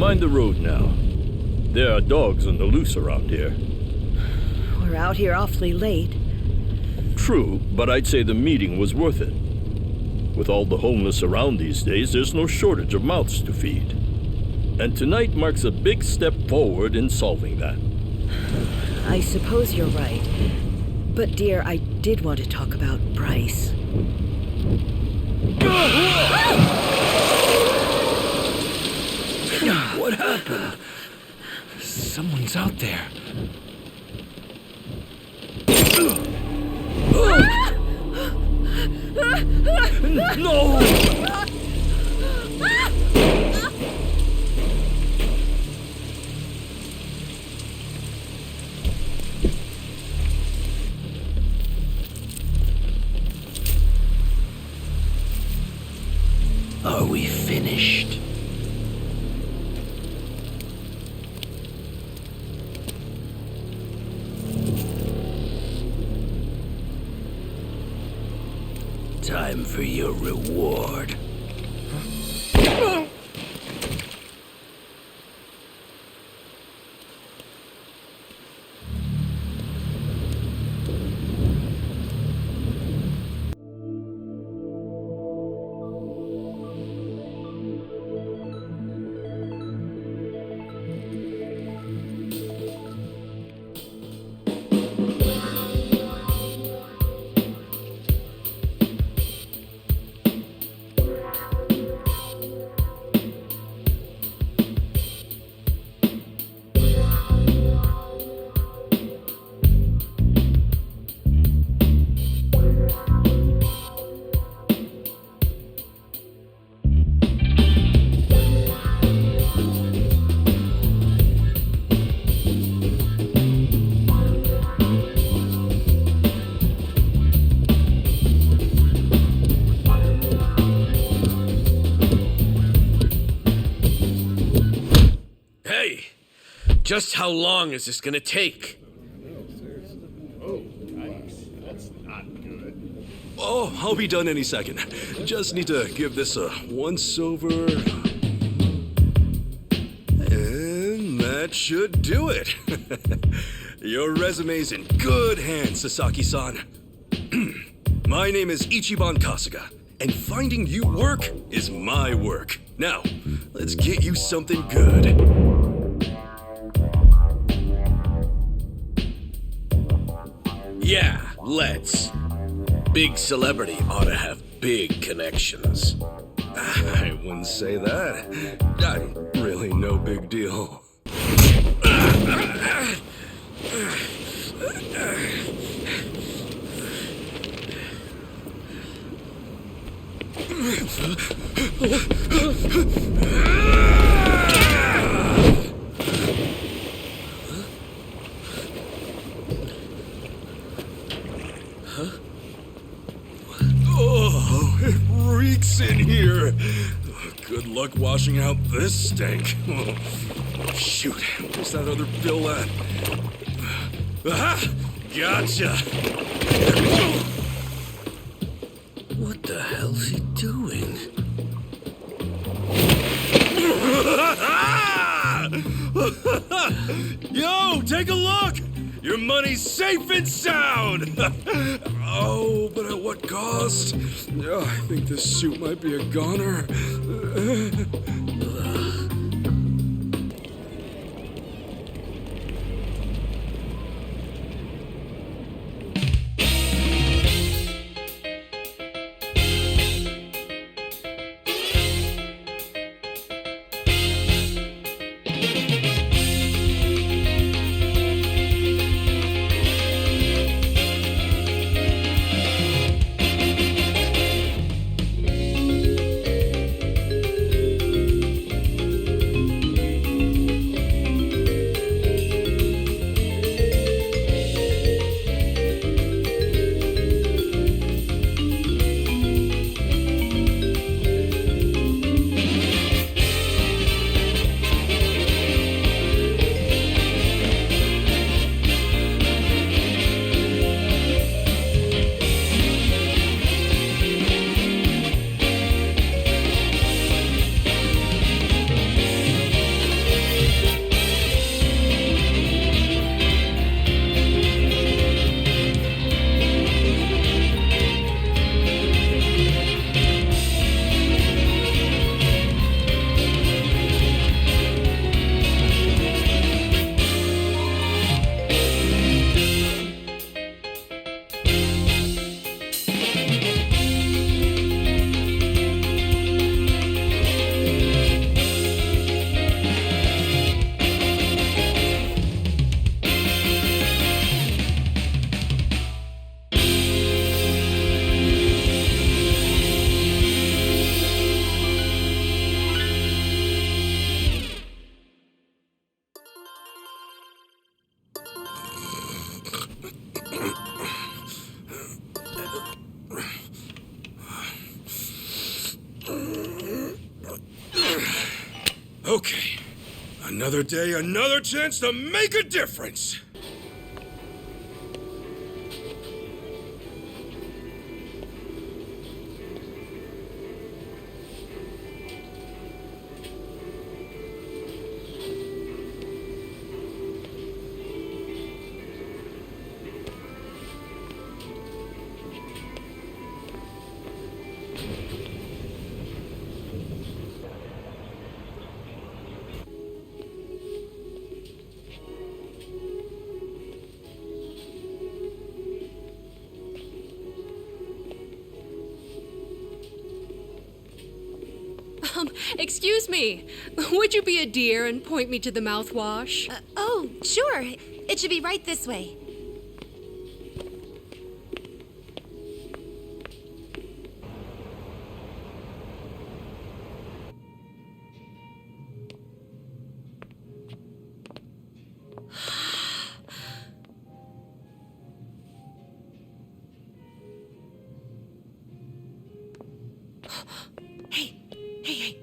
mind the road now. There are dogs on the loose around here. We're out here awfully late. True, but I'd say the meeting was worth it. With all the homeless around these days, there's no shortage of mouths to feed. And tonight marks a big step forward in solving that. I suppose you're right. But dear, I did want to talk about Bryce. What happened? Someone's out there. No! Are we finished? Time for your reward. Just how long is this gonna take? Oh, I'll be done any second. Just need to give this a once-over. And that should do it. Your resume's in good hands, Sasaki-san. My name is Ichiban Kasuga, and finding you work is my work. Now, let's get you something good. Yeah, let's. Big celebrity ought to have big connections. I wouldn't say that. I'm really no big deal. Oh, it reeks in here. Good luck washing out this stank. Oh, shoot, where's that other bill at? Aha! Gotcha! What the hell's he doing? Yo, take a look! Your money's safe and sound! Oh, but at what cost? Oh, I think this suit might be a goner. Okay. Another day, another chance to make a difference. Excuse me. Would you be a dear and point me to the mouthwash? Oh, sure. It should be right this way. Hey, hey, hey.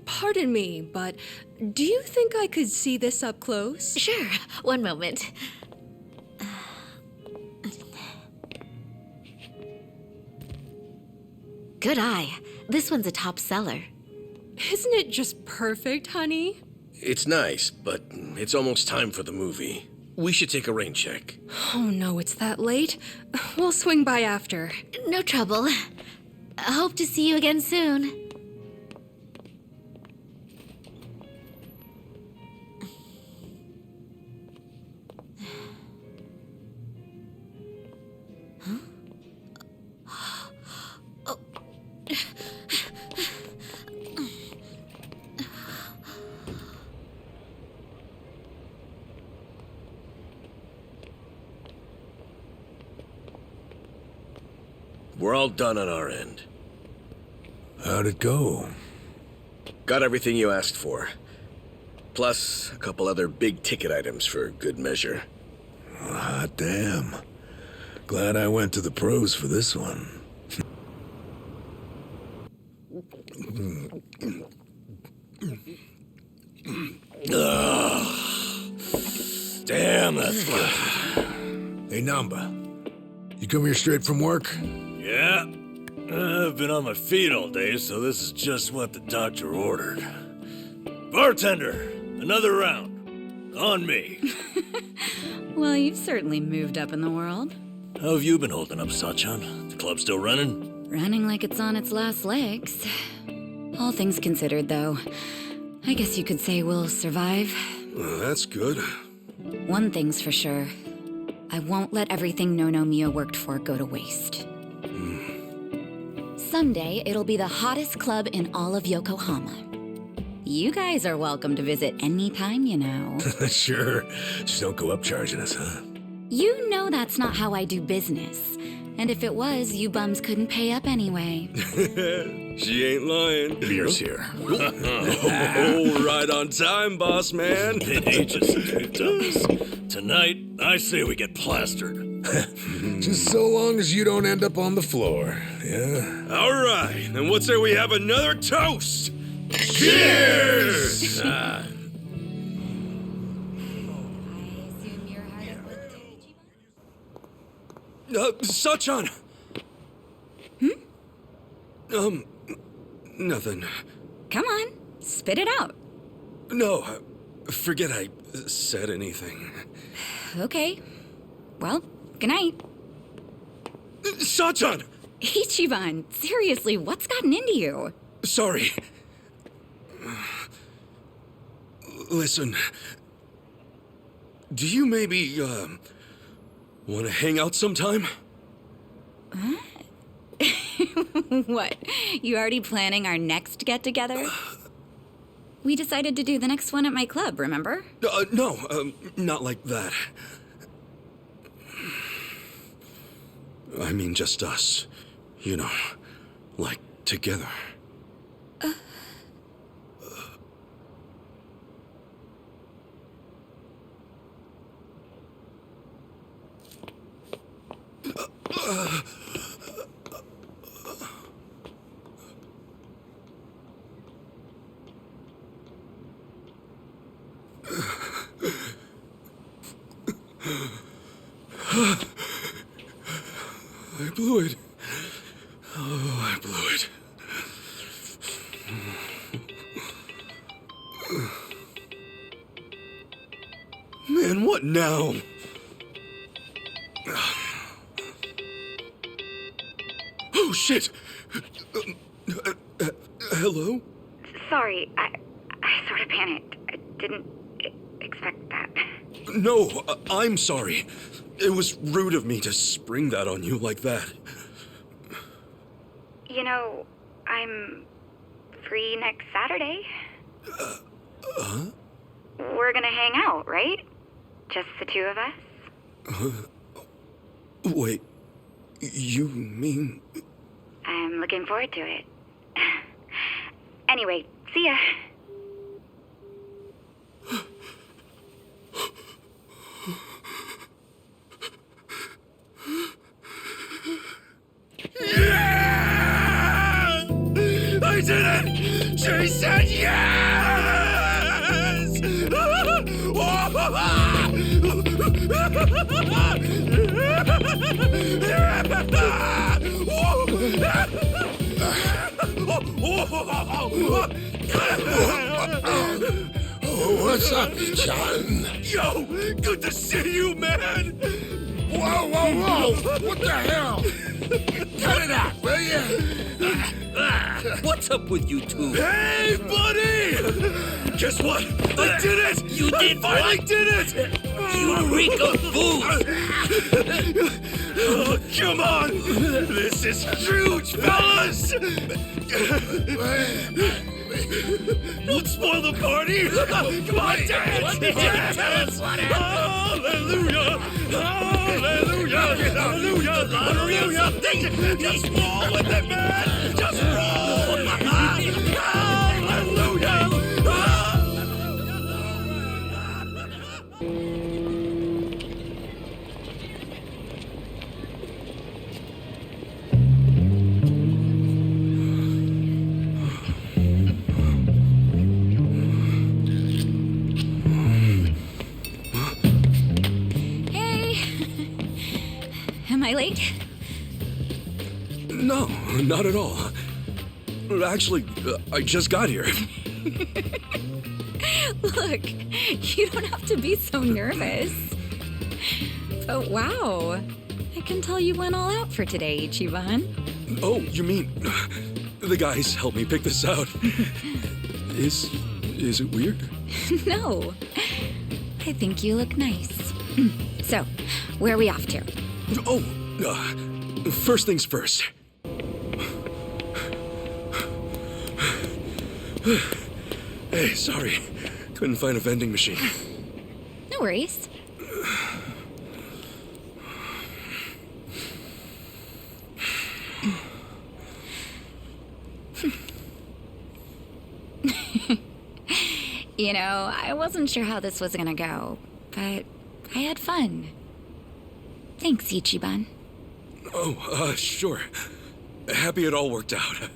Pardon me, but do you think I could see this up close? Sure. One moment. Good eye. This one's a top seller. Isn't it just perfect, honey? It's nice, but it's almost time for the movie. We should take a rain check. Oh no, it's that late. We'll swing by after. No trouble. I hope to see you again soon. We're all done on our end. How'd it go? Got everything you asked for. Plus, a couple other big-ticket items for good measure. Hot damn. Glad I went to the pros for this one. Damn, that's good. Hey, Namba. You come here straight from work? Yeah, I've been on my feet all day, so this is just what the doctor ordered. Bartender, another round. On me. Well, you've certainly moved up in the world. How have you been holding up, Sachan? The club still running? Running like it's on its last legs. All things considered, though, I guess you could say we'll survive. Well, that's good. One thing's for sure. I won't let everything Nono Mio worked for go to waste. Someday, it'll be the hottest club in all of Yokohama. You guys are welcome to visit anytime, you know. Sure. Just don't go up charging us, huh? You know that's not how I do business. And if it was, you bums couldn't pay up anyway. She ain't lying. Beer's here. Oh, right on time, boss man. Been ages since we've done this. Tonight, I say we get plastered. Just so long as you don't end up on the floor, yeah? All right, then what say we have another toast? Cheers! Sachan! Nothing. Come on, spit it out. No, forget I said anything. Okay. Well, good night. Sachan! Ichiban, seriously, what's gotten into you? Sorry. Listen. Do you maybe, want to hang out sometime? What? You already planning our next get-together? We decided to do the next one at my club, remember? No, not like that. I mean just us. You know, like together. I blew it. Oh, I blew it. Man, what now? Oh, shit! Hello? Sorry, I sort of panicked. I didn't expect that. No, I'm sorry. It was rude of me to spring that on you like that. You know, I'm free next Saturday. We're gonna hang out, right? Just the two of us? Wait, you mean... I'm looking forward to it. Anyway, see ya. I did it! She said yes! What's up, John? Yo, good to see you, man! Whoa, whoa, whoa! What the hell? Cut it out, will you? What's up with you two? Hey, buddy! Guess what? I did it! You did I finally what? did it! You reek of booze! Oh, come on! This is huge, fellas! Don't spoil the party! Come on, dance! Dance! Hallelujah! Hallelujah! Hallelujah! Hallelujah! Just roll with it, man! Just roll! Hallelujah! Am I late? No, not at all. Actually, I just got here. Look, you don't have to be so nervous. But wow, I can tell you went all out for today, Ichiban. Oh, you mean the guys helped me pick this out? Is it weird? No, I think you look nice. So, where are we off to? Oh, first things first. Hey, sorry. Couldn't find a vending machine. No worries. You know, I wasn't sure how this was gonna go, but I had fun. Thanks, Ichiban. Oh, sure. Happy it all worked out.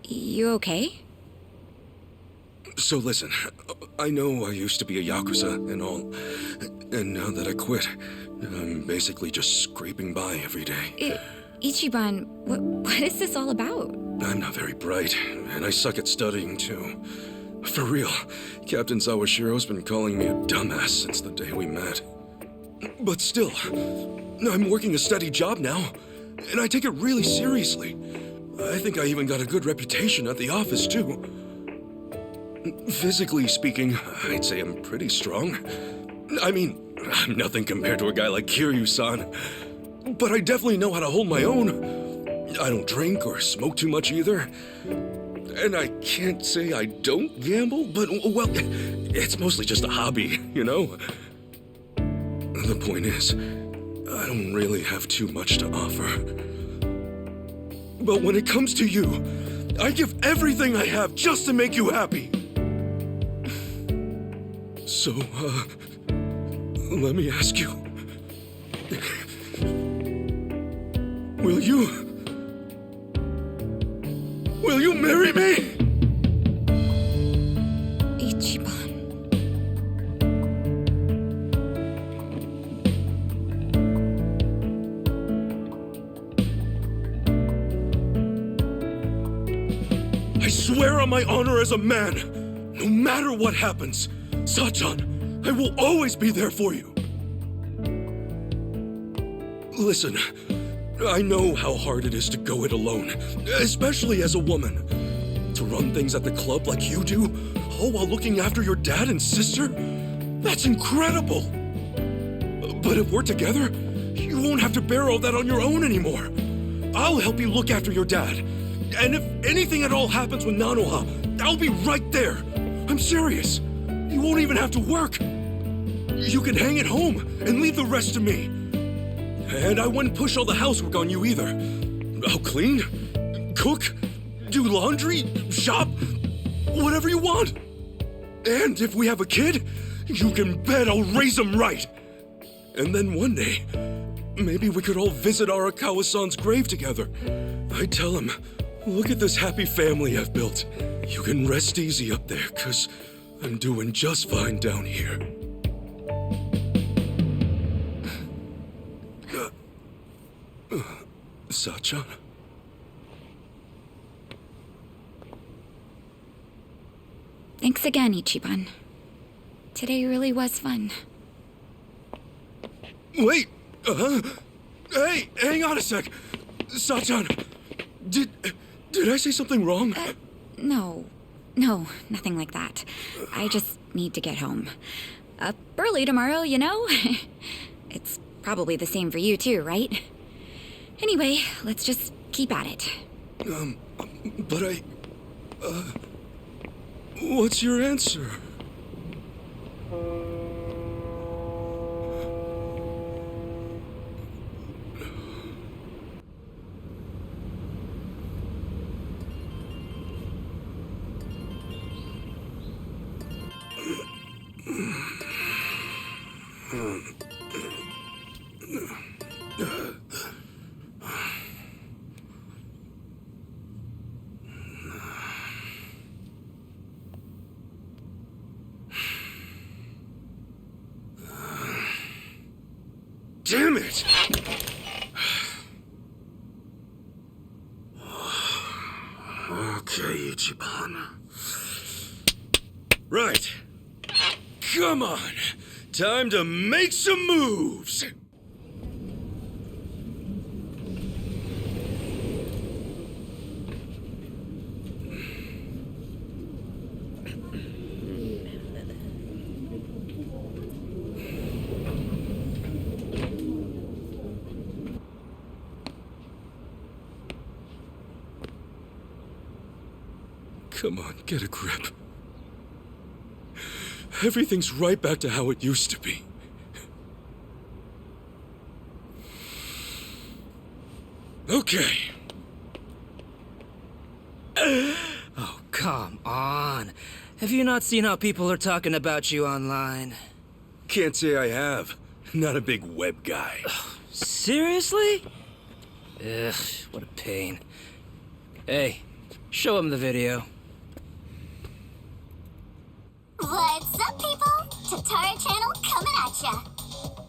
You okay? So listen, I know I used to be a Yakuza and all, and now that I quit, I'm basically just scraping by every day. Ichiban, what is this all about? I'm not very bright, and I suck at studying too. For real, Captain Sawashiro's been calling me a dumbass since the day we met. But still, I'm working a steady job now, and I take it really seriously. I think I even got a good reputation at the office too. Physically speaking, I'd say I'm pretty strong. I mean, I'm nothing compared to a guy like Kiryu-san. But I definitely know how to hold my own. I don't drink or smoke too much either. And I can't say I don't gamble, but, well, it's mostly just a hobby, you know? The point is, I don't really have too much to offer. But when it comes to you, I give everything I have just to make you happy. So, let me ask you. Will you marry me? Ichiban. I swear on my honor as a man, no matter what happens, Sachan, I will always be there for you. Listen, I know how hard it is to go it alone, especially as a woman. To run things at the club like you do, all while looking after your dad and sister? That's incredible! But if we're together, you won't have to bear all that on your own anymore. I'll help you look after your dad. And if anything at all happens with Nanoha, I'll be right there. I'm serious. You won't even have to work. You can hang at home and leave the rest to me. And I wouldn't push all the housework on you either. I'll clean, cook, do laundry, shop, whatever you want. And if we have a kid, you can bet I'll raise him right. And then one day, maybe we could all visit Arakawa-san's grave together. I'd tell him, look at this happy family I've built. You can rest easy up there, 'cause I'm doing just fine down here. Sachan? Thanks again, Ichiban. Today really was fun. Wait! Hey, hang on a sec! Sachan, did I say something wrong? No, nothing like that. I just need to get home. Up early tomorrow, you know? It's probably the same for you too, right? Anyway, let's just keep at it. But what's your answer? Damn it! Okay, Ichiban. Right. Come on. Time to make some moves! Come on, get a grip. Everything's right back to how it used to be. Okay. Oh, come on. Have you not seen how people are talking about you online? Can't say I have. Not a big web guy. Seriously? Ugh, what a pain. Hey, show him the video. What's up, people? Tatara Channel coming at ya.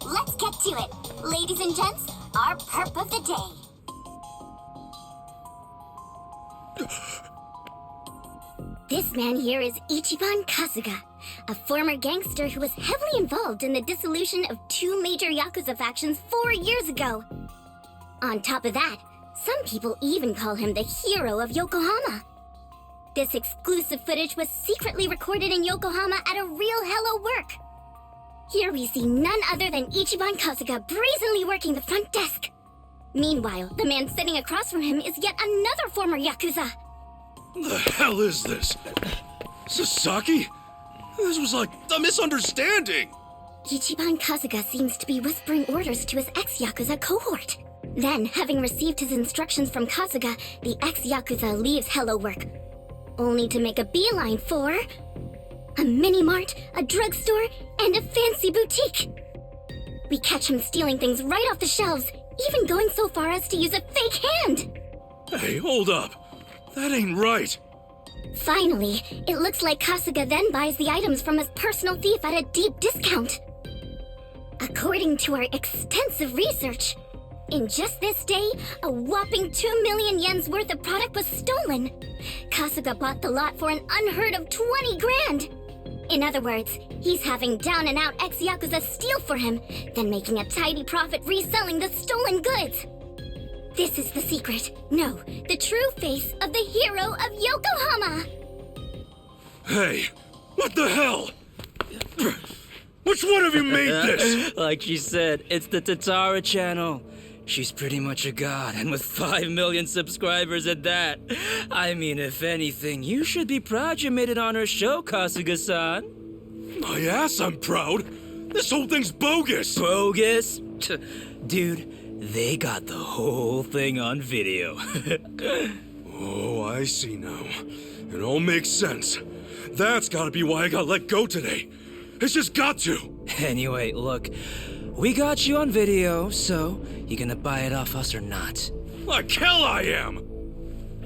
Let's get to it. Ladies and gents, our perp of the day. This man here is Ichiban Kasuga, a former gangster who was heavily involved in the dissolution of 2 major Yakuza factions 4 years ago. On top of that, some people even call him the hero of Yokohama. This exclusive footage was secretly recorded in Yokohama at a real Hello Work. Here we see none other than Ichiban Kasuga brazenly working the front desk. Meanwhile, the man sitting across from him is yet another former Yakuza. The hell is this? Sasaki? This was like a misunderstanding. Ichiban Kasuga seems to be whispering orders to his ex-Yakuza cohort. Then, having received his instructions from Kasuga, the ex-Yakuza leaves Hello Work, only to make a beeline for... a mini-mart, a drugstore, and a fancy boutique. We catch him stealing things right off the shelves, even going so far as to use a fake hand. Hey, hold up. That ain't right. Finally, it looks like Kasuga then buys the items from his personal thief at a deep discount. According to our extensive research, in just this day, a whopping 2 million yen's worth of product was stolen. Kasuga bought the lot for an unheard of 20 grand. In other words, he's having down-and-out ex-Yakuza steal for him, then making a tidy profit reselling the stolen goods. This is the secret, no, the true face of the hero of Yokohama! Hey, what the hell? Which one of you made this? Like she said, it's the Tatara channel. She's pretty much a god, and with 5 million subscribers at that. I mean, if anything, you should be proud you made it on her show, Kasuga-san. My ass, I'm proud. This whole thing's bogus. Bogus? Dude, they got the whole thing on video. Oh, I see now. It all makes sense. That's gotta be why I got let go today. It's just got to. Anyway, look, we got you on video, so you gonna buy it off us or not? Like hell I am!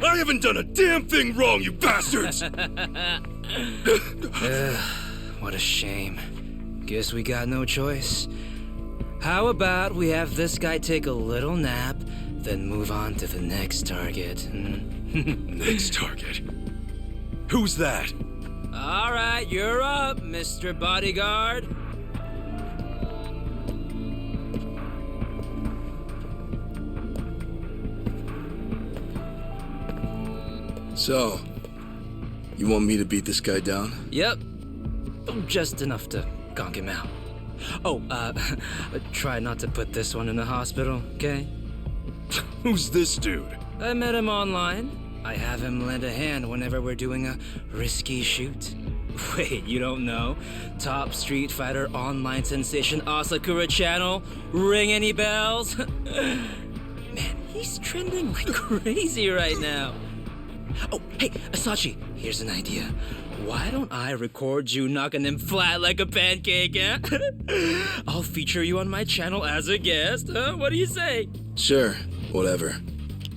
I haven't done a damn thing wrong, you bastards! What a shame. Guess we got no choice. How about we have this guy take a little nap, then move on to the next target? Next target? Who's that? All right, you're up, Mr. Bodyguard. So, you want me to beat this guy down? Yep. Just enough to gonk him out. Oh, try not to put this one in the hospital, okay? Who's this dude? I met him online. I have him lend a hand whenever we're doing a risky shoot. Wait, you don't know? Top Street Fighter online sensation Asakura channel? Ring any bells? Man, he's trending like crazy right now. Oh, hey, Asachi, here's an idea. Why don't I record you knocking him flat like a pancake, eh? I'll feature you on my channel as a guest, huh? What do you say? Sure, whatever.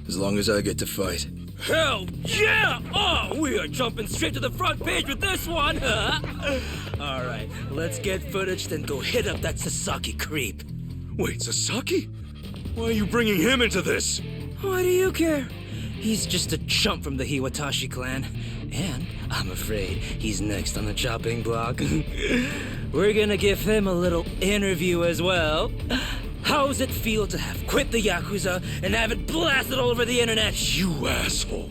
As long as I get to fight. Hell yeah! Oh, we are jumping straight to the front page with this one! All right, let's get footage, then go hit up that Sasaki creep. Wait, Sasaki? Why are you bringing him into this? Why do you care? He's just a chump from the Hiwatashi clan. And I'm afraid he's next on the chopping block. We're gonna give him a little interview as well. How's it feel to have quit the Yakuza and have it blasted all over the internet? You asshole.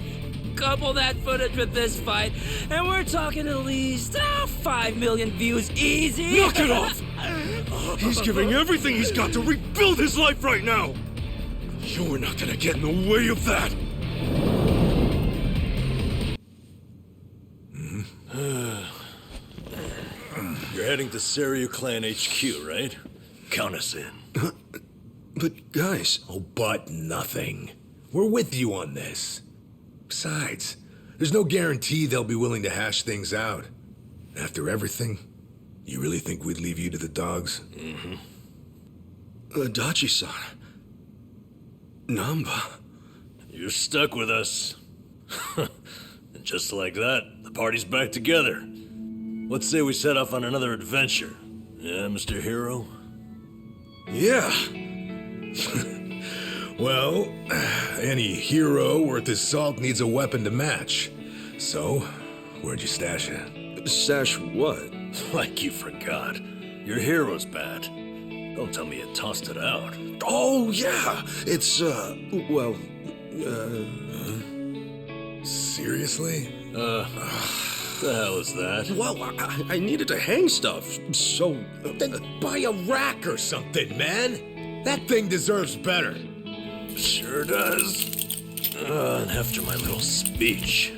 Couple that footage with this fight, and we're talking at least 5 million views easy. Knock it off! He's giving everything he's got to rebuild his life right now. You're not gonna get in the way of that. You're heading to Seiryu Clan HQ, right? Count us in. But guys... Oh, but nothing. We're with you on this. Besides, there's no guarantee they'll be willing to hash things out. After everything, you really think we'd leave you to the dogs? Mm-hmm. Adachi-san. Namba. You're stuck with us. And just like that, the party's back together. Let's say we set off on another adventure. Yeah, Mr. Hero? Yeah. Well, any hero worth his salt needs a weapon to match. So, where'd you stash it? Stash what? Like you forgot. Your hero's bat. Don't tell me you tossed it out. Oh, yeah. It's, well, Seriously? The hell is that? Well, I needed to hang stuff, so... Then buy a rack or something, man. That thing deserves better. Sure does. And after my little speech.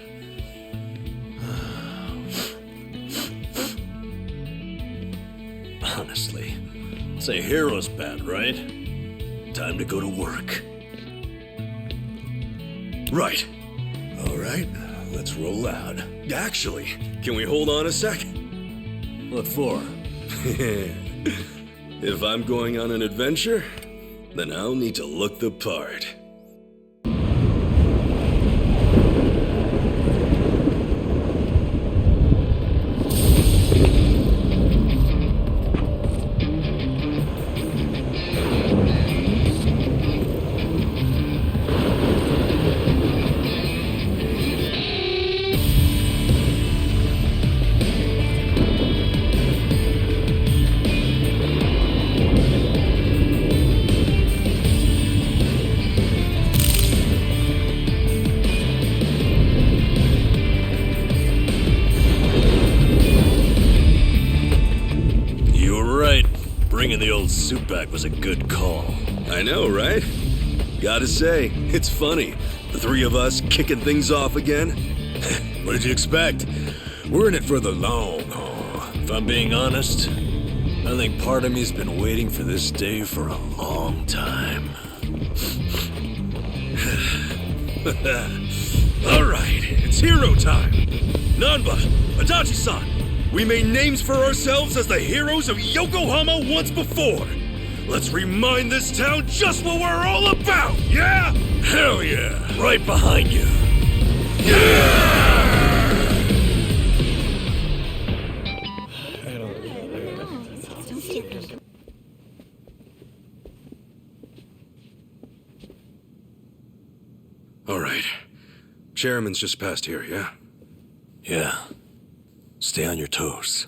Honestly, it's a hero's bat, right? Time to go to work. Right. All right, let's roll out. Actually, can we hold on a sec? What for? If I'm going on an adventure, then I'll need to look the part. Bringing the old suit back was a good call. I know, right? Gotta say, it's funny. The three of us kicking things off again. What did you expect? We're in it for the long haul. If I'm being honest, I think part of me's been waiting for this day for a long time. All right, it's hero time. Nanba, Adachi-san, we made names for ourselves as the heroes of Yokohama once before. Let's remind this town just what we're all about, yeah? Hell yeah! Right behind you. All right. Chairman's just passed here, yeah? Yeah. Stay on your toes.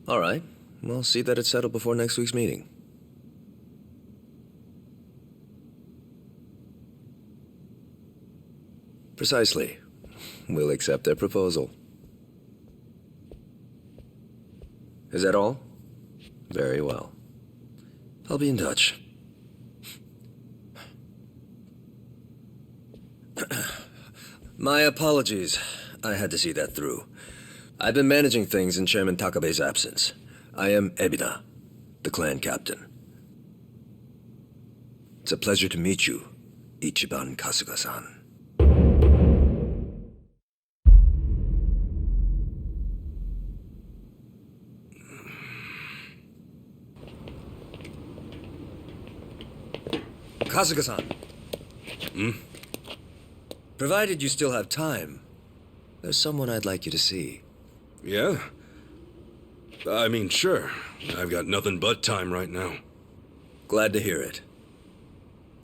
All right. We'll see that it's settled before next week's meeting. Precisely. We'll accept their proposal. Is that all? Very well. I'll be in touch. My apologies. I had to see that through. I've been managing things in Chairman Takabe's absence. I am Ebina, the clan captain. It's a pleasure to meet you, Ichiban Kasuga-san. Kasuga-san. Provided you still have time, there's someone I'd like you to see. Yeah? I mean, sure. I've got nothing but time right now. Glad to hear it.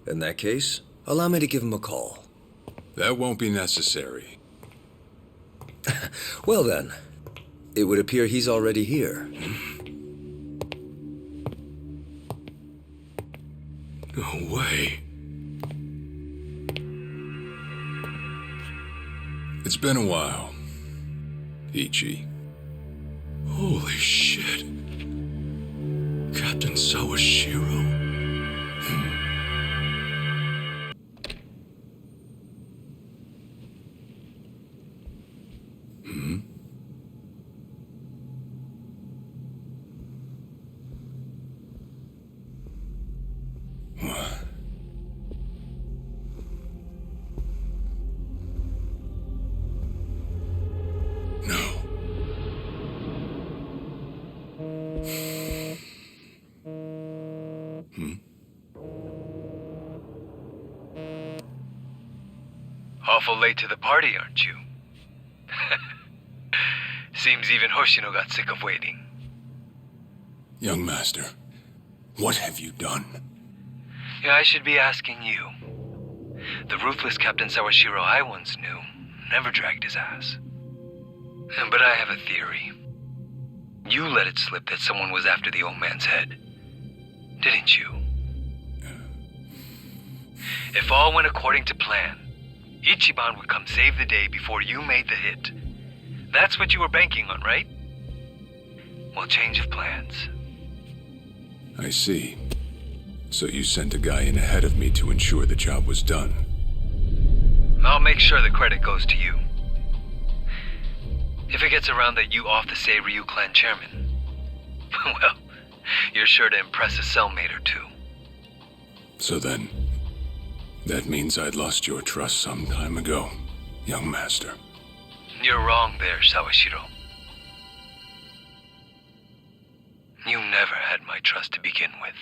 In that case, allow me to give him a call. That won't be necessary. Well then, it would appear he's already here. No way. It's been a while, Ichi. Holy shit. Captain Sawashiro. Awful late to the party, aren't you? Seems even Hoshino got sick of waiting. Young master, what have you done? Yeah, I should be asking you. The ruthless Captain Sawashiro I once knew never dragged his ass. But I have a theory. You let it slip that someone was after the old man's head, didn't you? If all went according to plan, Ichiban would come save the day before you made the hit. That's what you were banking on, right? Well, change of plans. I see. So you sent a guy in ahead of me to ensure the job was done. I'll make sure the credit goes to you. If it gets around that you off the Seiryu clan chairman, well, you're sure to impress a cellmate or two. So then, That means I'd lost your trust some time ago, young master. You're wrong there, Sawashiro. You never had my trust to begin with.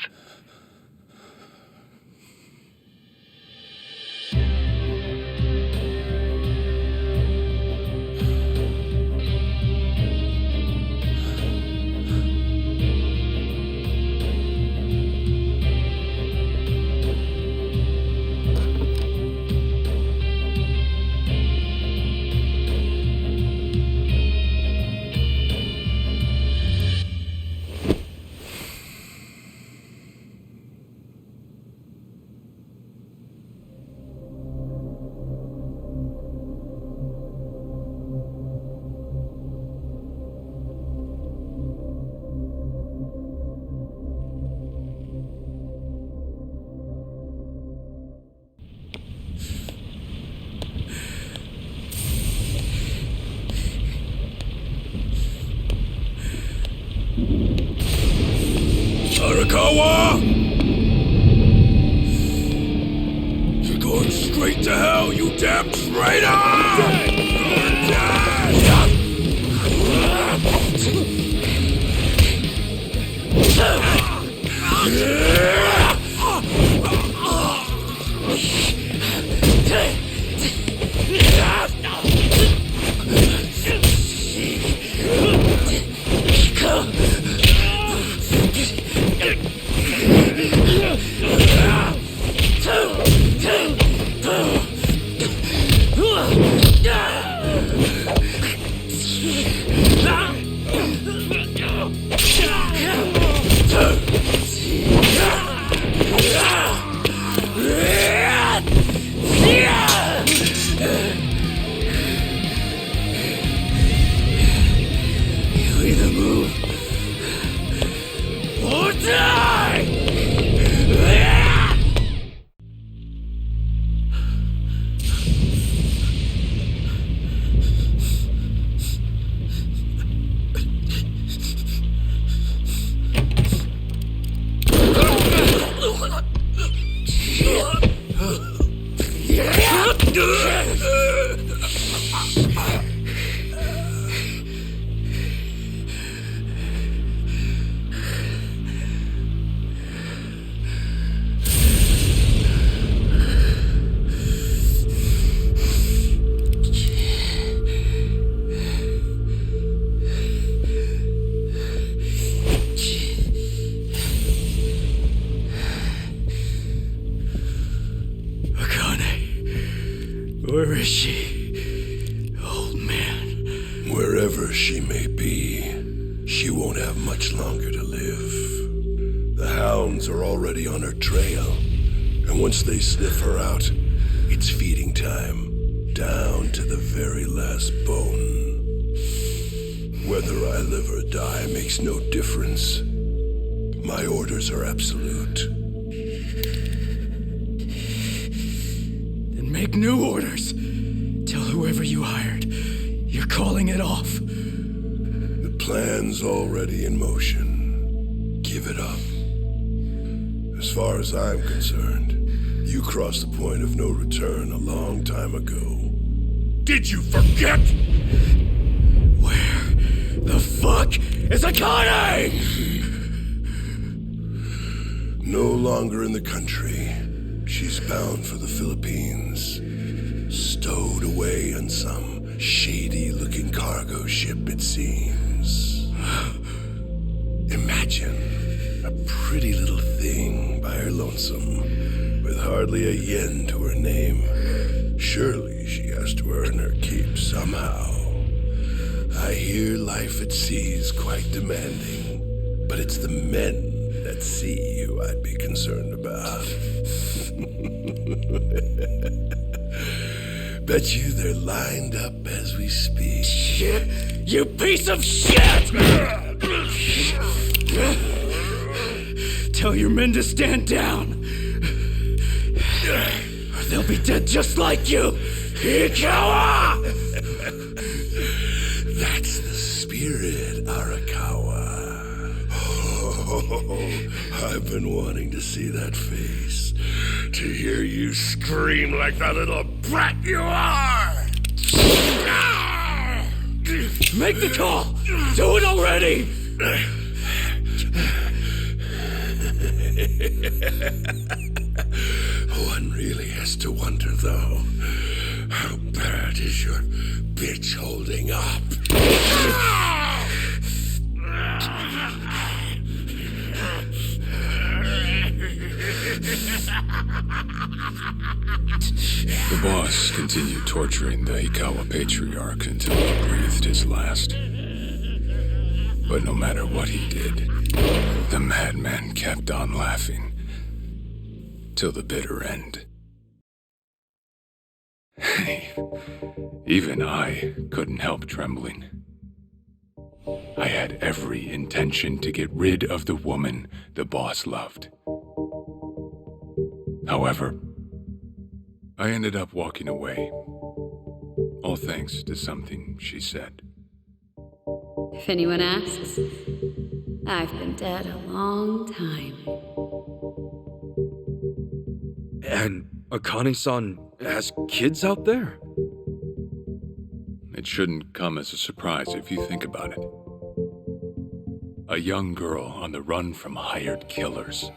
Arakawa! You're going straight to hell, you damn traitor! You're dead! You either move or die! Where is she? Old man. Wherever she may be, she won't have much longer to live. The hounds are already on her trail, and once they sniff her out, it's feeding time, down to the very last bone. Whether I live or die makes no difference. My orders are absolute. Make new orders. Tell whoever you hired, you're calling it off. The plan's already in motion. Give it up. As far as I'm concerned, you crossed the point of no return a long time ago. Did you forget? Where the fuck is Akane? No longer in the country. She's bound for the Philippines, stowed away on some shady-looking cargo ship, it seems. Imagine a pretty little thing by her lonesome, with hardly a yen to her name. Surely she has to earn her keep somehow. I hear life at sea is quite demanding, but it's the men at sea who I'd be concerned about. Bet you they're lined up as we speak. Shit! You piece of shit! Tell your men to stand down, or they'll be dead just like you, Ikawa! That's the spirit, Arakawa. Oh, I've been wanting to see that face, to hear you scream like the little brat you are! Make the call! Do it already! One really has to wonder, though, how bad is your bitch holding up? The boss continued torturing the Hikawa patriarch until he breathed his last. But no matter what he did, the madman kept on laughing. Till the bitter end. Hey, even I couldn't help trembling. I had every intention to get rid of the woman the boss loved. However, I ended up walking away, all thanks to something she said. If anyone asks, I've been dead a long time. And Akane-san has kids out there? It shouldn't come as a surprise if you think about it. A young girl on the run from hired killers,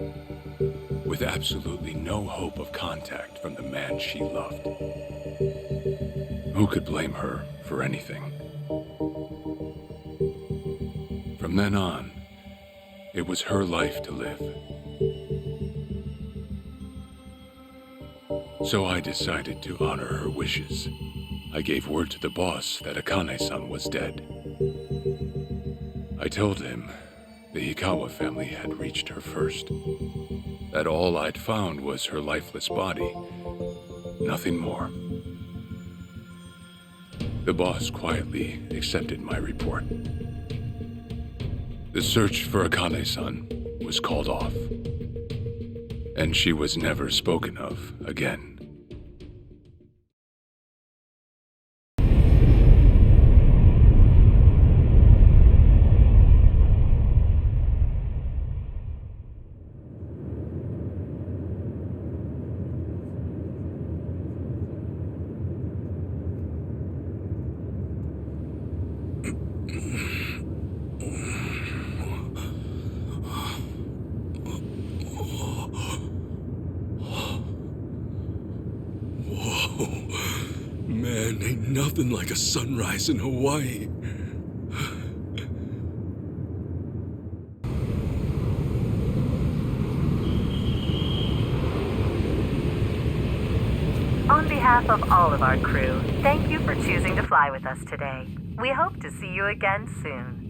with absolutely no hope of contact from the man she loved. Who could blame her for anything? From then on, it was her life to live. So I decided to honor her wishes. I gave word to the boss that Akane-san was dead. I told him the Hikawa family had reached her first. That all I'd found was her lifeless body. Nothing more. The boss quietly accepted my report. The search for Akane-san was called off, and she was never spoken of again. Man, ain't nothing like a sunrise in Hawaii. On behalf of all of our crew, thank you for choosing to fly with us today. We hope to see you again soon.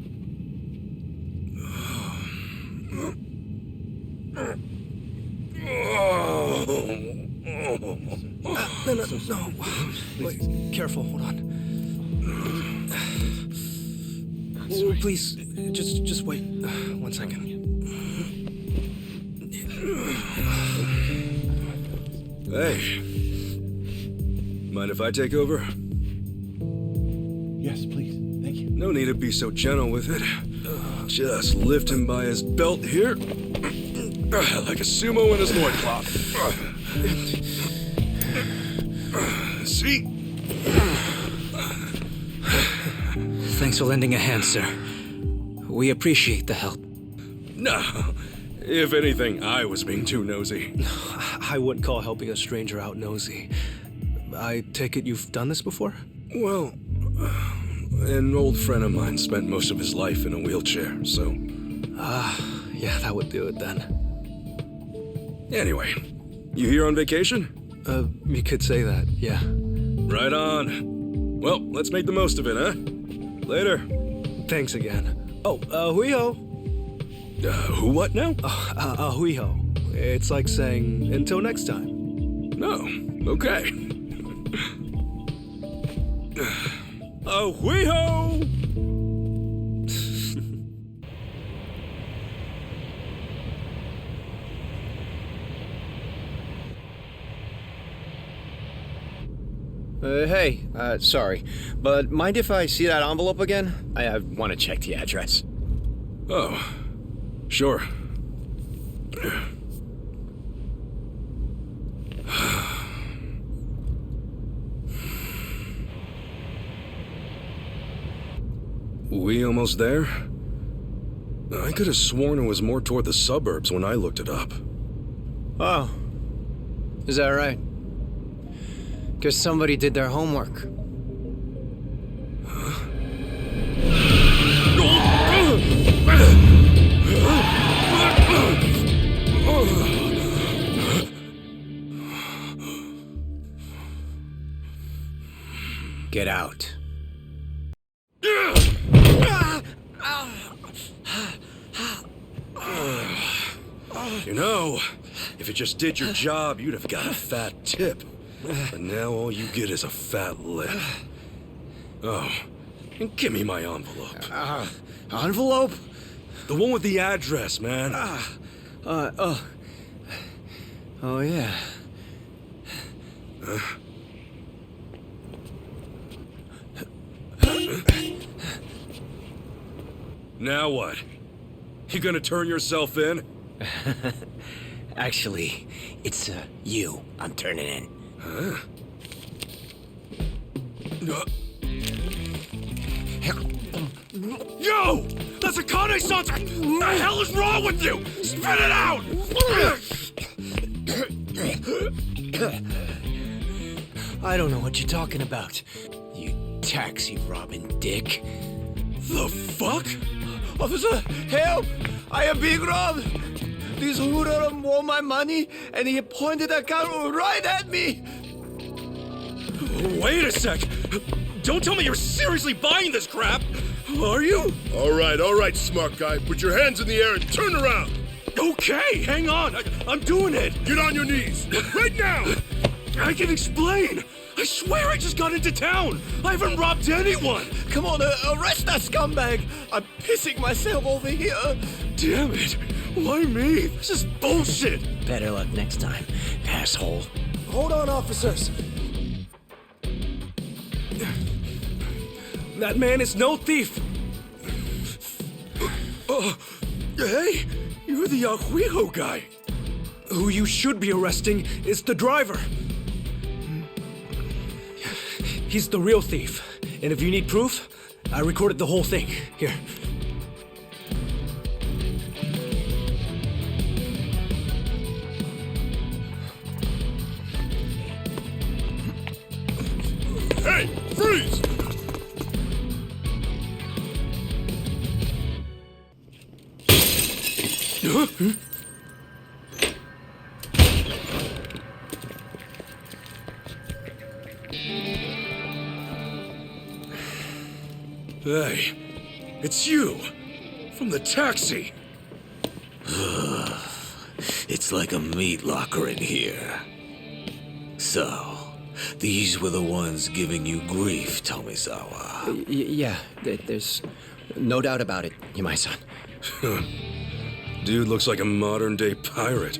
No. Wait, careful, hold on. Oh, please, just wait 1 second. Hey. Mind if I take over? Yes, please. Thank you. No need to be so gentle with it. Just lift him by his belt here. Like a sumo in his loincloth. See? Thanks for lending a hand, sir. We appreciate the help. No. If anything, I was being too nosy. I wouldn't call helping a stranger out nosy. I take it you've done this before? Well, an old friend of mine spent most of his life in a wheelchair, so... yeah, that would do it then. Anyway, you here on vacation? You could say that, yeah. Right on. Well, let's make the most of it, huh? Later. Thanks again. Oh, hui-ho. Who what now? Hui-ho. It's like saying, until next time. No, okay. Hui-ho! Hey, sorry, but mind if I see that envelope again? I want to check the address. Oh, sure. We almost there? I could have sworn it was more toward the suburbs when I looked it up. Oh. Is that right? Guess somebody did their homework. Get out. You know, if you just did your job, you'd have got a fat tip. But now all you get is a fat lip. Oh, and give me my envelope. Envelope? The one with the address, man. Oh yeah. Now what? You gonna turn yourself in? Actually, it's you I'm turning in. Huh? Yo! That's a Kane-san! What the hell is wrong with you? Spit it out! I don't know what you're talking about, you taxi robbing dick. The fuck? Officer, help! I am being robbed! This hoodlum won my money, and he pointed a gun right at me! Wait a sec! Don't tell me you're seriously buying this crap! Are you? All right, smart guy. Put your hands in the air and turn around! Okay, hang on. I'm doing it. Get on your knees, right now! I can explain. I swear I just got into town. I haven't robbed anyone. Come on, arrest that scumbag! I'm pissing myself over here! Damn it! Why me? This is bullshit! Better luck next time, asshole. Hold on, officers. That man is no thief. Hey, you're the Yahuiho guy. Who you should be arresting is the driver. He's the real thief. And if you need proof, I recorded the whole thing. Here. Hey, freeze! Hey, it's you! From the taxi! It's like a meat locker in here. So, these were the ones giving you grief, Tomizawa. Yeah, there's no doubt about it, Yamai-san. Dude looks like a modern-day pirate.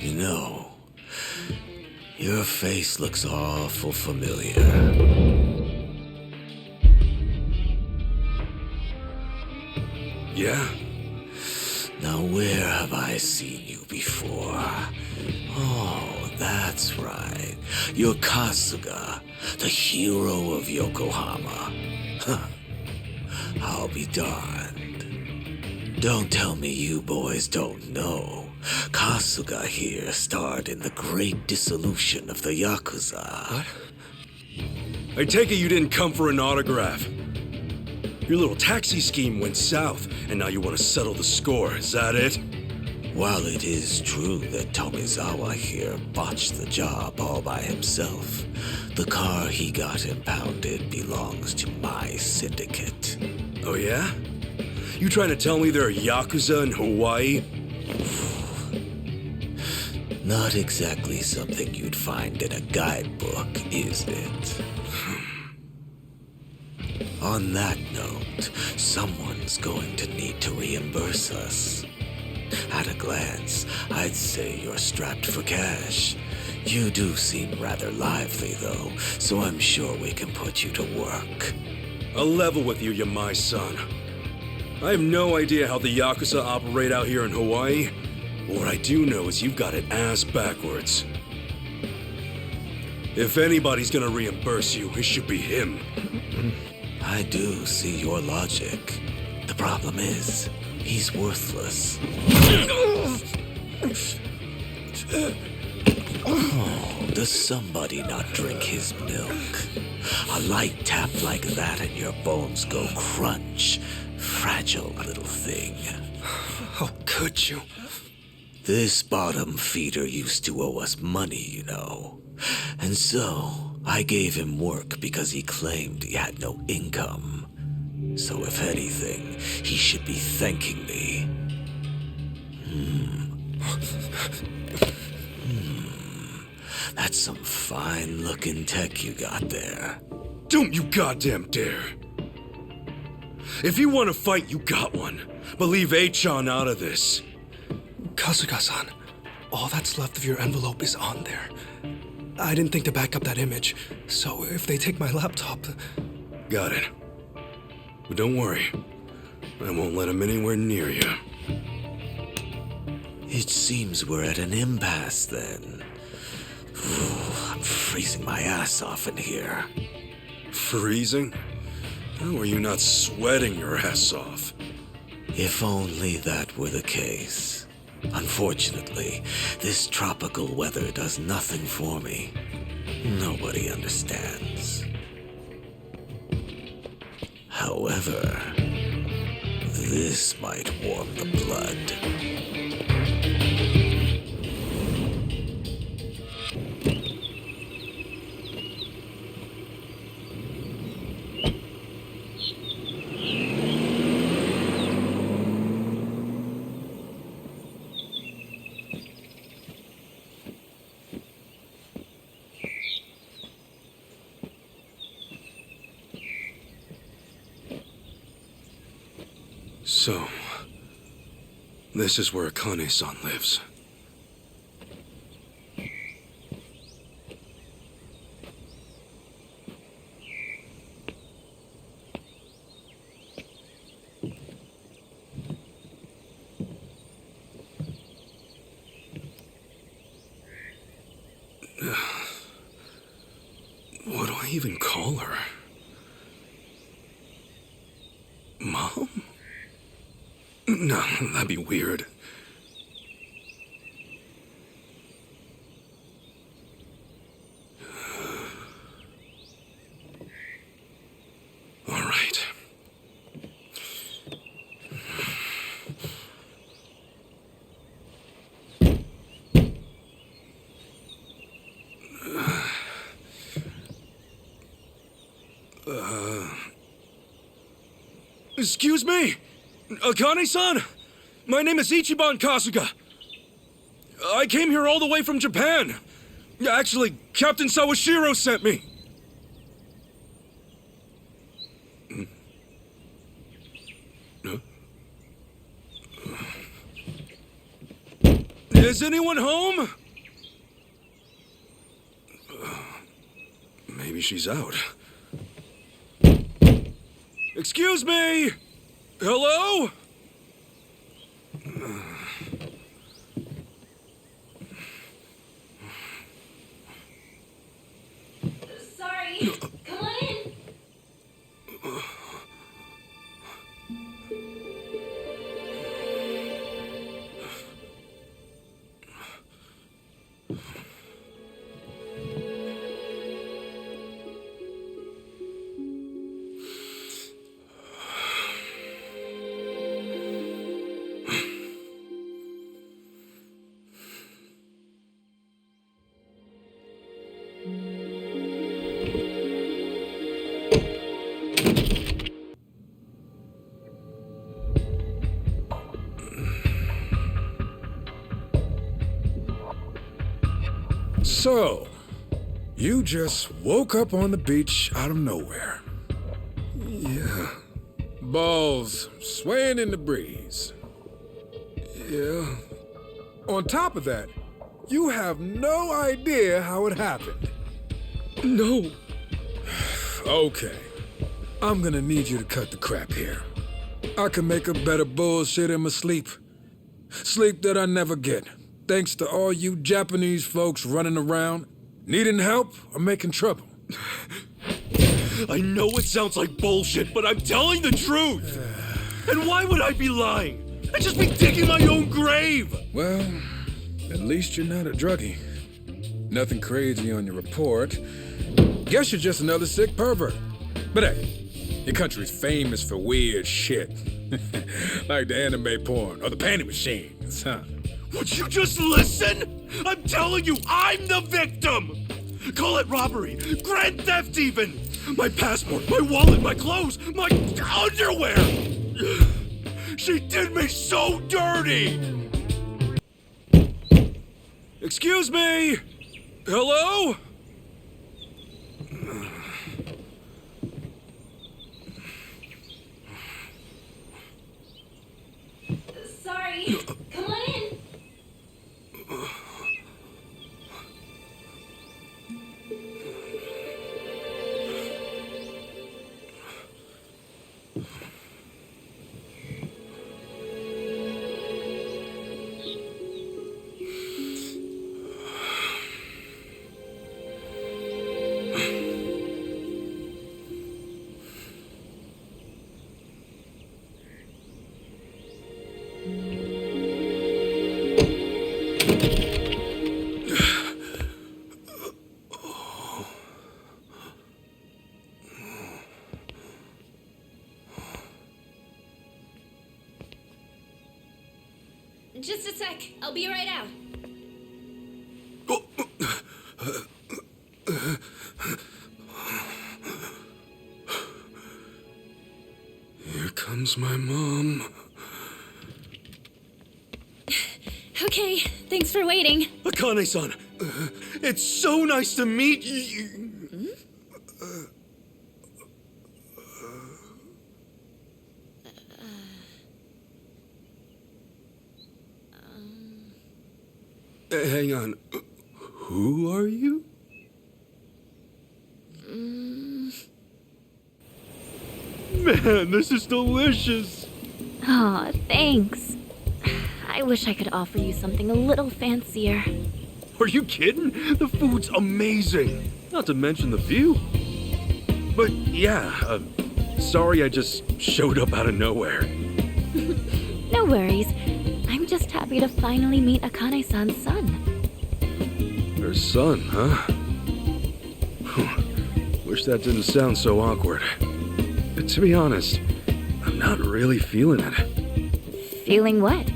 You know, your face looks awful familiar. Yeah? Now where have I seen you before? Oh, that's right. You're Kasuga, the hero of Yokohama. Huh. I'll be darned. Don't tell me you boys don't know. Kasuga here starred in the great dissolution of the Yakuza. What? I take it you didn't come for an autograph. Your little taxi scheme went south, and now you want to settle the score, is that it? While it is true that Tomizawa here botched the job all by himself, the car he got impounded belongs to my syndicate. Oh yeah? You trying to tell me there are Yakuza in Hawaii? Not exactly something you'd find in a guidebook, is it? On that note, someone's going to need to reimburse us. At a glance, I'd say you're strapped for cash. You do seem rather lively, though, so I'm sure we can put you to work. I'll level with you, Yamai-san. I have no idea how the Yakuza operate out here in Hawaii. But what I do know is you've got it ass backwards. If anybody's gonna reimburse you, it should be him. I do see your logic. The problem is, he's worthless. Oh, does somebody not drink his milk? A light tap like that and your bones go crunch. Fragile little thing. How could you? This bottom feeder used to owe us money, you know. And so, I gave him work because he claimed he had no income. So if anything, he should be thanking me. That's some fine-looking tech you got there. Don't you goddamn dare! If you want to fight, you got one. But leave Achan out of this. Kasuga-san, all that's left of your envelope is on there. I didn't think to back up that image, so if they take my laptop... Got it. But don't worry. I won't let him anywhere near you. It seems we're at an impasse then. I'm freezing my ass off in here. Freezing? How are you not sweating your ass off? If only that were the case. Unfortunately, this tropical weather does nothing for me. Nobody understands. However, this might warm the blood. So, this is where Akane-san lives. What do I even call her? Mom? No, that'd be weird. All right. Excuse me? Akane-san? My name is Ichiban Kasuga. I came here all the way from Japan. Actually, Captain Sawashiro sent me. Huh? Is anyone home? Maybe she's out. Excuse me! Hello? Sorry. Come on in. So, you just woke up on the beach out of nowhere. Yeah. Balls swaying in the breeze. Yeah. On top of that, you have no idea how it happened. No. Okay. I'm gonna need you to cut the crap here. I can make a better bullshit in my sleep. Sleep that I never get. Thanks to all you Japanese folks running around, Needing help or making trouble? I know it sounds like bullshit, but I'm telling the truth. And why would I be lying? I'd just be digging my own grave. Well, at least you're not a druggie. Nothing crazy on your report. Guess you're just another sick pervert. But hey, your country's famous for weird shit. Like the anime porn or the panty machines, huh? Would you just listen? I'm telling you, I'm the victim! Call it robbery, grand theft even! My passport, my wallet, my clothes, my underwear! She did me so dirty! Excuse me? Hello? Sorry. Come on in. Just a sec. I'll be right out. Here comes my mom. Okay, thanks for waiting. Akane-san, it's so nice to meet you. Hang on. Who are you? Man, this is delicious. Aw, thanks. I wish I could offer you something a little fancier. Are you kidding? The food's amazing. Not to mention the view. But yeah, sorry I just showed up out of nowhere. No worries. I'm just happy to finally meet Akane-san's son. Her son, huh? Wish that didn't sound so awkward. To be honest, I'm not really feeling it. Feeling what?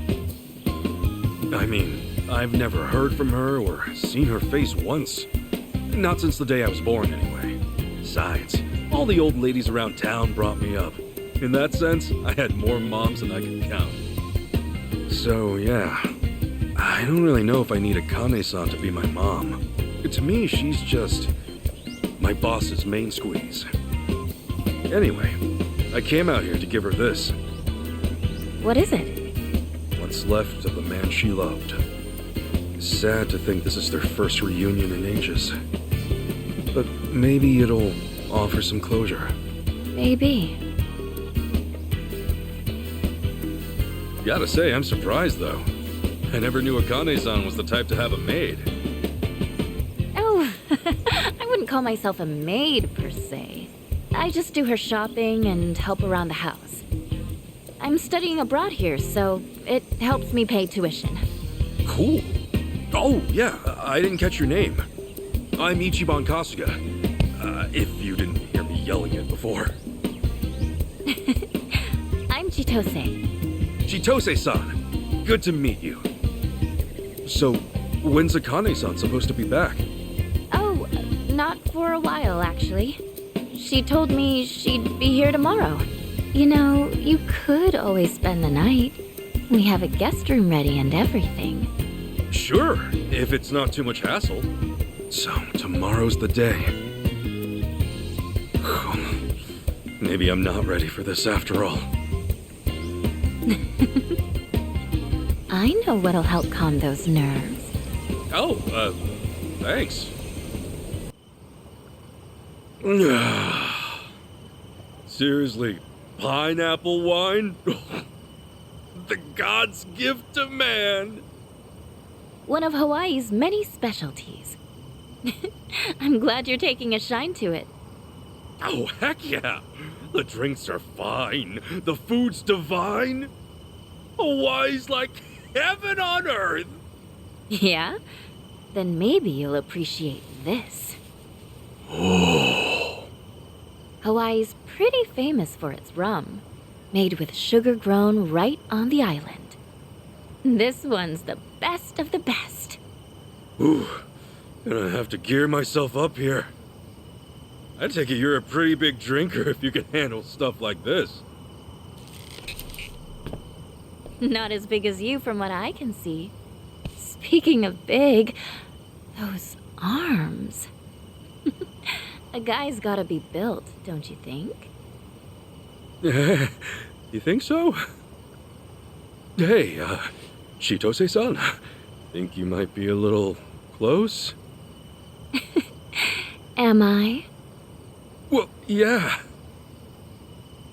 I mean, I've never heard from her or seen her face once. Not since the day I was born, anyway. Besides, all the old ladies around town brought me up. In that sense, I had more moms than I could count. So, yeah. I don't really know if I need Akane-san to be my mom. To me, she's just my boss's main squeeze. Anyway, I came out here to give her this. What is it? What's left of the man she loved. Sad to think this is their first reunion in ages. But maybe it'll offer some closure. Maybe. Gotta say, I'm surprised though. I never knew Akane-san was the type to have a maid. Oh, I wouldn't call myself a maid per se. I just do her shopping and help around the house. I'm studying abroad here, so it helps me pay tuition. Cool. Oh, yeah, I didn't catch your name. I'm Ichiban Kasuga. If you didn't hear me yelling it before. I'm Chitose. Chitose-san, good to meet you. So, when's Akane-san supposed to be back? Oh, not for a while, actually. She told me she'd be here tomorrow. You know, you could always spend the night. We have a guest room ready and everything. Sure, if it's not too much hassle. So, tomorrow's the day. Maybe I'm not ready for this after all. I know what'll help calm those nerves. Oh, thanks. Seriously, pineapple wine? The god's gift to man. One of Hawaii's many specialties. I'm glad you're taking a shine to it. Oh, heck yeah! The drinks are fine. The food's divine. Hawaii's like heaven on earth. Yeah? Then maybe you'll appreciate this. Oh. Hawaii's pretty famous for its rum, made with sugar grown right on the island. This one's the best of the best. Ooh, gonna have to gear myself up here. I take it you're a pretty big drinker if you can handle stuff like this. Not as big as you from what I can see. Speaking of big, those arms. A guy's gotta be built, don't you think? You think so? Hey, Chitose-san, think you might be a little close? Am I? Well, yeah.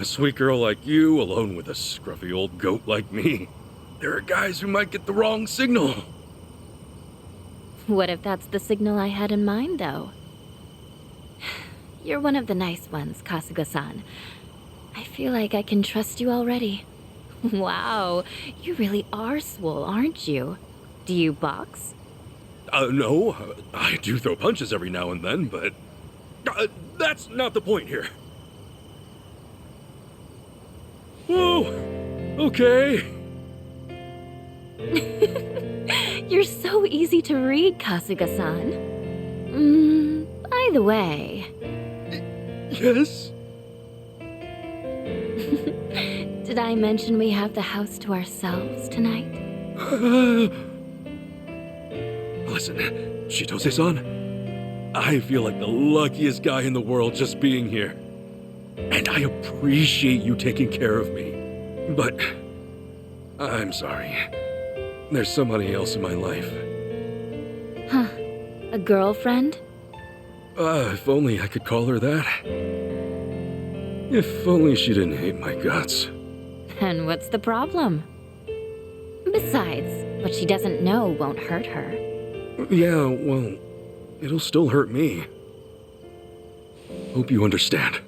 A sweet girl like you, alone with a scruffy old goat like me. There are guys who might get the wrong signal. What if that's the signal I had in mind, though? You're one of the nice ones, Kasuga-san. I feel like I can trust you already. Wow, you really are swole, aren't you? Do you box? No, I do throw punches every now and then, but that's not the point here. Oh, okay. You're so easy to read, Kasuga-san. By the way... Yes? Did I mention we have the house to ourselves tonight? Listen, Chitose-san, I feel like the luckiest guy in the world just being here. And I appreciate you taking care of me. But I'm sorry. There's somebody else in my life. Huh. A girlfriend? If only I could call her that. If only she didn't hate my guts. And what's the problem? Besides, what she doesn't know won't hurt her. Yeah, well, it'll still hurt me. Hope you understand.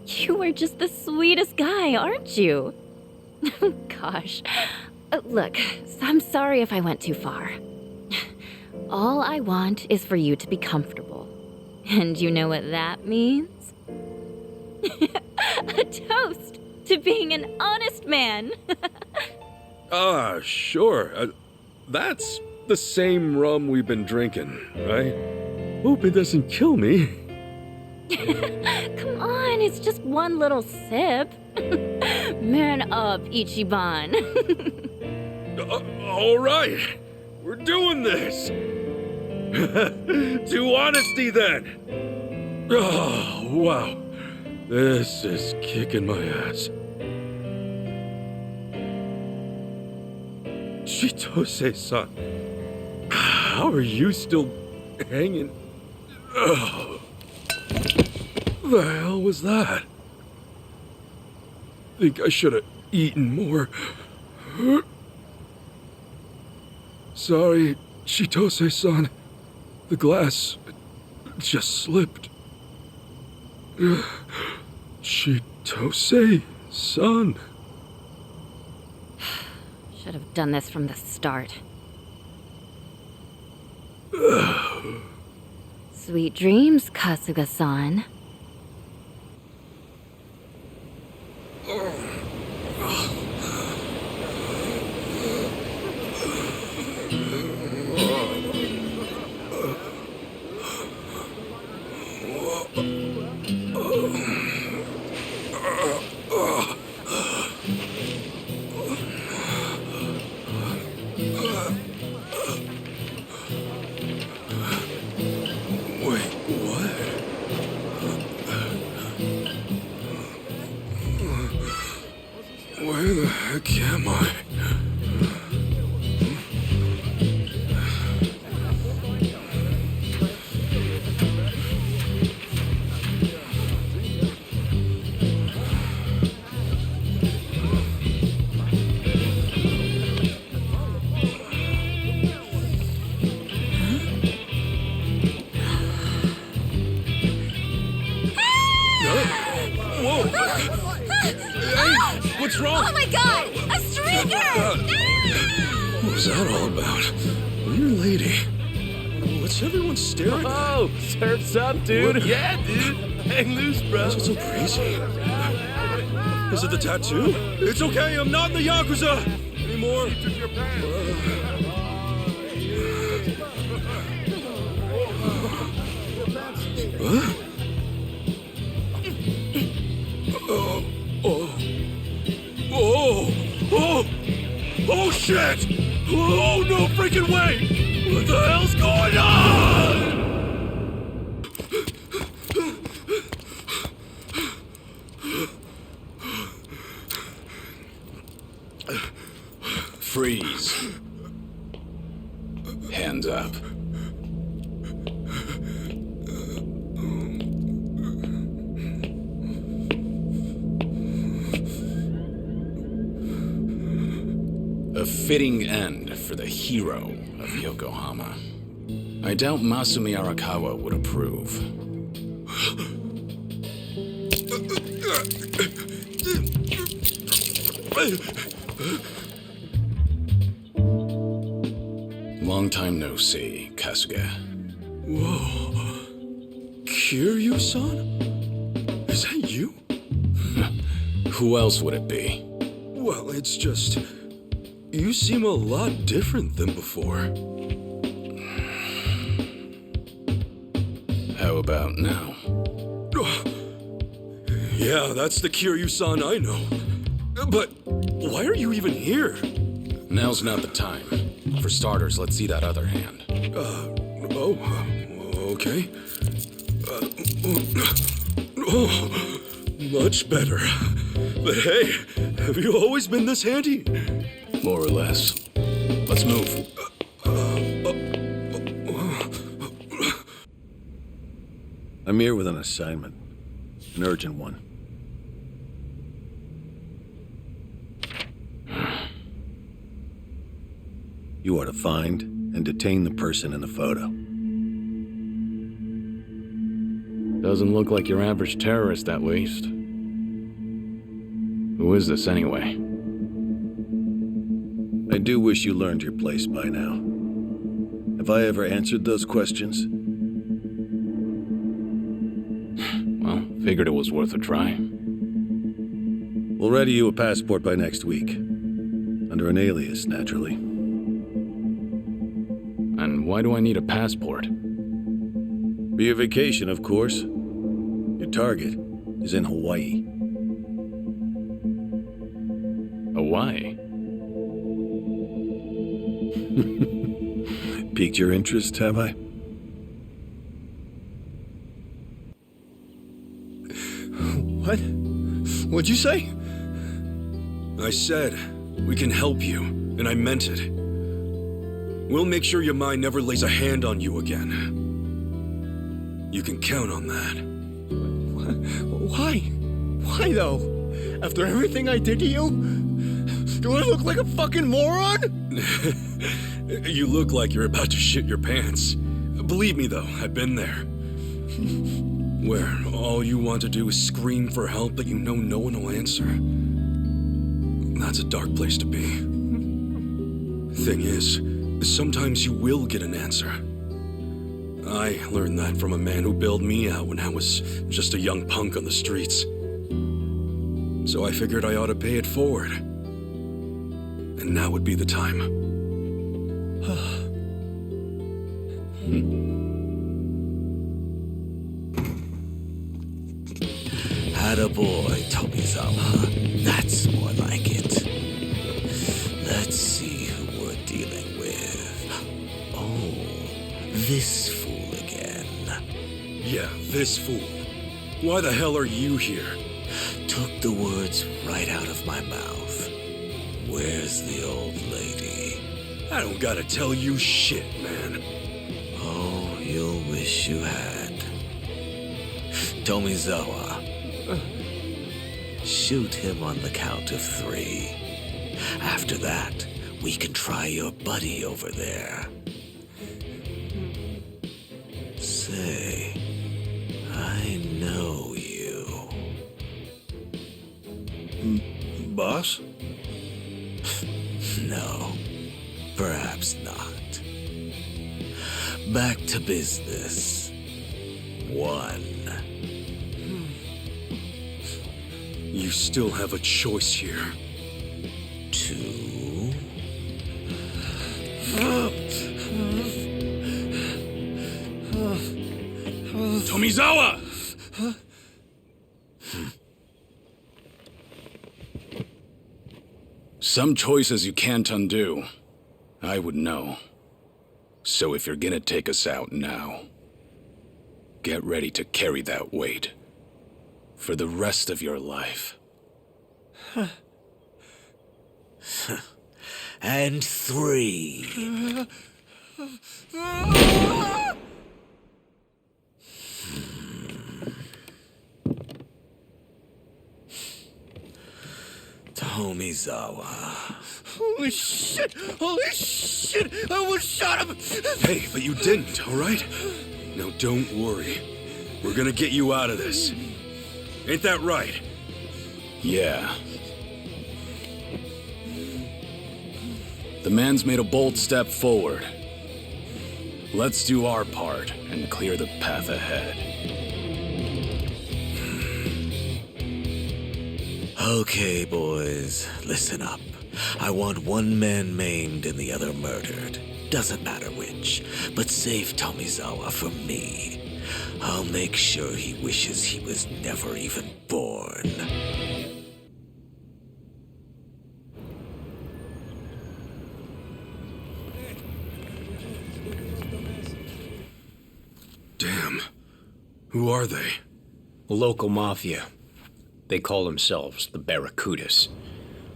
You are just the sweetest guy, aren't you? Gosh. Look, I'm sorry if I went too far. All I want is for you to be comfortable. And you know what that means? A toast to being an honest man. Sure. That's the same rum we've been drinking, right? Hope it doesn't kill me. Come on, it's just one little sip. Man up, Ichiban. All right. We're doing this. To honesty, then. Oh, wow. This is kicking my ass. Chitose-san, how are you still hanging? Oh. The hell was that? Think I should have eaten more. Sorry, Chitose-san. The glass just slipped. Chitose-san. Should have done this from the start. Sweet dreams, Kasuga-san. Where the heck am I? was that all about? Weird lady. What's everyone staring at? Oh, surf's up, dude. What? Yeah, dude. Hang loose, bro. What's so crazy? Is it the tattoo? It's okay, I'm not in the Yakuza anymore. Huh? Oh, shit! Oh, no freaking way! What the hell's going on? Freeze. Hands up. A fitting end for the hero of Yokohama. I doubt Masumi Arakawa would approve. Long time no see, Kasuga. Whoa. Kiryu-san? Is that you? Who else would it be? Well, it's just... You seem a lot different than before. How about now? Yeah, that's the Kiryu-san I know. But why are you even here? Now's not the time. For starters, let's see that other hand. Okay. Much better. But hey, have you always been this handy? More or less. Let's move. I'm here with an assignment. An urgent one. You are to find and detain the person in the photo. Doesn't look like your average terrorist, at least. Who is this, anyway? I do wish you learned your place by now. Have I ever answered those questions? Well, figured it was worth a try. We'll ready you a passport by next week. Under an alias, naturally. And why do I need a passport? For your vacation, of course. Your target is in Hawaii. Hawaii? Piqued your interest, have I? What? What'd you say? I said, we can help you, and I meant it. We'll make sure your mind never lays a hand on you again. You can count on that. Why? Why though? After everything I did to you? Do I look like a fucking moron? You look like you're about to shit your pants. Believe me though, I've been there. Where all you want to do is scream for help, but you know no one will answer. That's a dark place to be. Thing is, sometimes you will get an answer. I learned that from a man who bailed me out when I was just a young punk on the streets. So I figured I ought to pay it forward. And now would be the time. Attaboy, Tomizawa. That's more like it. Let's see who we're dealing with. Oh, this fool again. Yeah, this fool. Why the hell are you here? Took the words right out of my mouth. Where's the old lady? I don't gotta tell you shit, man. Oh, you'll wish you had. Tomizawa. Shoot him on the count of 3. After that, we can try your buddy over there. Say, I know you. Boss? No. perhaps not. Back to business. 1. You still have a choice here. 2. Tomizawa! Some choices you can't undo. I would know. So if you're gonna take us out now, get ready to carry that weight for the rest of your life. And 3. Tomizawa. Holy shit! Holy shit! I almost shot him! Hey, but you didn't, all right? Now don't worry. We're gonna get you out of this. Ain't that right? Yeah. The man's made a bold step forward. Let's do our part and clear the path ahead. Okay, boys, listen up. I want one man maimed and the other murdered. Doesn't matter which, but save Tomizawa from me. I'll make sure he wishes he was never even born. Damn. Who are they? Local mafia. They call themselves the Barracudas.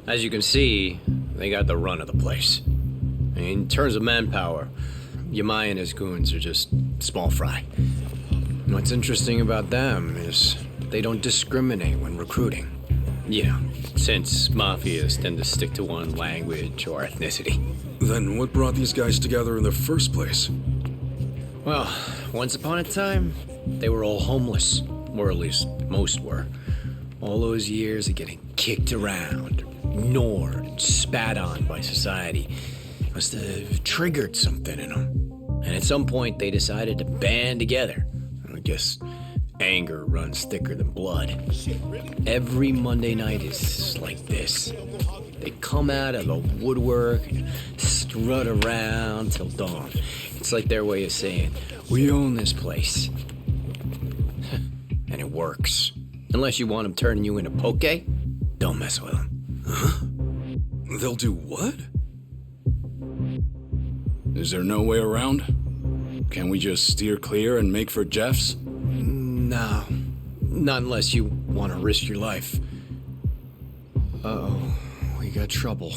As you can see, they got the run of the place. In terms of manpower, Yamai and his goons are just small fry. What's interesting about them is they don't discriminate when recruiting. You know, since mafias tend to stick to one language or ethnicity. Then what brought these guys together in the first place? Well, once upon a time, they were all homeless. Or at least most were. All those years of getting kicked around, ignored, and spat on by society must have triggered something in them. And at some point, they decided to band together. I guess anger runs thicker than blood. Every Monday night is like this. They come out of the woodwork and strut around till dawn. It's like their way of saying, we own this place. And it works. Unless you want them turning you into poke, don't mess with them. Huh? They'll do what? Is there no way around? Can we just steer clear and make for Jeff's? No. Not unless you want to risk your life. Uh-oh. We got trouble.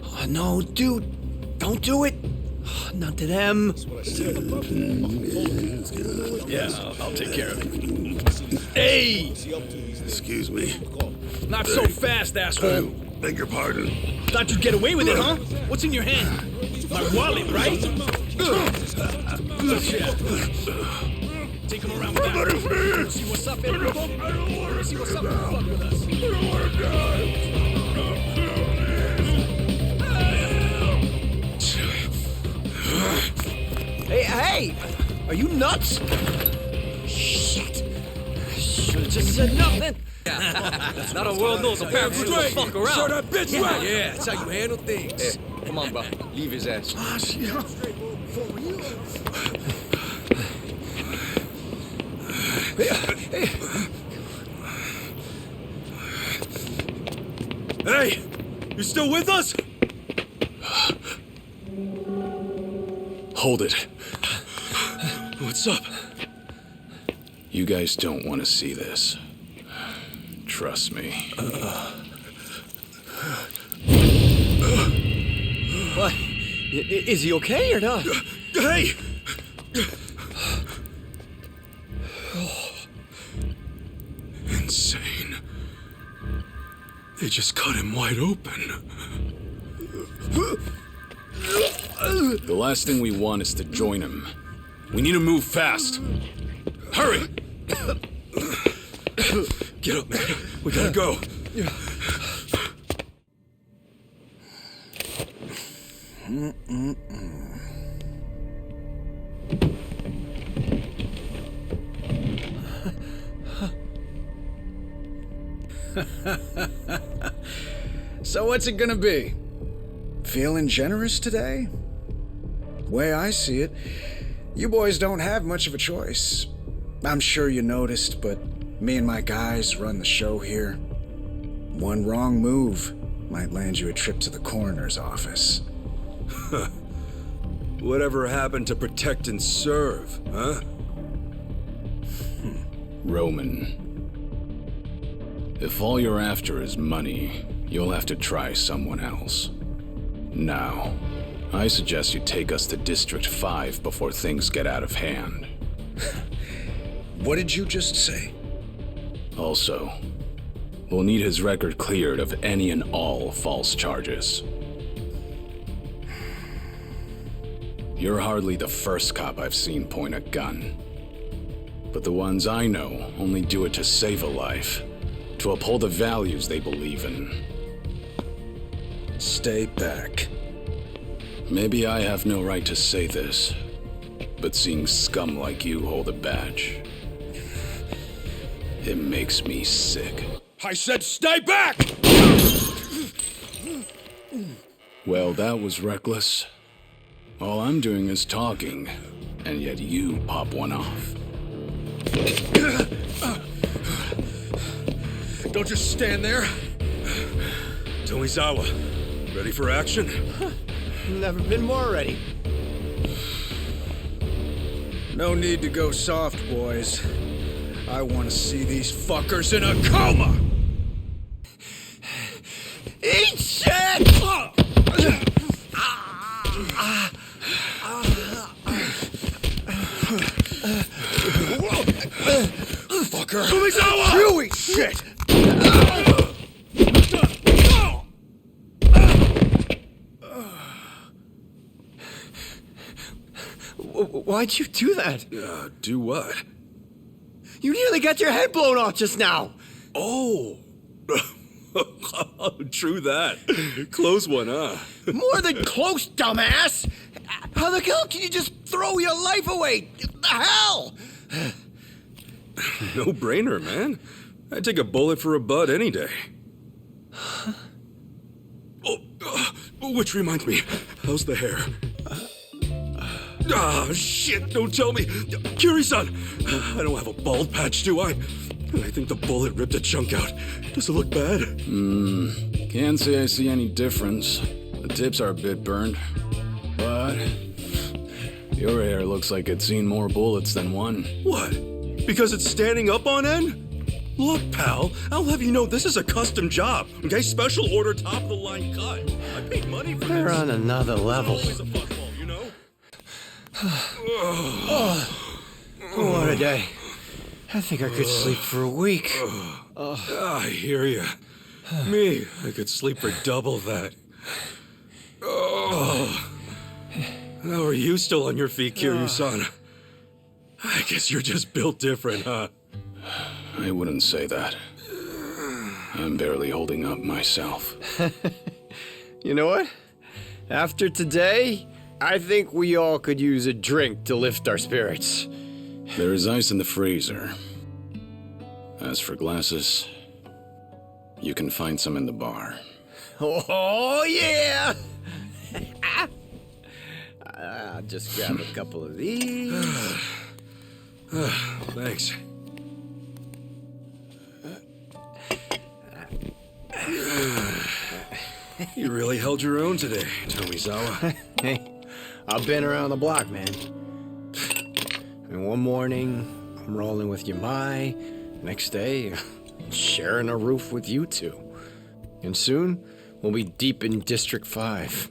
Oh, no, dude. Don't do it. Not to them. Yeah, I'll take care of it. Hey! Excuse me. Not so fast, asshole. Beg your pardon. Thought you'd get away with it, huh? What's in your hand? My wallet, right? Take him around with that. See what's up, Enrico? See what's up? Fuck with us. I don't want to die. Hey! Are you nuts? Shit! Should've just said nothing. Now the world knows a pair of you don't fuck around. Show that bitch right. Yeah, that's how you handle things. Hey, come on, bro. Leave his ass. Hey! You still with us? Hold it. What's up? You guys don't want to see this. Trust me. What? Is he okay or not? Hey! Insane. They just cut him wide open. The last thing we want is to join him. We need to move fast. Hurry! Get up, man. We gotta go. So what's it gonna be? Feeling generous today? Way I see it, you boys don't have much of a choice. I'm sure you noticed, but me and my guys run the show here. One wrong move might land you a trip to the coroner's office. Whatever happened to protect and serve, huh? Roman. If all you're after is money, you'll have to try someone else. Now, I suggest you take us to District 5 before things get out of hand. What did you just say? Also, we'll need his record cleared of any and all false charges. You're hardly the first cop I've seen point a gun. But the ones I know only do it to save a life, to uphold the values they believe in. Stay back. Maybe I have no right to say this, but seeing scum like you hold a badge, it makes me sick. I said stay back! Well, that was reckless. All I'm doing is talking, and yet you pop one off. Don't just stand there. Tomizawa, ready for action? Never been more ready. No need to go soft, boys. I want to see these fuckers in a coma! Eat shit! Fucker! Tomizawa! You eat shit! Why'd you do that? Do what? You nearly got your head blown off just now. Oh. True that. Close one, huh? More than close, dumbass! How the hell can you just throw your life away? The hell? No brainer, man. I'd take a bullet for a bud any day. Which reminds me, how's the hair? Shit, don't tell me. Kiri-san, I don't have a bald patch, do I? I think the bullet ripped a chunk out. Does it look bad? Can't say I see any difference. The tips are a bit burned. But your hair looks like it's seen more bullets than one. What? Because it's standing up on end? Look, pal, I'll have you know this is a custom job, okay? Special order, top-of-the-line cut. I paid money for They're this. on another level. Always a fuzzball, you know? What a day. I think I could sleep for a week. I hear you. Me, I could sleep for double that. How are you still on your feet, Kiryu-san? I guess you're just built different, huh? I wouldn't say that. I'm barely holding up myself. You know what? After today, I think we all could use a drink to lift our spirits. There is ice in the freezer. As for glasses, you can find some in the bar. Oh, yeah! I'll just grab a couple of these. Thanks. You really held your own today, Tomizawa. Hey, I've been around the block, man. And one morning, I'm rolling with Yamai. Next day, sharing a roof with you two. And soon, we'll be deep in District 5.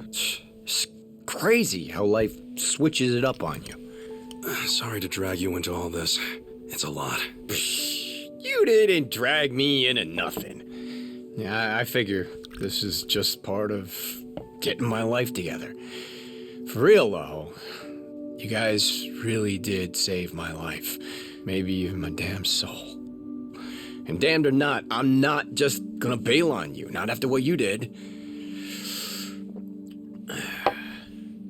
It's crazy how life switches it up on you. Sorry to drag you into all this. It's a lot. You didn't drag me into nothing. Yeah, I figure this is just part of getting my life together. For real, though, you guys really did save my life. Maybe even my damn soul. And damned or not, I'm not just gonna bail on you, not after what you did.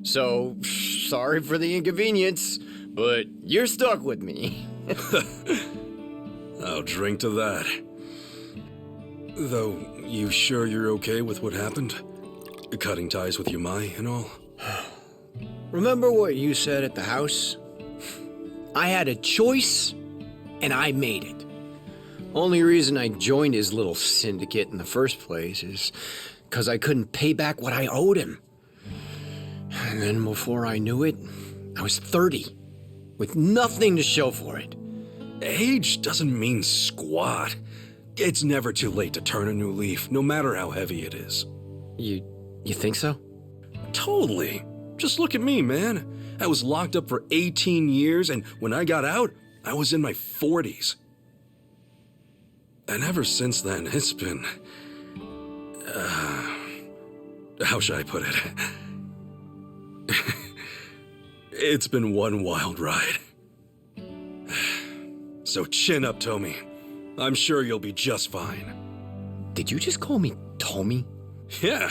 So, sorry for the inconvenience, but you're stuck with me. I'll drink to that. Though, you sure you're okay with what happened? Cutting ties with Yumai and all? Remember what you said at the house? I had a choice, and I made it. Only reason I joined his little syndicate in the first place is because I couldn't pay back what I owed him. And then before I knew it, I was 30, with nothing to show for it. Age doesn't mean squat. It's never too late to turn a new leaf, no matter how heavy it is. You think so? Totally. Just look at me, man. I was locked up for 18 years, and when I got out, I was in my 40s. And ever since then, it's been... how should I put it? It's been one wild ride. So chin up, Tommy. I'm sure you'll be just fine. Did you just call me Tommy? Yeah,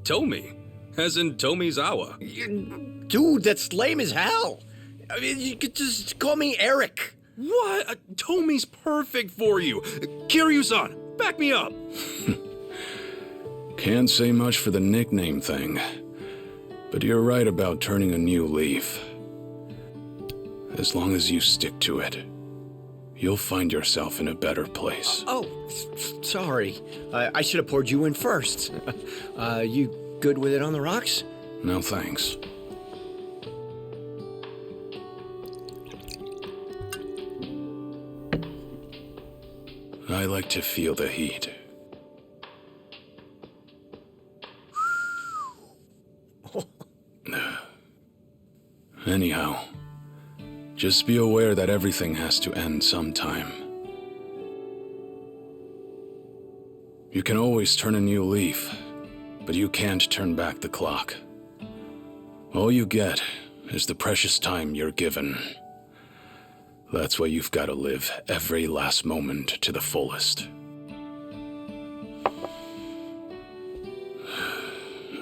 Tommy. As in Tomizawa. Dude, that's lame as hell. I mean, you could just call me Eric. What? Tommy's perfect for you. Kiryu-san, back me up. Can't say much for the nickname thing, but you're right about turning a new leaf. As long as you stick to it, you'll find yourself in a better place. Sorry. I should have poured you in first. You good with it on the rocks? No thanks. I like to feel the heat. Anyhow, just be aware that everything has to end sometime. You can always turn a new leaf, but you can't turn back the clock. All you get is the precious time you're given. That's why you've got to live every last moment to the fullest.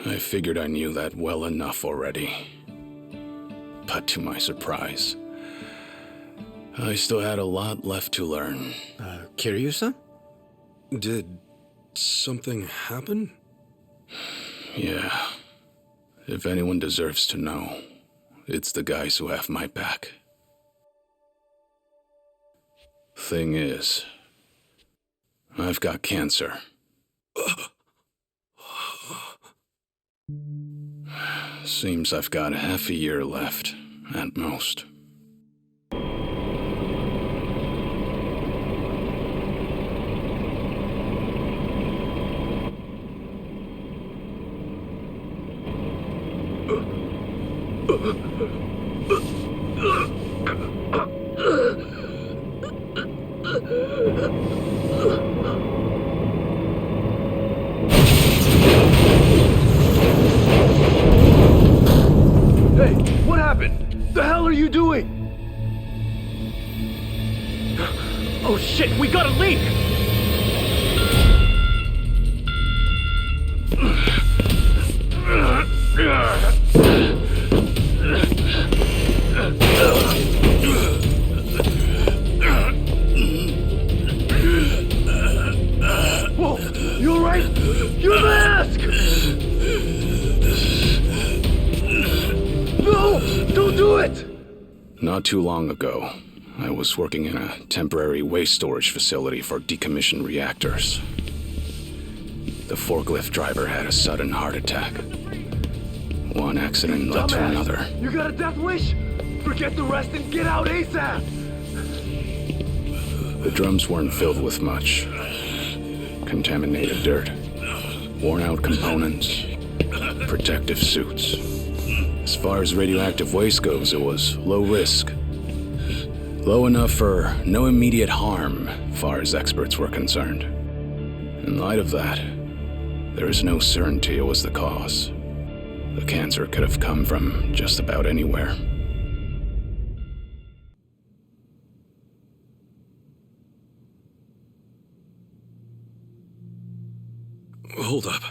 I figured I knew that well enough already. But to my surprise, I still had a lot left to learn. Kiryu-san? Did something happen? Yeah. If anyone deserves to know, it's the guys who have my back. Thing is, I've got cancer. Seems I've got half a year left, at most. Hey, what happened? The hell are you doing? Oh shit, we got a leak! Whoa, you alright? Your mask! No! Don't do it! Not too long ago, I was working in a temporary waste storage facility for decommissioned reactors. The forklift driver had a sudden heart attack. One accident led to another. You got a death wish? Forget the rest and get out ASAP! The drums weren't filled with much. Contaminated dirt, worn-out components, protective suits. As far as radioactive waste goes, it was low risk. Low enough for no immediate harm, far as experts were concerned. In light of that, there is no certainty it was the cause. The cancer could have come from just about anywhere. Hold up.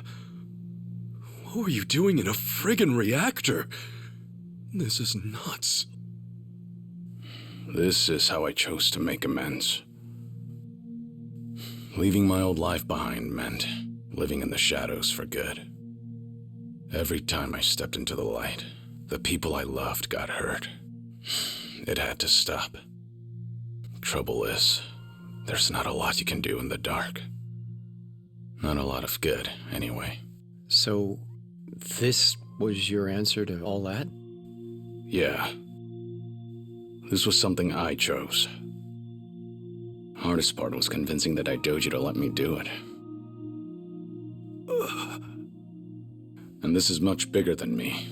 What were you doing in a friggin' reactor? This is nuts. This is how I chose to make amends. Leaving my old life behind meant living in the shadows for good. Every time I stepped into the light, the people I loved got hurt. It had to stop. Trouble is, there's not a lot you can do in the dark. Not a lot of good, anyway. So, this was your answer to all that? Yeah. This was something I chose. Hardest part was convincing the Daidoji to let me do it. And this is much bigger than me.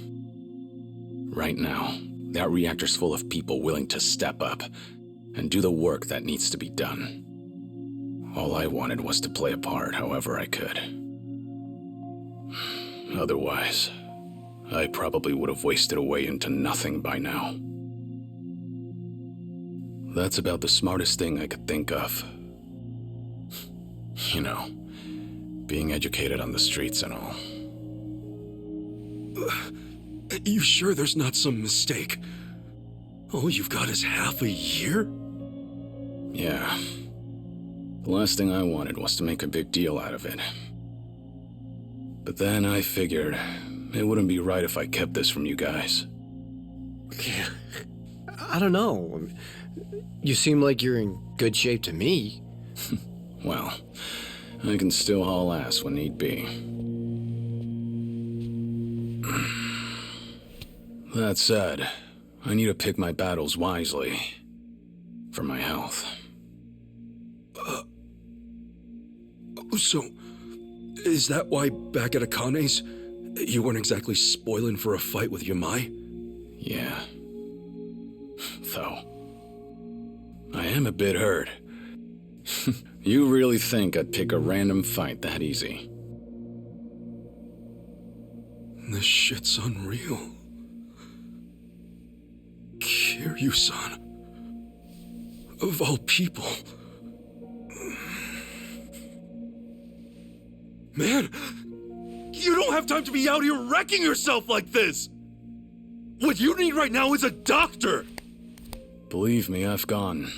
Right now, that reactor's full of people willing to step up and do the work that needs to be done. All I wanted was to play a part however I could. Otherwise, I probably would have wasted away into nothing by now. That's about the smartest thing I could think of. You know, being educated on the streets and all. You sure there's not some mistake? All you've got is half a year? Yeah. The last thing I wanted was to make a big deal out of it. But then I figured it wouldn't be right if I kept this from you guys. I don't know. You seem like you're in good shape to me. Well, I can still haul ass when need be. That said, I need to pick my battles wisely. For my health. So, is that why back at Akane's, you weren't exactly spoiling for a fight with Yamai? Yeah. Though, I am a bit hurt. You really think I'd pick a random fight that easy? This shit's unreal. Kiryu-san. Of all people. Man, you don't have time to be out here wrecking yourself like this! What you need right now is a doctor! Believe me, I've gone.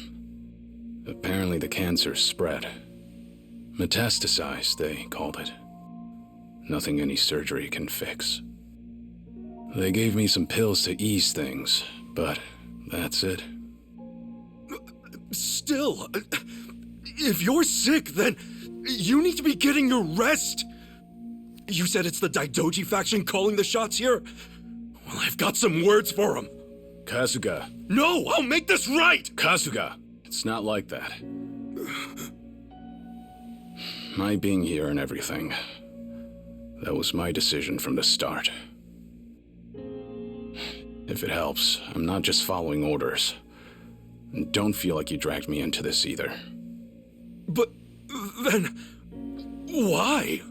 Apparently the cancer spread. Metastasized, they called it. Nothing any surgery can fix. They gave me some pills to ease things, but that's it. Still, if you're sick, then you need to be getting your rest. You said it's the Daidoji faction calling the shots here? Well, I've got some words for them. Kasuga. No, I'll make this right! Kasuga, it's not like that. My being here and everything, that was my decision from the start. If it helps, I'm not just following orders. And don't feel like you dragged me into this either. But then, why?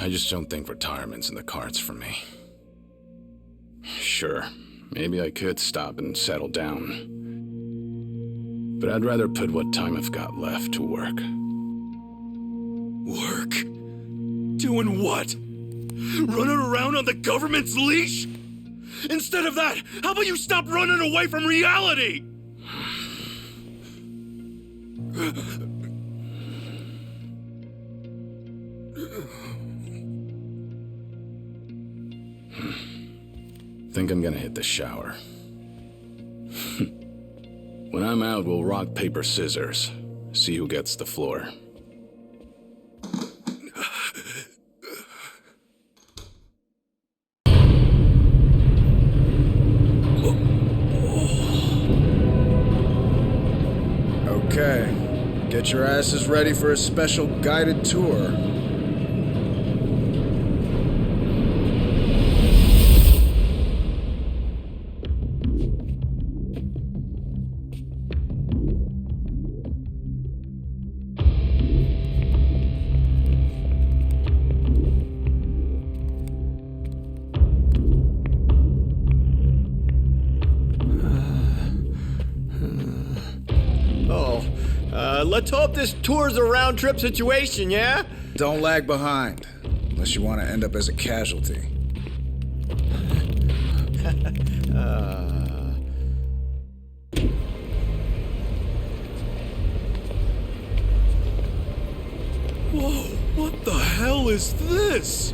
I just don't think retirement's in the cards for me. Sure, maybe I could stop and settle down. But I'd rather put what time I've got left to work. Work? Doing what? Running around on the government's leash? Instead of that, how about you stop running away from reality? Think I'm gonna hit the shower. When I'm out, we'll rock, paper, scissors. See who gets the floor. Okay, get your asses ready for a special guided tour. Let's hope this tour's a round-trip situation, yeah? Don't lag behind, unless you want to end up as a casualty. Whoa, what the hell is this?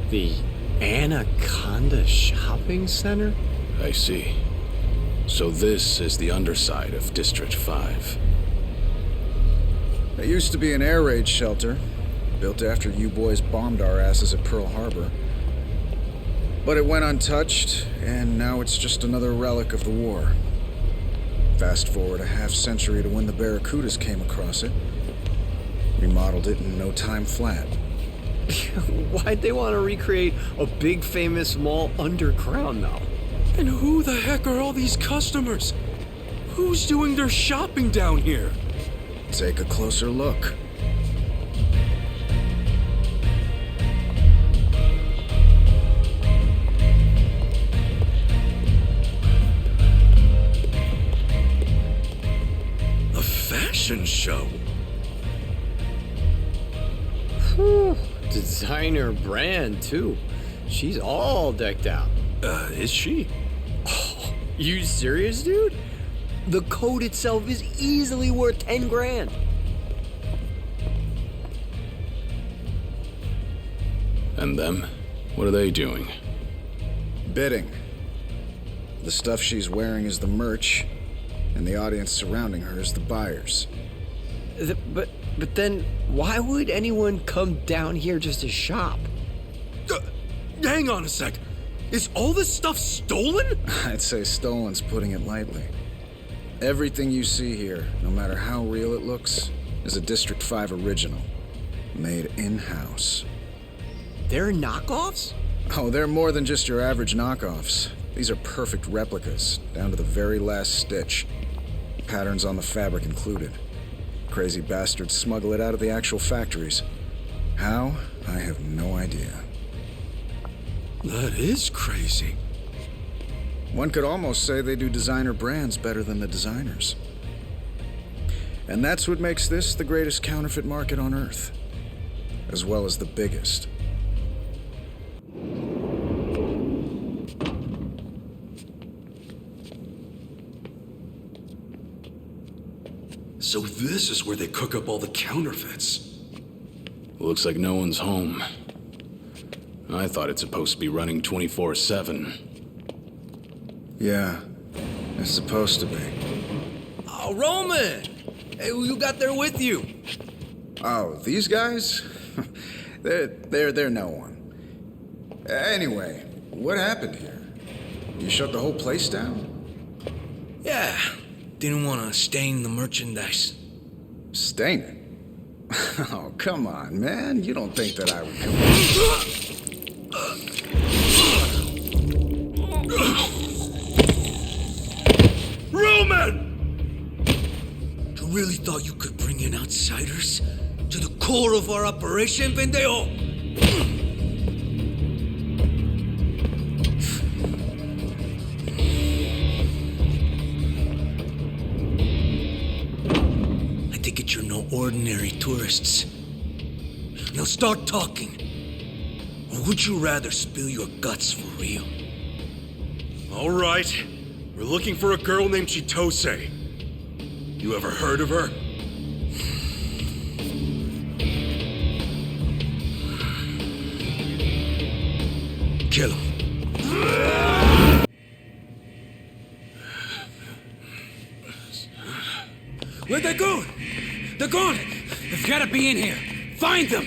The Anaconda Shopping Center? I see. So this is the underside of District 5. It used to be an air raid shelter, built after you boys bombed our asses at Pearl Harbor. But it went untouched, and now it's just another relic of the war. Fast forward a half-century to when the Barracudas came across it. Remodeled it in no time flat. Why'd they want to recreate a big famous mall underground now? And who the heck are all these customers? Who's doing their shopping down here? Take a closer look. A fashion show? Whew. Designer brand, too. She's all decked out. Is she? Oh, you serious, dude? The coat itself is easily worth 10 grand. And them? What are they doing? Bidding. The stuff she's wearing is the merch, and the audience surrounding her is the buyers. But then, why would anyone come down here just to shop? Hang on a sec. Is all this stuff stolen? I'd say stolen's putting it lightly. Everything you see here, no matter how real it looks, is a District 5 original. Made in-house. They're knockoffs? Oh, they're more than just your average knockoffs. These are perfect replicas, down to the very last stitch. Patterns on the fabric included. Crazy bastards smuggle it out of the actual factories. How? I have no idea. That is crazy. One could almost say they do designer brands better than the designers. And that's what makes this the greatest counterfeit market on Earth, as well as the biggest. So this is where they cook up all the counterfeits. Looks like no one's home. I thought it's supposed to be running 24/7. Yeah, it's supposed to be. Oh, Roman! Hey, who you got there with you? Oh, these guys? they're no one. Anyway, what happened here? You shut the whole place down? Yeah, didn't want to stain the merchandise. Stain it? Oh, come on, man. You don't think that I would come... Roman! You really thought you could bring in outsiders? To the core of our operation, pendejo? I take it you're no ordinary tourists. Now start talking. Or would you rather spill your guts for real? All right. We're looking for a girl named Chitose. You ever heard of her? Kill him. Where'd they go? They're gone! They've gotta be in here! Find them!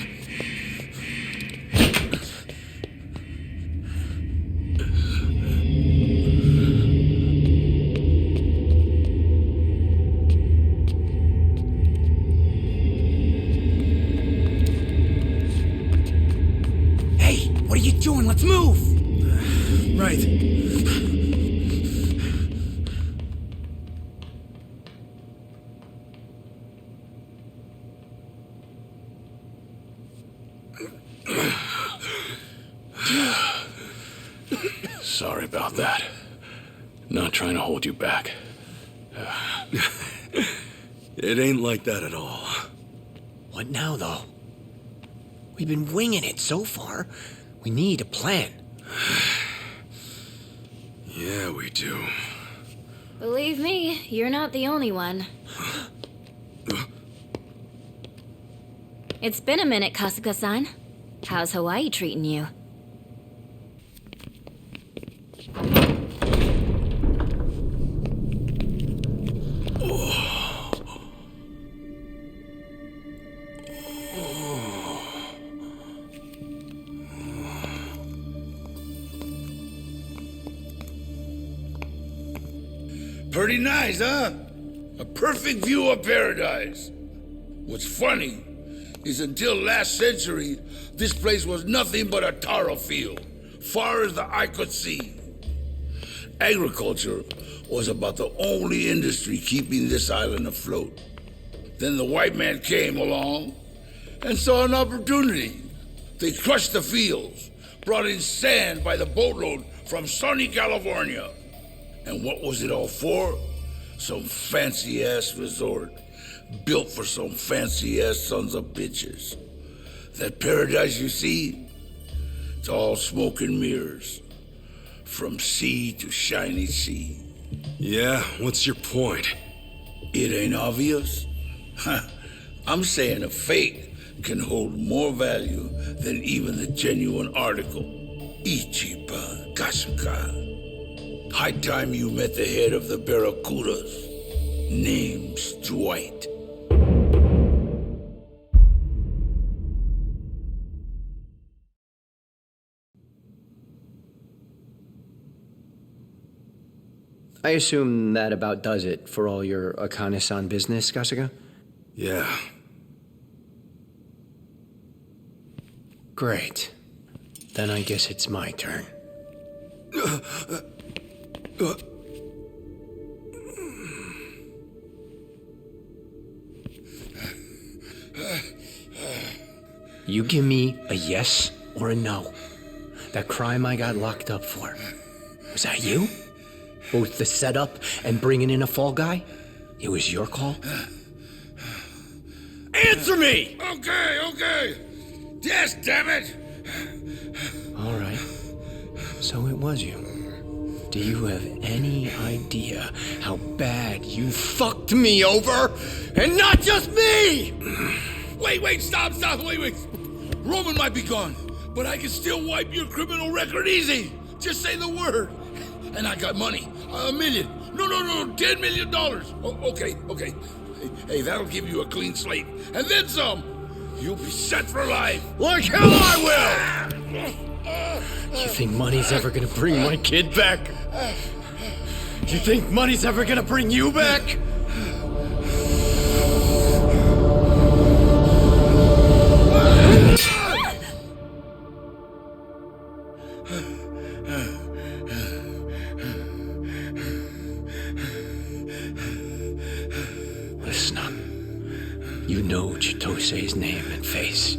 Hey, what are you doing? Let's move! Right. Sorry about that. Not trying to hold you back. It ain't like that at all. What now, though? We've been winging it so far. We need a plan. Yeah, we do. Believe me, you're not the only one. It's been a minute, Kasuga-san. How's Hawaii treating you? Pretty nice, huh? A perfect view of paradise. What's funny is until last century, this place was nothing but a taro field, far as the eye could see. Agriculture was about the only industry keeping this island afloat. Then the white man came along and saw an opportunity. They crushed the fields, brought in sand by the boatload from sunny California. And what was it all for? Some fancy-ass resort, built for some fancy-ass sons of bitches. That paradise you see, it's all smoke and mirrors. From sea to shiny sea. Yeah, what's your point? It ain't obvious? I'm saying a fake can hold more value than even the genuine article. Ichiban Kasuga. High time you met the head of the Barracudas. Name's Dwight. I assume that about does it for all your Akane-san business, Kasuga? Yeah. Great. Then I guess it's my turn. You give me a yes or a no. That crime I got locked up for. Was that you? Both the setup and bringing in a fall guy? It was your call? Answer me! Okay. Yes, damn it! All right. So it was you. Do you have any idea how bad you fucked me over? And not just me! Wait, stop, wait. Roman might be gone, but I can still wipe your criminal record easy. Just say the word. And I got money. $1 million. No, $10 million. Okay. Hey, that'll give you a clean slate. And then some. You'll be set for life. Like hell I will! You think money's ever gonna bring my kid back? You think money's ever gonna bring you back? Listen up. You know Chitose's name and face.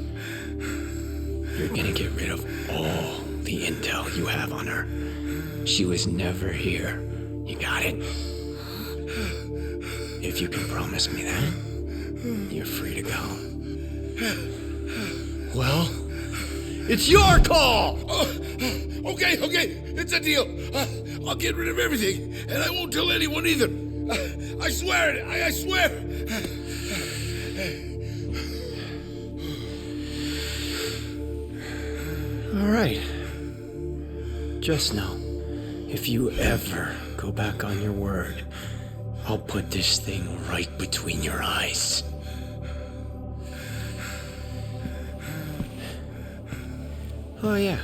You're gonna get rid of all the intel you have on her. She was never here. You got it? If you can promise me that, you're free to go. Well, it's your call! Okay, it's a deal. I'll get rid of everything, and I won't tell anyone either. I swear it, I swear. All right. Just know, if you ever go back on your word, I'll put this thing right between your eyes. Oh, yeah.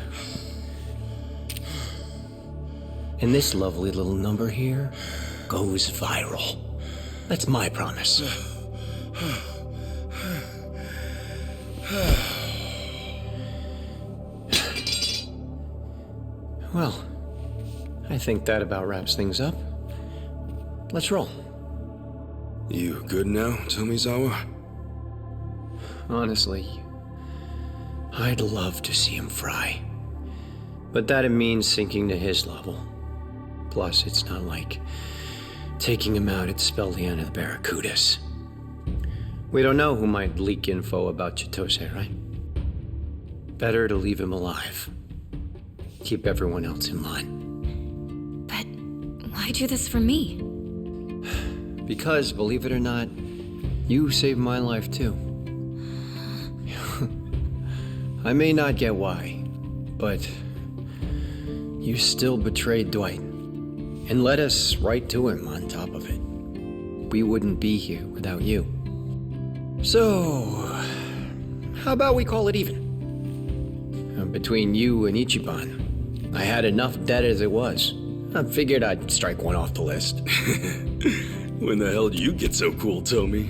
And this lovely little number here goes viral. That's my promise. Well, I think that about wraps things up. Let's roll. You good now, Tomizawa? Honestly, I'd love to see him fry. But that'd mean sinking to his level. Plus, it's not like taking him out would spell the end of the Barracudas. We don't know who might leak info about Chitose, right? Better to leave him alive. Keep everyone else in line. But why do this for me? Because, believe it or not, you saved my life too. I may not get why, but you still betrayed Dwight and led us right to him on top of it. We wouldn't be here without you. So, how about we call it even? Between you and Ichiban, I had enough debt as it was. I figured I'd strike one off the list. When the hell did you get so cool, Tommy?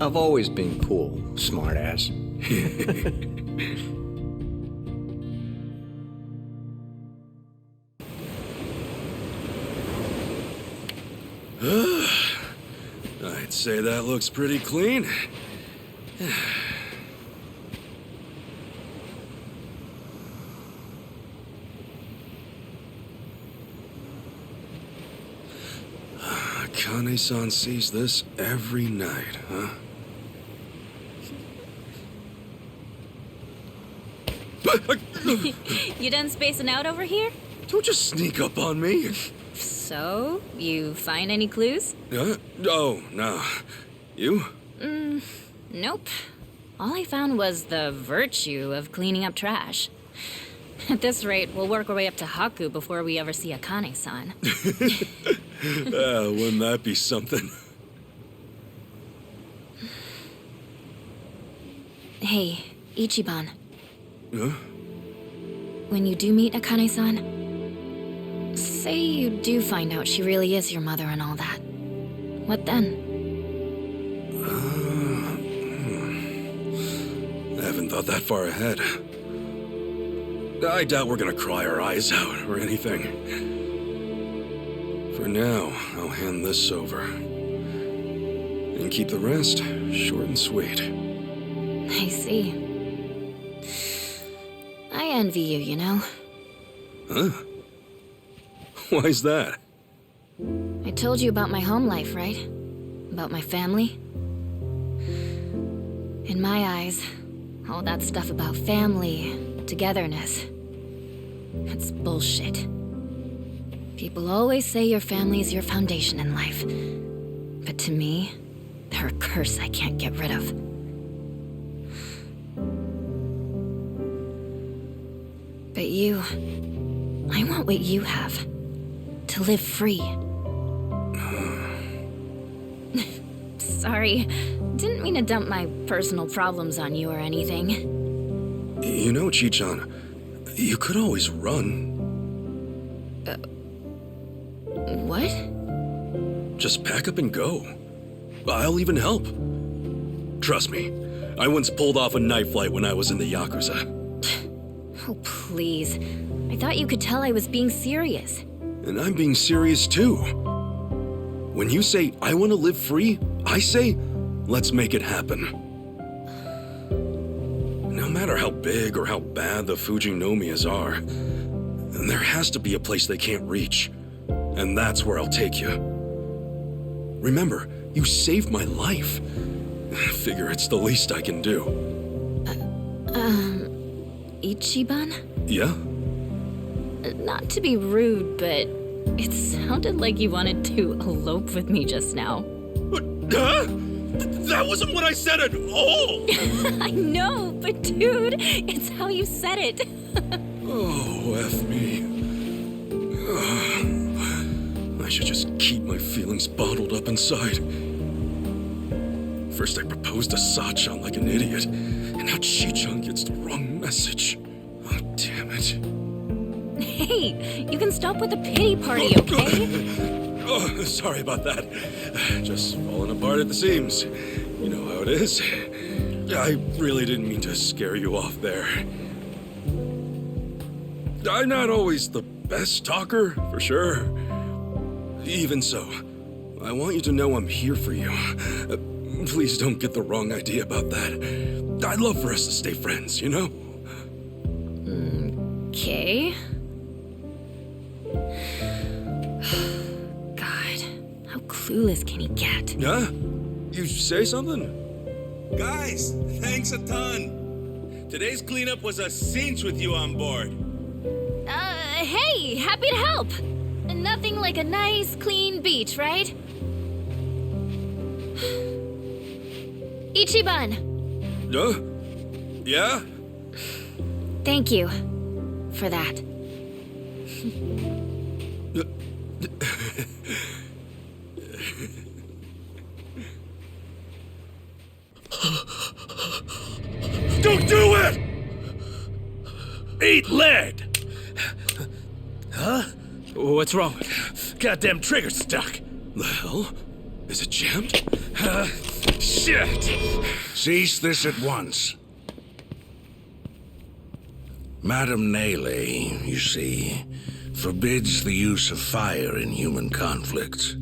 I've always been cool, smartass. I'd say that looks pretty clean. Kane-san sees this every night, huh? You done spacing out over here? Don't just sneak up on me. So, you find any clues? Oh, no. You? Nope. All I found was the virtue of cleaning up trash. At this rate, we'll work our way up to Haku before we ever see Akane-san. Wouldn't that be something? Hey, Ichiban. Huh? When you do meet Akane-san, say you do find out she really is your mother and all that. What then? I haven't thought that far ahead. I doubt we're gonna cry our eyes out or anything. For now, I'll hand this over. And keep the rest short and sweet. I see. I envy you, you know? Huh? Why's that? I told you about my home life, right? About my family? In my eyes, all that stuff about family, togetherness, it's bullshit. People always say your family is your foundation in life. But to me, they're a curse I can't get rid of. But you, I want what you have. To live free. Sorry, didn't mean to dump my personal problems on you or anything. You know, Chi-chan, you could always run. What? Just pack up and go. I'll even help. Trust me, I once pulled off a night flight when I was in the Yakuza. Oh, please. I thought you could tell I was being serious. And I'm being serious too. When you say, I want to live free, I say, let's make it happen. No matter how big or how bad the Fujinomias are, there has to be a place they can't reach. And that's where I'll take you. Remember, you saved my life. Figure it's the least I can do. Ichiban? Yeah? Not to be rude, but it sounded like you wanted to elope with me just now. Huh? That wasn't what I said at all! I know, but dude, it's how you said it. Oh, F me. I should just keep my feelings bottled up inside. First I proposed to Sachan like an idiot, and now Chi-chan gets the wrong message. Oh, damn it. Hey, you can stop with the pity party, okay? Oh, sorry about that. Just falling apart at the seams. You know how it is. I really didn't mean to scare you off there. I'm not always the best talker, for sure. Even so, I want you to know I'm here for you. Please don't get the wrong idea about that. I'd love for us to stay friends, you know? Okay. God, how clueless can he get? Huh? You say something? Guys, thanks a ton. Today's cleanup was a cinch with you on board. Hey, happy to help. Nothing like a nice, clean beach, right? Ichiban, Yeah? thank you for that. Don't do it! Eat lead! Huh? What's wrong? Goddamn trigger stuck. The hell? Is it jammed? Shit! Cease this at once. Madame Nele, you see, forbids the use of fire in human conflicts.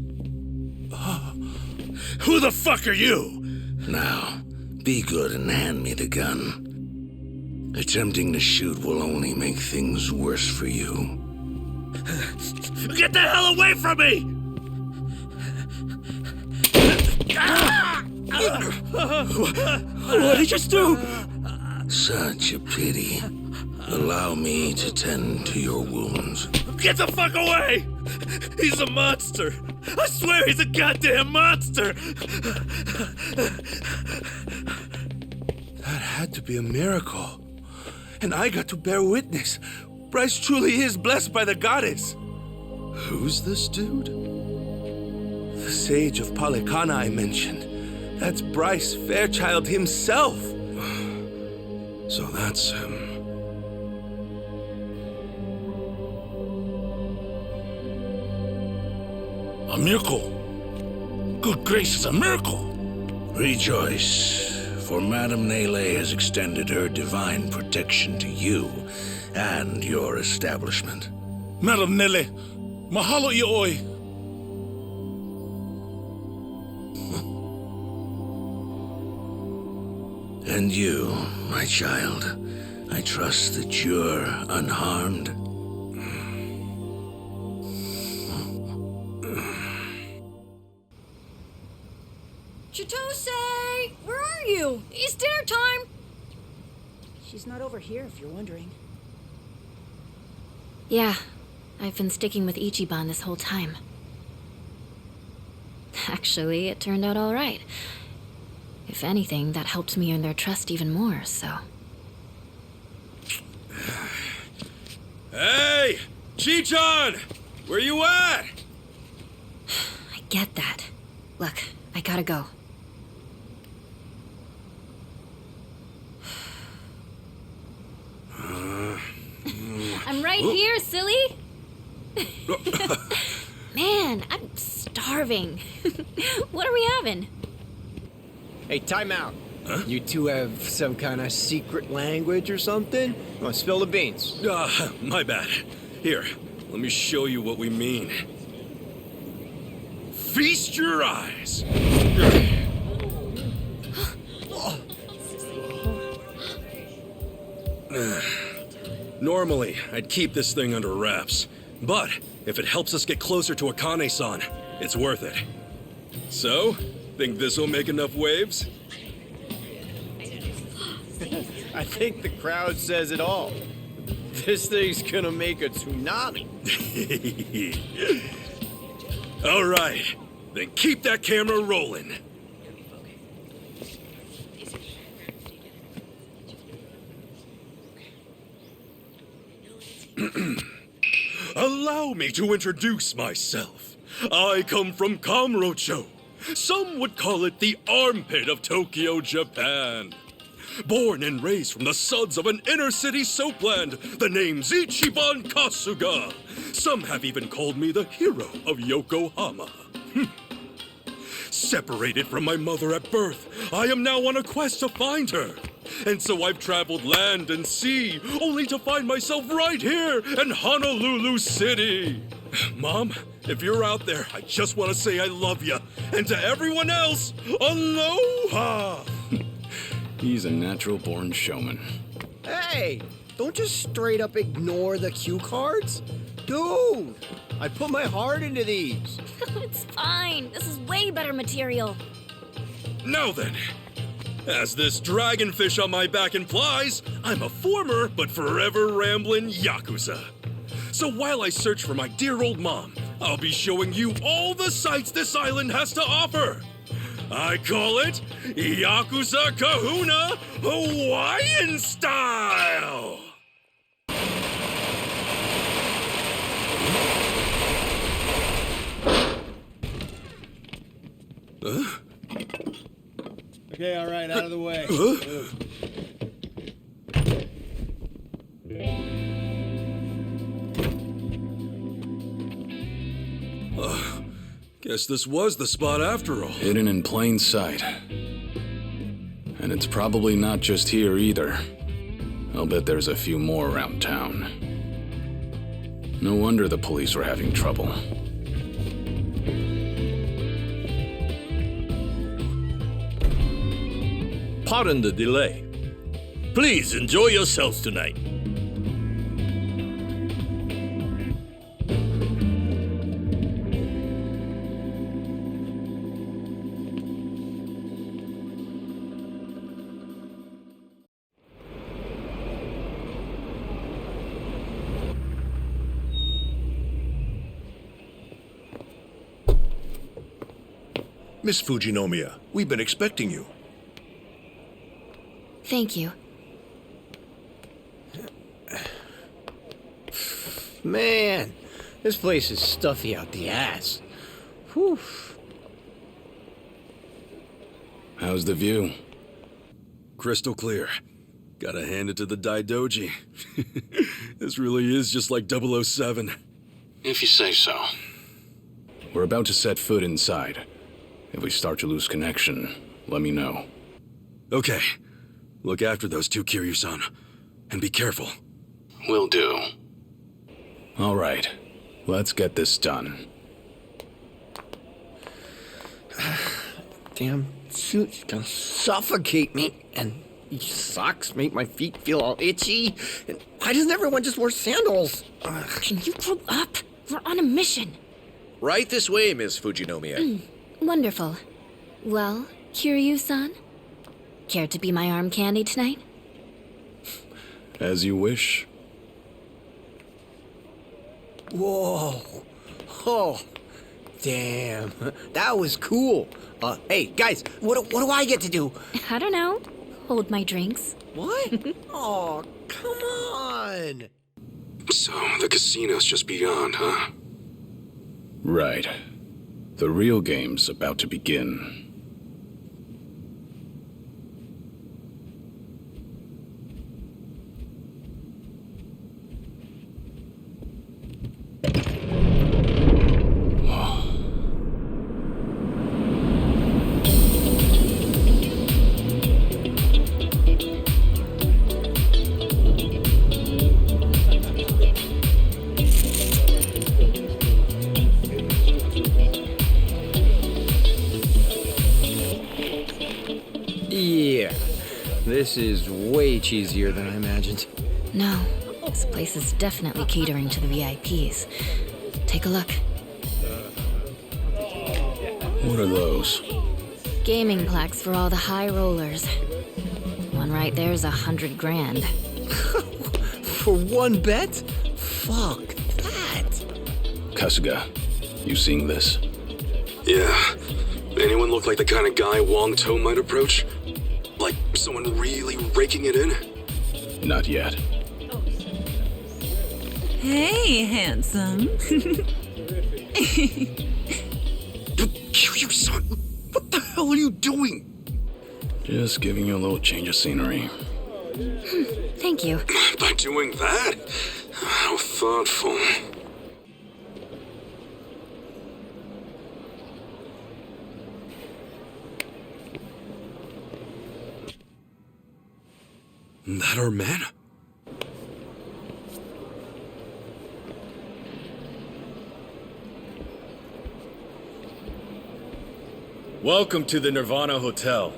Who the fuck are you? Now, be good and hand me the gun. Attempting to shoot will only make things worse for you. Get the hell away from me! What did you just do? Such a pity. Allow me to tend to your wounds. Get the fuck away! He's a monster! I swear he's a goddamn monster! That had to be a miracle. And I got to bear witness. Bryce truly is blessed by the goddess. Who's this dude? The sage of Palikana I mentioned. That's Bryce Fairchild himself. So that's him. A miracle. Good gracious, a miracle. Rejoice, for Madame Nele has extended her divine protection to you and your establishment. Madam Nele, mahalo ioi. And you, my child, I trust that you're unharmed. Chitose! Where are you? It's dinner time! She's not over here, if you're wondering. Yeah, I've been sticking with Ichiban this whole time. Actually, it turned out all right. If anything, that helped me earn their trust even more, so... Hey! Chichan! Where you at? I get that. Look, I gotta go. I'm right here, silly! Man, I'm starving. What are we having? Hey, time out. Huh? You two have some kind of secret language or something? Well, spill the beans. My bad. Here, let me show you what we mean. Feast your eyes! Normally, I'd keep this thing under wraps. But, if it helps us get closer to Akane-san, it's worth it. So, think this'll make enough waves? I think the crowd says it all. This thing's gonna make a tsunami. All right, then keep that camera rolling. Allow me to introduce myself. I come from Kamurocho. Some would call it the armpit of Tokyo, Japan. Born and raised from the suds of an inner-city soapland, the name's Ichiban Kasuga. Some have even called me the hero of Yokohama. Separated from my mother at birth, I am now on a quest to find her. And so I've traveled land and sea, only to find myself right here in Honolulu City. Mom, if you're out there, I just want to say I love you. And to everyone else, aloha! He's a natural-born showman. Hey, don't just straight up ignore the cue cards. Dude, I put my heart into these. It's fine. This is way better material. Now then, as this dragonfish on my back implies, I'm a former but forever rambling Yakuza. So while I search for my dear old mom, I'll be showing you all the sights this island has to offer. I call it Yakuza Kahuna Hawaiian Style! Okay, all right, out of the way. Guess this was the spot after all. Hidden in plain sight. And it's probably not just here either. I'll bet there's a few more around town. No wonder the police were having trouble. Pardon the delay. Please enjoy yourselves tonight. Miss Fujinomiya, we've been expecting you. Thank you. Man, this place is stuffy out the ass. Whew. How's the view? Crystal clear. Gotta hand it to the Daidoji. This really is just like 007. If you say so. We're about to set foot inside. If we start to lose connection, let me know. Okay. Look after those two, Kiryu-san. And be careful. Will do. All right. Let's get this done. Damn suit's gonna suffocate me, and these socks make my feet feel all itchy. And why doesn't everyone just wear sandals? Can you grow up? We're on a mission. Right this way, Miss Fujinomiya. Wonderful. Well, Kiryu-san? Care to be my arm candy tonight? As you wish. Whoa. Oh. Damn. That was cool. Hey, guys, what do I get to do? I don't know. Hold my drinks. What? Oh, come on. So, the casino's just beyond, huh? Right. The real game's about to begin. Yeah, this is way cheesier than I imagined. No, this place is definitely catering to the VIPs. Take a look. What are those? Gaming plaques for all the high rollers. One right there's $100 grand. For one bet? Fuck that. Kasuga, you seeing this? Yeah. Anyone look like the kind of guy Wong To might approach? Like someone really raking it in? Not yet. Hey, handsome. Kiryu-san, what the hell are you doing? Just giving you a little change of scenery. Thank you. By doing that? How thoughtful. That our man? Welcome to the Nirvana Hotel.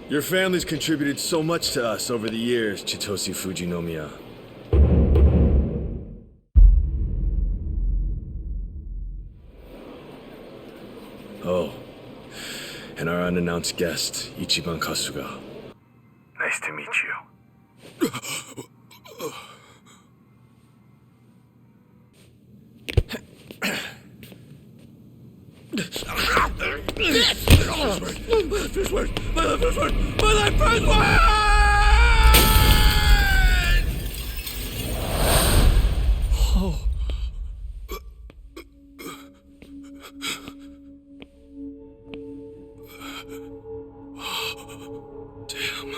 Your family's contributed so much to us over the years, Chitose Fujinomiya. Oh, and our unannounced guest, Ichiban Kasuga. Nice to meet you. First word! My first word! My first word! Oh. Damn.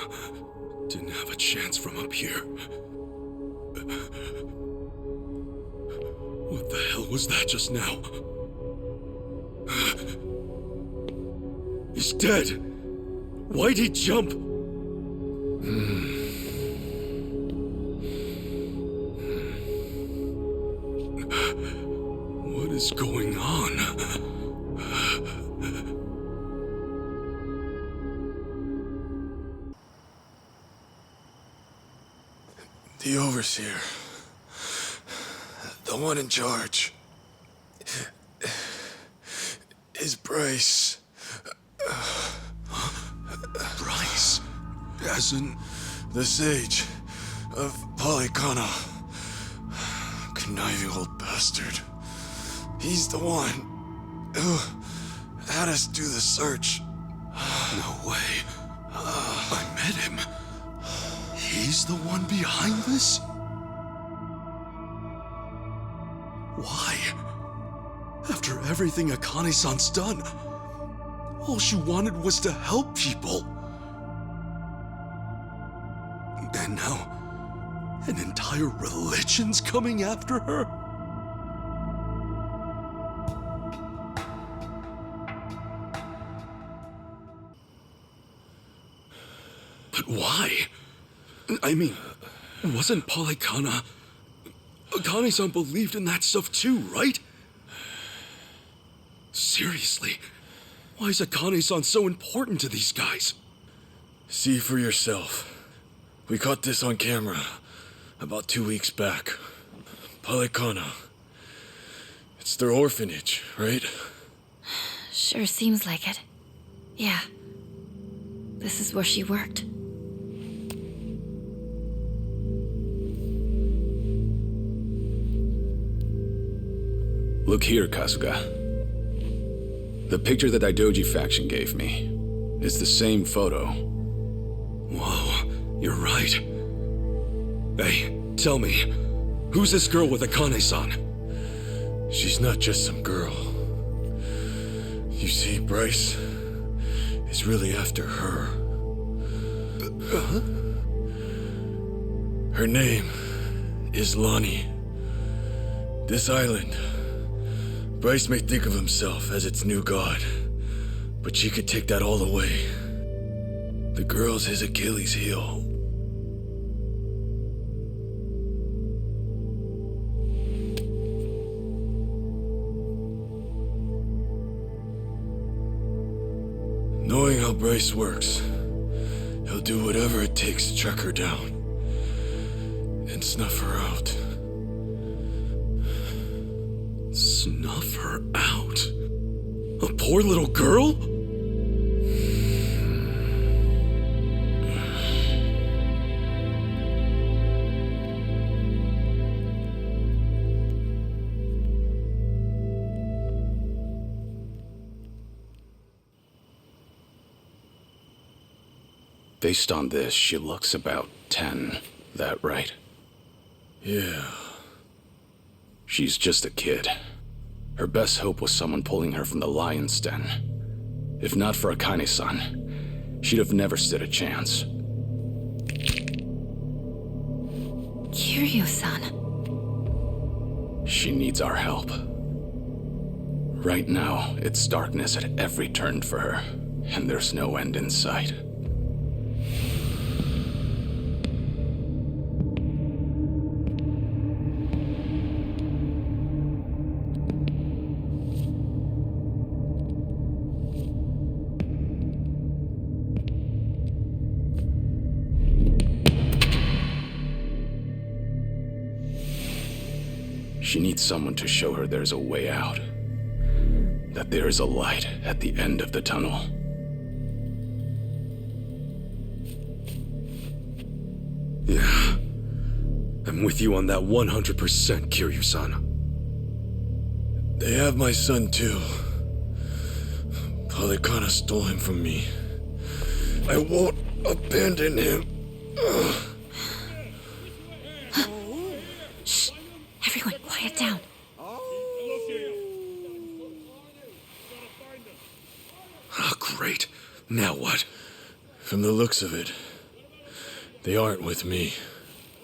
Didn't have a chance from up here. What the hell was that just now? He's dead. Why'd he jump? What is going on? The overseer. The one in charge. Is Bryce. Bryce? As in... The sage of Polycana. Conniving old bastard. He's the one who had us do the search. No way. I met him. He's the one behind this? Why? After everything Akane-san's done, all she wanted was to help people. And now, an entire religion's coming after her? But why? I mean, wasn't Polycana... Akane-san believed in that stuff too, right? Seriously, why is Akane-san so important to these guys? See for yourself. We caught this on camera about 2 weeks back. Polycana. It's their orphanage, right? Sure seems like it. Yeah. This is where she worked. Look here, Kasuga. The picture the Daidoji faction gave me is the same photo. Whoa, you're right. Hey, tell me, who's this girl with Akane-san? She's not just some girl. You see, Bryce is really after her. Her name is Lonnie. This island, Bryce may think of himself as its new god, but she could take that all away. The girl's his Achilles heel. Knowing how Bryce works, he'll do whatever it takes to track her down and snuff her out. Snuff her out? A poor little girl? Based on this, she looks about 10. That right? Yeah. She's just a kid. Her best hope was someone pulling her from the lion's den. If not for Akane-san, she'd have never stood a chance. Kiryu-san. She needs our help. Right now, it's darkness at every turn for her, and there's no end in sight. She needs someone to show her there's a way out. That there is a light at the end of the tunnel. Yeah. I'm with you on that 100%, Kiryu-san. They have my son too. Polycana stole him from me. I won't abandon him. Shh! Everyone, quiet down. Ah, great. Now what? From the looks of it, they aren't with me.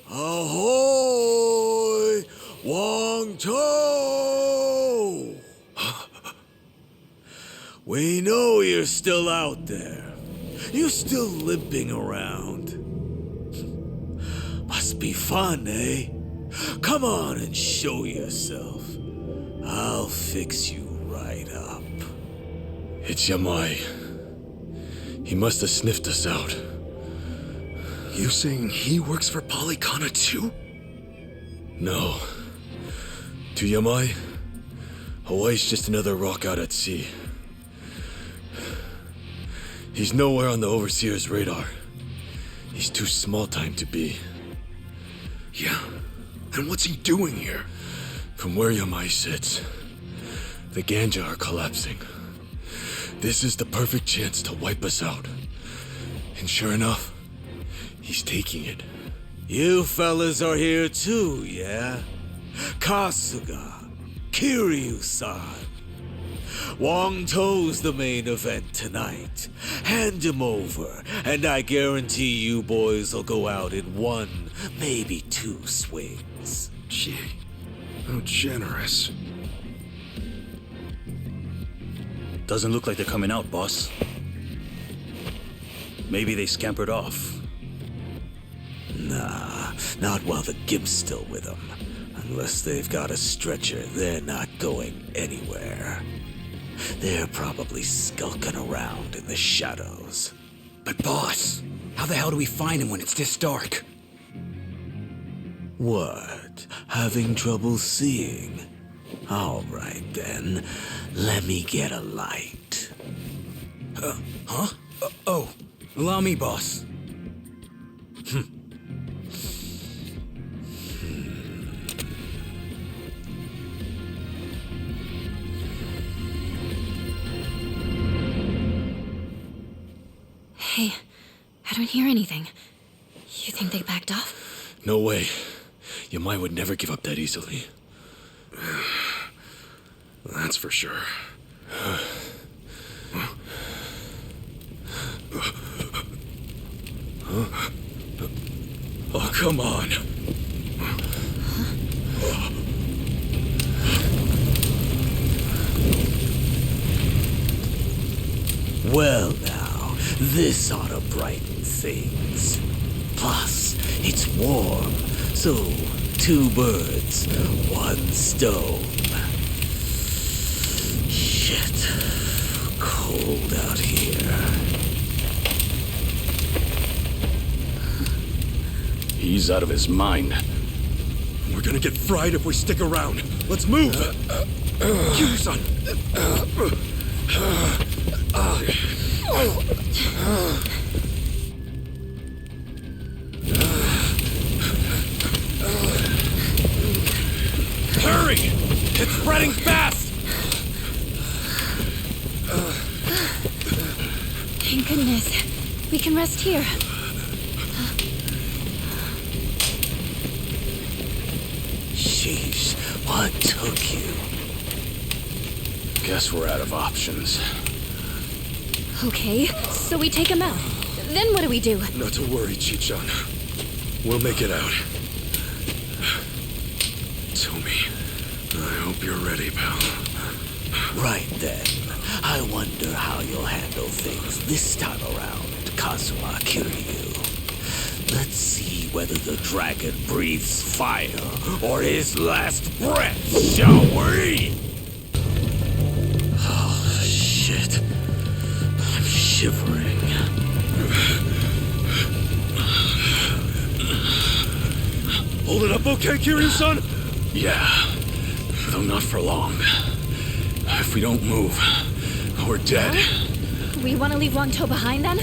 Ahoy! Wong To! We know you're still out there. You're still limping around. Must be fun, eh? Come on and show yourself. I'll fix you right up. It's Yamai. He must have sniffed us out. You saying he works for Polycana too? No. To Yamai, Hawaii's just another rock out at sea. He's nowhere on the Overseer's radar. He's too small time to be. Yeah? And what's he doing here? From where Yamai sits, the Ganja are collapsing. This is the perfect chance to wipe us out. And sure enough, he's taking it. You fellas are here too, yeah? Kasuga, Kiryu-san. Wong To's the main event tonight. Hand him over, and I guarantee you boys will go out in one, maybe two swings. Gee, how generous. Doesn't look like they're coming out, boss. Maybe they scampered off. Nah, not while the gimp's still with them. Unless they've got a stretcher, they're not going anywhere. They're probably skulking around in the shadows. But boss, how the hell do we find him when it's this dark? What? Having trouble seeing? All right then, let me get a light. Allow me, boss. Hey, I don't hear anything. You think they backed off? No way. Yamai would never give up that easily. That's for sure. Oh, come on. Well now, this ought to brighten things. Plus, it's warm, so 2 birds, 1 stone. Shit, cold out here. He's out of his mind. We're gonna get fried if we stick around. Let's move! Kiryu-san! Hurry! It's spreading fast! Thank goodness. We can rest here. Sheesh, what took you? Guess we're out of options. Okay, so we take him out. Then what do we do? Not to worry, Chichan. We'll make it out. Tomi, I hope you're ready, pal. Right then. I wonder how you'll handle things this time around, Kazuma Kiryu. Let's see whether the dragon breathes fire or his last breath, shall we? Oh, shit. I'm shivering. Hold it up okay, Kiryu-san? Yeah, No, not for long. If we don't move, we're dead. We want to leave Wang To behind then?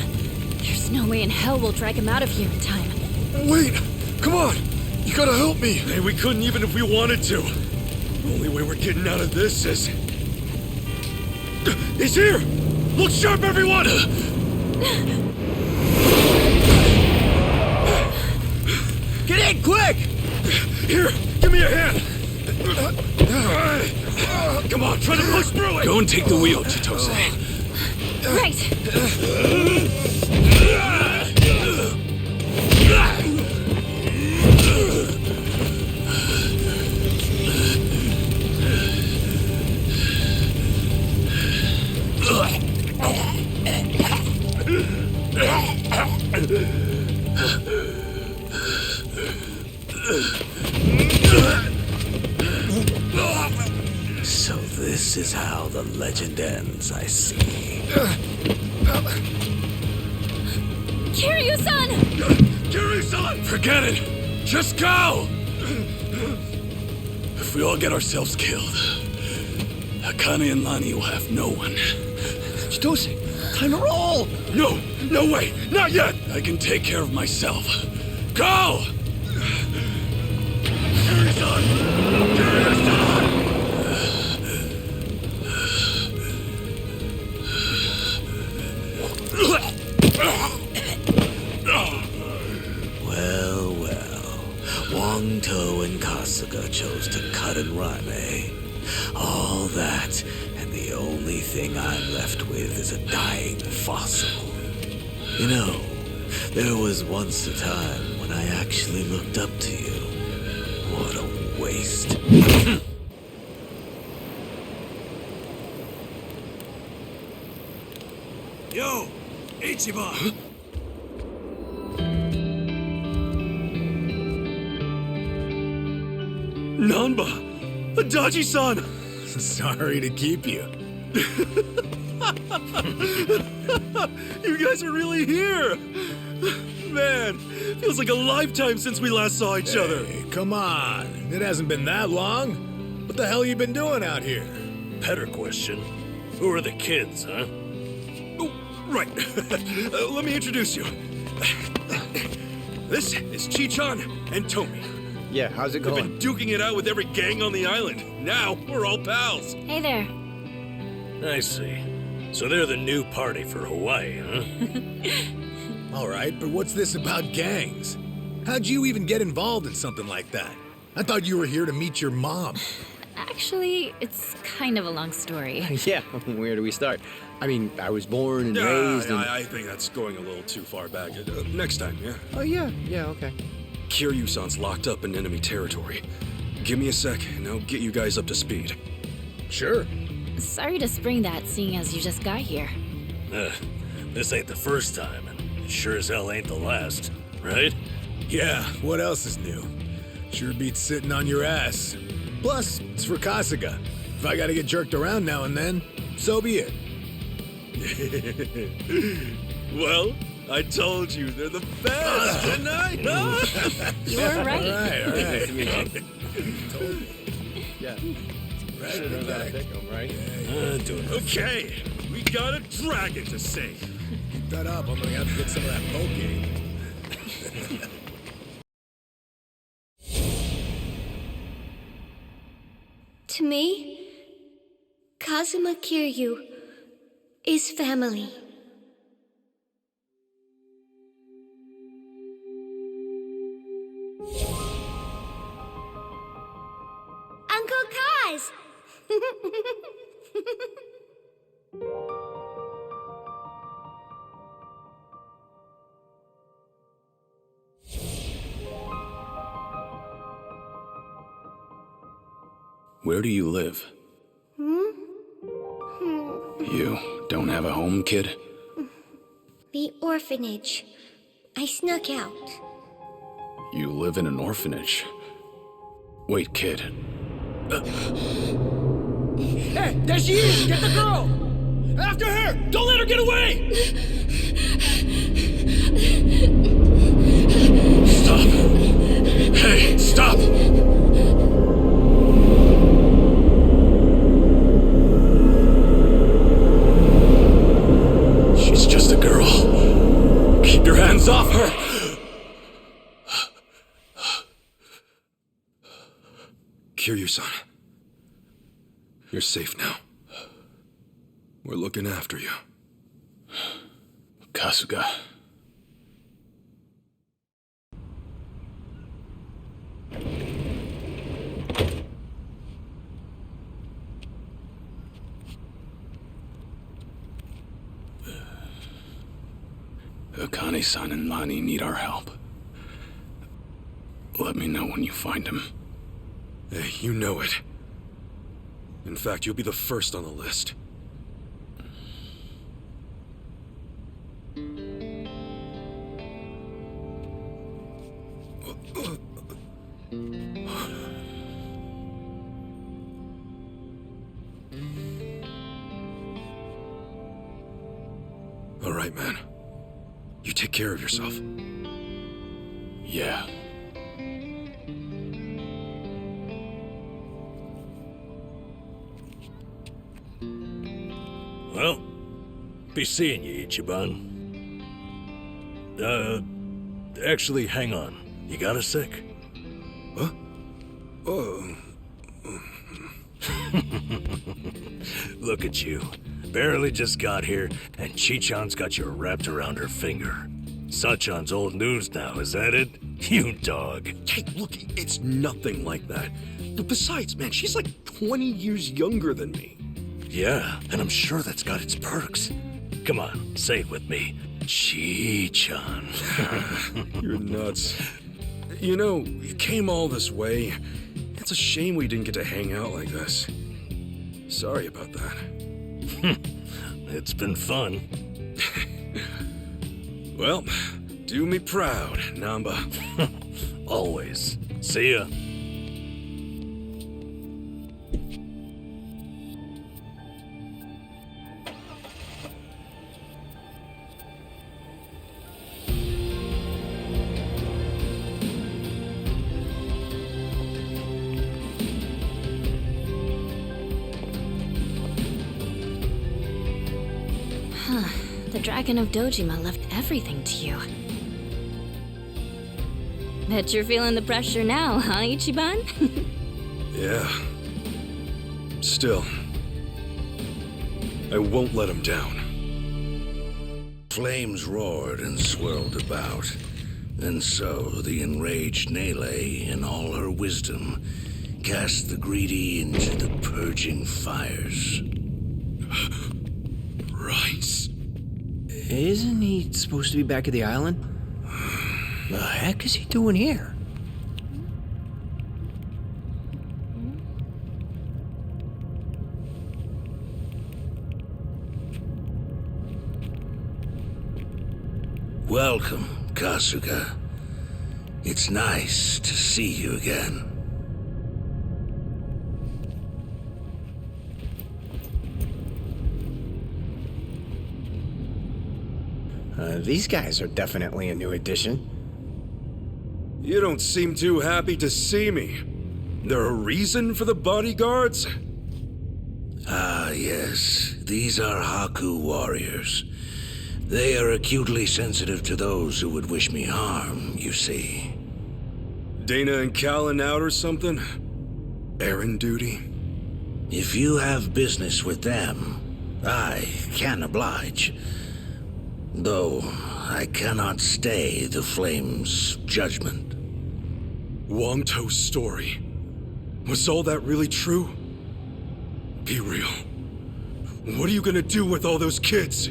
There's no way in hell we'll drag him out of here in time. Wait! Come on! You gotta help me! Hey, we couldn't even if we wanted to. The only way we're getting out of this is... He's here! Look sharp, everyone! Get in, quick! Here, give me a hand! Come on, try to push through it! Go and take the wheel, Chitose. Right! So this is how the legend ends, I see. Kiryu-san! Kiryu-san! Forget it! Just go! If we all get ourselves killed, Akane and Lani will have no one. Chitose, time to roll! No! No way! Not yet! I can take care of myself. Go! Kiryu-san! Kiryu-san! Well, well. Wang To and Kasuga chose to cut and run, eh? All that, and the only thing I'm left with is a dying fossil. You know, there was once a time when I actually looked up to you. What a waste. Yo! Ichiban! Nanba! Adachi-san! Sorry to keep you. You guys are really here! Man, feels like a lifetime since we last saw each other. Come on. It hasn't been that long. What the hell you been doing out here? Better question. Who are the kids, huh? Oh, right. Let me introduce you. This is Chi-chan and Tomi. Yeah, how's it We've been duking it out with every gang on the island. Now, we're all pals. Hey there. I see. So they're the new party for Hawaii, huh? All right, but what's this about gangs? How'd you even get involved in something like that? I thought you were here to meet your mom. Actually, it's kind of a long story. Yeah, where do we start? I mean, I was born and raised in... I think that's going a little too far back. Next time, yeah? Oh, yeah, okay. Kiryu-san's locked up in enemy territory. Give me a sec, and I'll get you guys up to speed. Sure. Sorry to spring that, seeing as you just got here. This ain't the first time, and it sure as hell ain't the last, right? Yeah, what else is new? Sure beats sitting on your ass. Plus, it's for Kasuga. If I gotta get jerked around now and then, so be it. Well, I told you, they're the best, didn't I? You were right. All right. Told me. Yeah. Right in the back. Right? Okay, we got a dragon to save. Keep that up. I'm gonna have to get some of that poke. To me, Kazuma Kiryu is family. Uncle Kaz! Where do you live? You don't have a home, kid? The orphanage. I snuck out. You live in an orphanage. Wait, kid. Hey, there she is! Get the girl! After her! Don't let her get away! Stop! Hey, stop! Kiryu-san. You're safe now. We're looking after you. Kasuga. Akane-san and Lani need our help. Let me know when you find him. Hey, you know it. In fact, you'll be the first on the list. All right, man. You take care of yourself. Yeah. Well, be seeing you, Ichiban. Actually, hang on. You got a sec? Huh? Oh. Look at you. Barely just got here, and Chi-chan's got you wrapped around her finger. Sachan's old news now, is that it? You dog. Hey, look, it's nothing like that. Besides, man, she's like 20 years younger than me. Yeah, and I'm sure that's got its perks. Come on, say it with me. Chi-chan. You're nuts. You know, you came all this way. It's a shame we didn't get to hang out like this. Sorry about that. It's been fun. Well, do me proud, Namba. Always. See ya. The Dragon of Dojima left everything to you. Bet you're feeling the pressure now, huh, Ichiban? Yeah. Still, I won't let him down. Flames roared and swirled about, and so the enraged Nele, in all her wisdom, cast the greedy into the purging fires. Rice. Isn't he supposed to be back at the island? The heck is he doing here? Welcome, Kasuga. It's nice to see you again. These guys are definitely a new addition. You don't seem too happy to see me. There a reason for the bodyguards? Ah, yes. These are Haku warriors. They are acutely sensitive to those who would wish me harm, you see. Dana and Callan out or something? Errand duty? If you have business with them, I can oblige. Though I cannot stay the Flame's judgment. Wangto's story. Was all that really true? Be real. What are you gonna do with all those kids?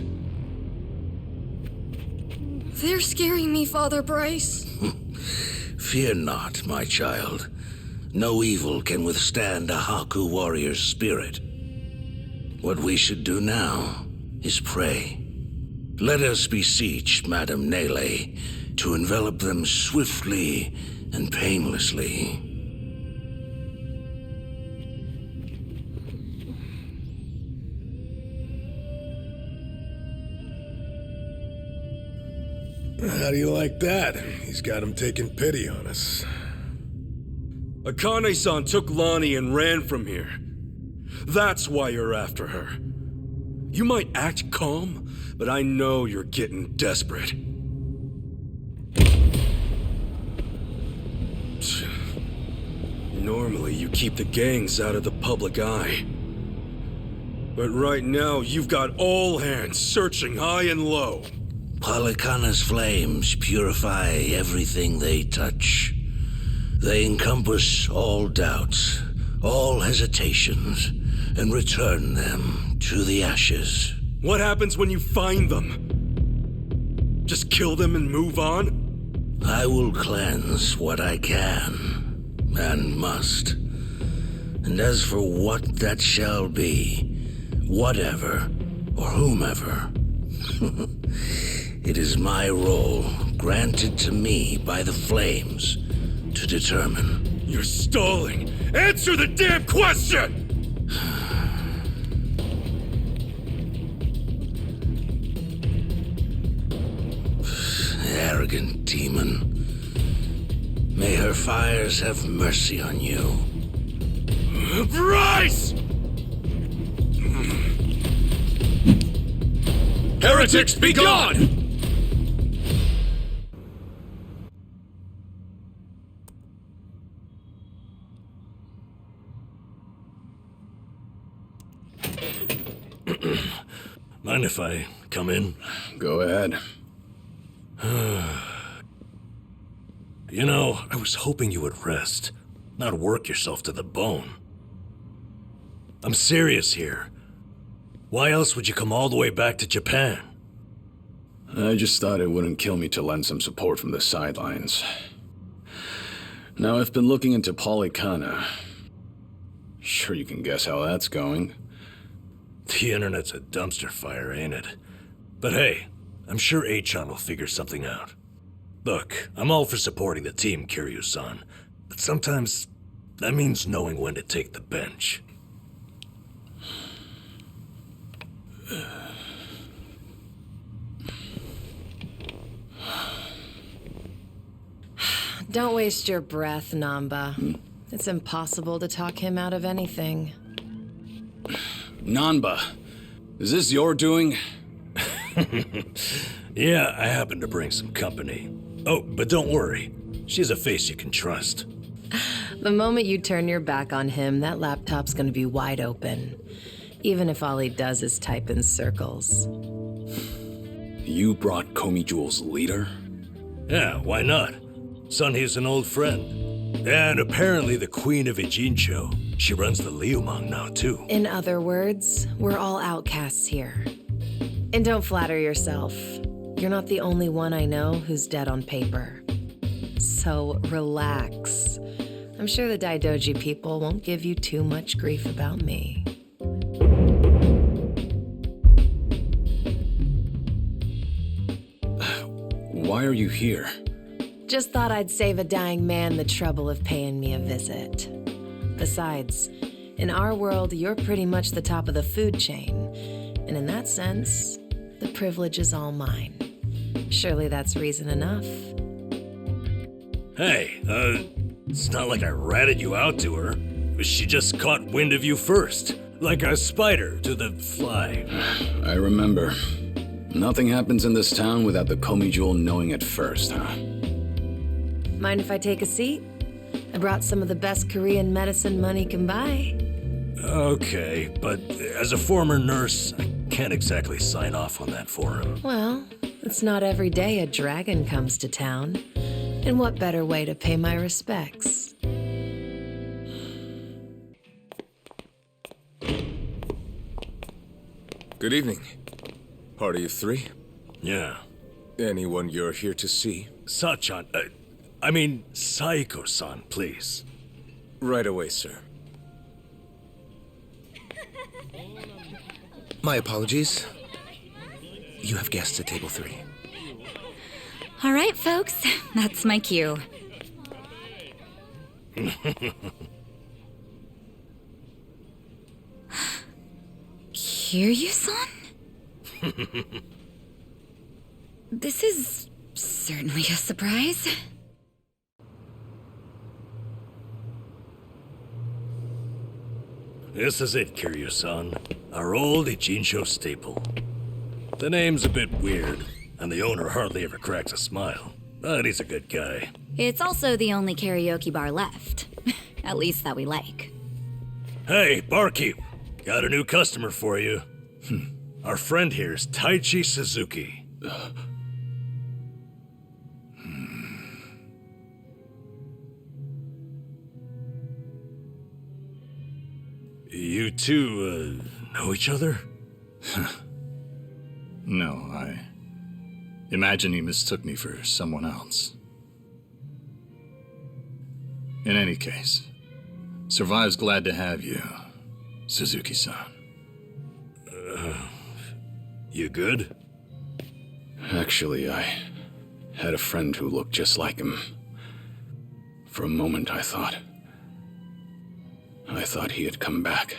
They're scaring me, Father Bryce. Fear not, my child. No evil can withstand a Haku warrior's spirit. What we should do now is pray. Let us beseech Madame Nele to envelop them swiftly and painlessly. How do you like that? He's got him taking pity on us. Akane-san took Lani and ran from here. That's why you're after her. You might act calm, but I know you're getting desperate. Normally, you keep the gangs out of the public eye. But right now, you've got all hands searching high and low. Polychana's flames purify everything they touch. They encompass all doubts, all hesitations, and return them to the ashes. What happens when you find them? Just kill them and move on? I will cleanse what I can, and must. And as for what that shall be, whatever, or whomever, it is my role, granted to me by the flames, to determine. You're stalling! Answer the damn question! Arrogant demon. May her fires have mercy on you. Bryce! Heretics, be gone! Mind if I come in? Go ahead. You know, I was hoping you would rest, not work yourself to the bone. I'm serious here. Why else would you come all the way back to Japan? I just thought it wouldn't kill me to lend some support from the sidelines. Now, I've been looking into Polychana. Sure you can guess how that's going. The internet's a dumpster fire, ain't it? But hey, I'm sure Achan will figure something out. Look, I'm all for supporting the team, Kiryu-san, but sometimes that means knowing when to take the bench. Don't waste your breath, Namba. It's impossible to talk him out of anything. Nanba, is this your doing? Yeah, I happen to bring some company. Oh, but don't worry. She's a face you can trust. The moment you turn your back on him, that laptop's gonna be wide open. Even if all he does is type in circles. You brought Komi Jewel's leader? Yeah, why not? Sunhee's an old friend. And apparently the Queen of Ijincho. She runs the Liumang now, too. In other words, we're all outcasts here. And don't flatter yourself. You're not the only one I know who's dead on paper. So relax. I'm sure the Daidoji people won't give you too much grief about me. Why are you here? Just thought I'd save a dying man the trouble of paying me a visit. Besides, in our world, you're pretty much the top of the food chain. And in that sense, the privilege is all mine. Surely that's reason enough. Hey, it's not like I ratted you out to her. She just caught wind of you first, like a spider to the fly. I remember. Nothing happens in this town without the Komi Jewel knowing it first, huh? Mind if I take a seat? I brought some of the best Korean medicine money can buy. Okay, but as a former nurse, I can't exactly sign off on that for him. Well, it's not every day a dragon comes to town. And what better way to pay my respects? Good evening. Party of three? Yeah. Anyone you're here to see? Sachan, Saiko-san, please. Right away, sir. My apologies. You have guests at table 3. All right, folks. That's my cue. Kiryu-san? This is certainly a surprise. This is it, Kiryu-san. Our old Ijincho staple. The name's a bit weird, and the owner hardly ever cracks a smile. But he's a good guy. It's also the only karaoke bar left. At least that we like. Hey, barkeep. Got a new customer for you. Our friend here's Taichi Suzuki. You two, know each other? No, I imagine he mistook me for someone else. In any case, Survive's glad to have you, Suzuki-san. You good? Actually, I had a friend who looked just like him. For a moment, I thought he had come back.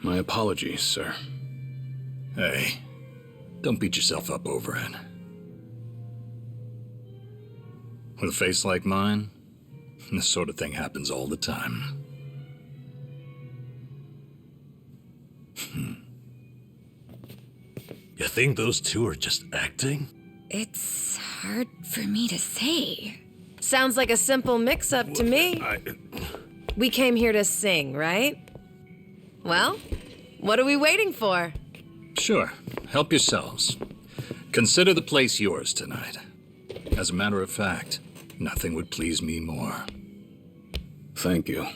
My apologies, sir. Hey, don't beat yourself up over it. With a face like mine, this sort of thing happens all the time. You think those two are just acting? It's hard for me to say. Sounds like a simple mix-up to me. We came here to sing, right? Well, what are we waiting for? Sure, help yourselves. Consider the place yours tonight. As a matter of fact, nothing would please me more. Thank you.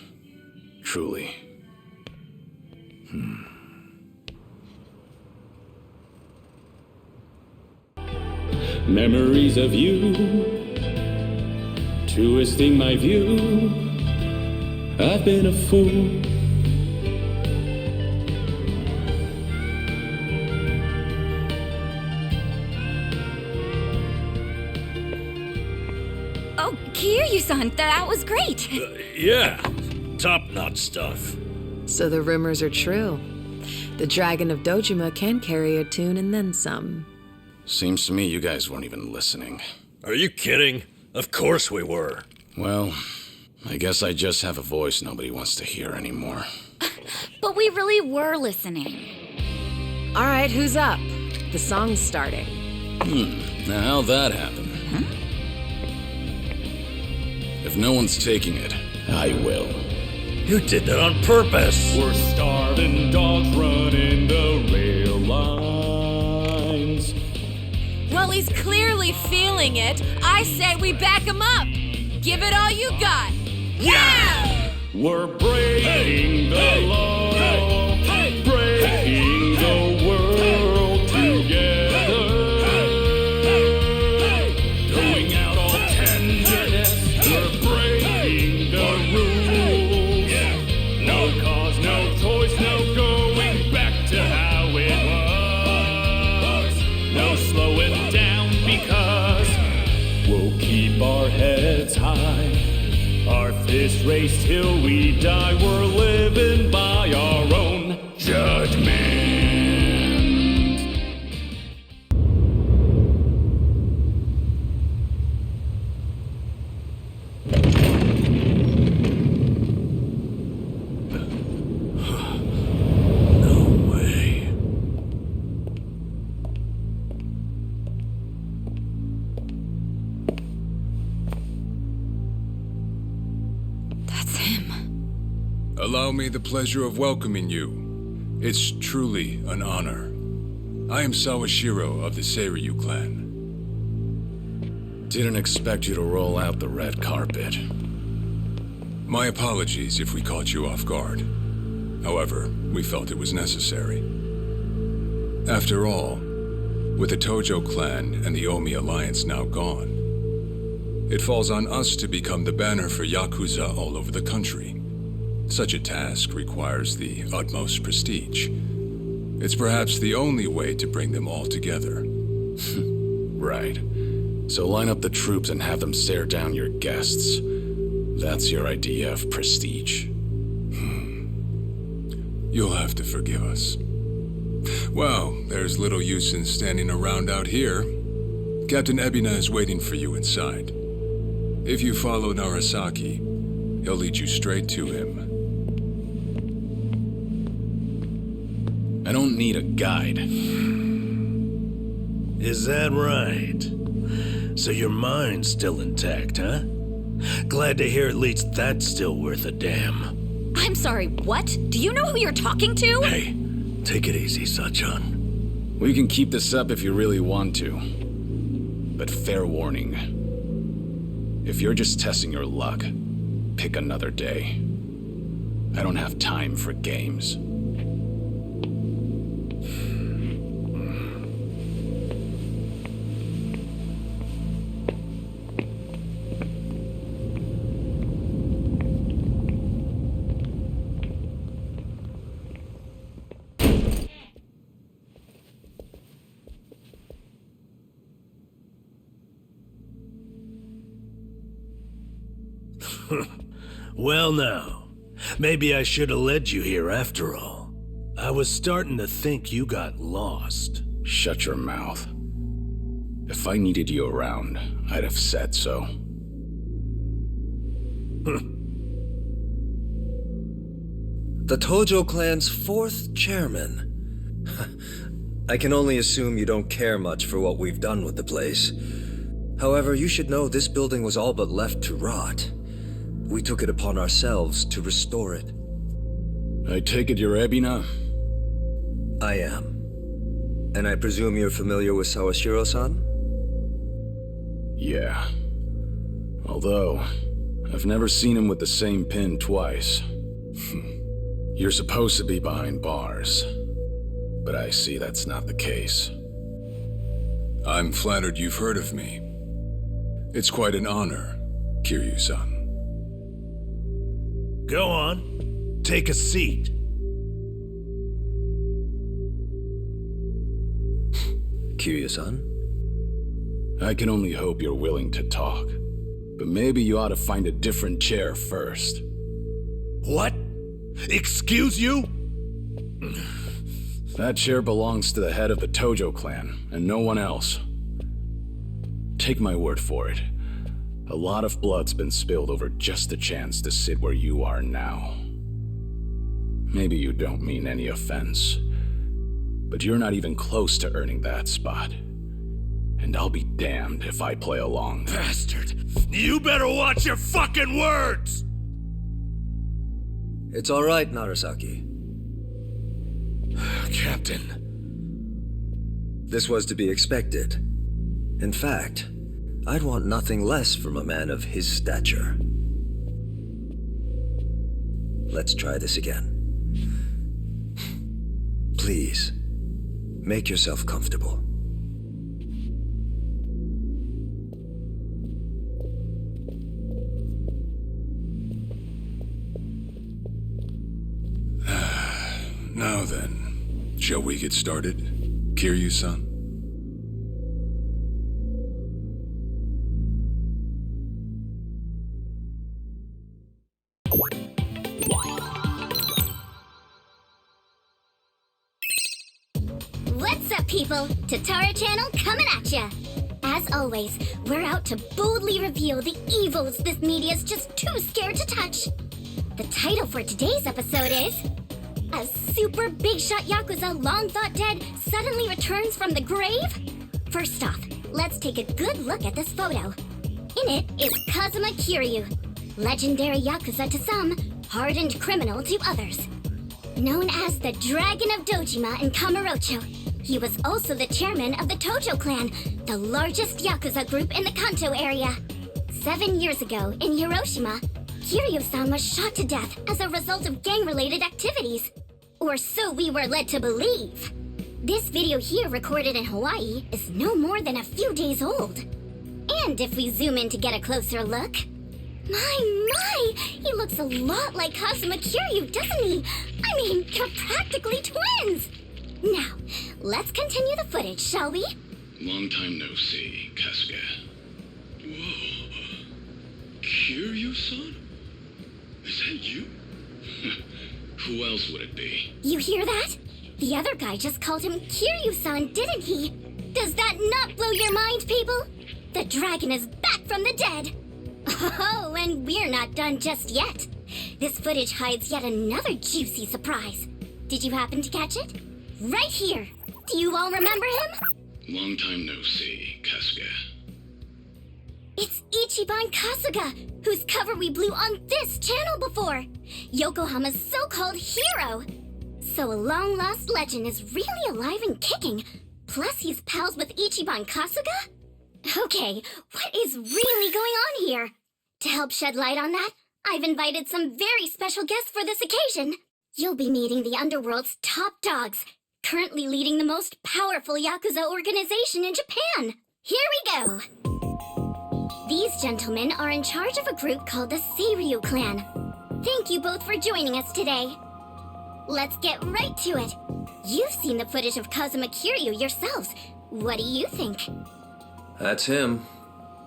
Truly. Memories of you, twisting my view. I've been a fool. Oh, Kiryu-san, that was great. Yeah, top-notch stuff. So the rumors are true. The Dragon of Dojima can carry a tune and then some. Seems to me you guys weren't even listening. Are you kidding? Of course we were. Well, I guess I just have a voice nobody wants to hear anymore. But we really were listening. All right, who's up? The song's starting. Now how'd that happen? If no one's taking it, I will. You did that on purpose. We're starving dogs running the rail lines. Well, he's clearly feeling it. I said we back him up. Give it all you got. Yeah! We're breaking the law, breaking the world together. Throwing out all tenderness, we're breaking the rules. No cause, no choice, no going back to how it was. No slowing down because we'll keep our heads high. Our fist raised till we die. We're living by our own judgment. Allow me the pleasure of welcoming you. It's truly an honor. I am Sawashiro of the Seiryu clan. Didn't expect you to roll out the red carpet. My apologies if we caught you off guard. However, we felt it was necessary. After all, with the Tojo clan and the Omi alliance now gone, it falls on us to become the banner for Yakuza all over the country. Such a task requires the utmost prestige. It's perhaps the only way to bring them all together. Right. So line up the troops and have them stare down your guests. That's your idea of prestige. You'll have to forgive us. Well, there's little use in standing around out here. Captain Ebina is waiting for you inside. If you follow Narasaki, he'll lead you straight to him. I don't need a guide. Is that right? So your mind's still intact, huh? Glad to hear at least that's still worth a damn. I'm sorry, what? Do you know who you're talking to? Hey, take it easy, Sachan. We can keep this up if you really want to. But fair warning. If you're just testing your luck, pick another day. I don't have time for games. Well now, maybe I should have led you here after all. I was starting to think you got lost. Shut your mouth. If I needed you around, I'd have said so. The Tojo clan's 4th chairman. I can only assume you don't care much for what we've done with the place. However, you should know this building was all but left to rot. We took it upon ourselves to restore it. I take it you're Ebina? I am. And I presume you're familiar with Sawashiro-san? Yeah. Although, I've never seen him with the same pin twice. You're supposed to be behind bars. But I see that's not the case. I'm flattered you've heard of me. It's quite an honor, Kiryu-san. Go on. Take a seat. Kiryu-san? I can only hope you're willing to talk. But maybe you ought to find a different chair first. What? Excuse you? That chair belongs to the head of the Tojo clan, and no one else. Take my word for it. A lot of blood's been spilled over just a chance to sit where you are now. Maybe you don't mean any offense, but you're not even close to earning that spot. And I'll be damned if I play along. Bastard! You better watch your fucking words! It's all right, Narasaki. Captain. This was to be expected. In fact, I'd want nothing less from a man of his stature. Let's try this again. Please, make yourself comfortable. Now then, shall we get started, Kiryu-san? What's up, people? Tatara Channel coming at ya! As always, we're out to boldly reveal the evils this media's just too scared to touch. The title for today's episode is... A super big shot Yakuza long thought dead suddenly returns from the grave? First off, let's take a good look at this photo. In it is Kazuma Kiryu, legendary Yakuza to some, hardened criminal to others. Known as the Dragon of Dojima in Kamurocho, he was also the chairman of the Tojo clan, the largest Yakuza group in the Kanto area. 7 years ago, in Hiroshima, Kiryu-san was shot to death as a result of gang-related activities. Or so we were led to believe. This video here, recorded in Hawaii, is no more than a few days old. And if we zoom in to get a closer look... My! He looks a lot like Kazuma Kiryu, doesn't he? I mean, they're practically twins! Now, let's continue the footage, shall we? Long time no see, Kasuga. Whoa. Kiryu-san? Is that you? Who else would it be? You hear that? The other guy just called him Kiryu-san, didn't he? Does that not blow your mind, people? The dragon is back from the dead! Oh, and we're not done just yet. This footage hides yet another juicy surprise. Did you happen to catch it? Right here. Do you all remember him? Long time no see, Kasuga. Ichiban Kasuga, whose cover we blew on this channel before. Yokohama's so-called hero. So a long-lost legend is really alive and kicking. Plus he's pals with Ichiban Kasuga? Okay, what is really going on here? To help shed light on that, I've invited some very special guests for this occasion. You'll be meeting the Underworld's top dogs, currently leading the most powerful Yakuza organization in Japan. Here we go! These gentlemen are in charge of a group called the Seiryu Clan. Thank you both for joining us today. Let's get right to it. You've seen the footage of Kazuma Kiryu yourselves. What do you think? That's him,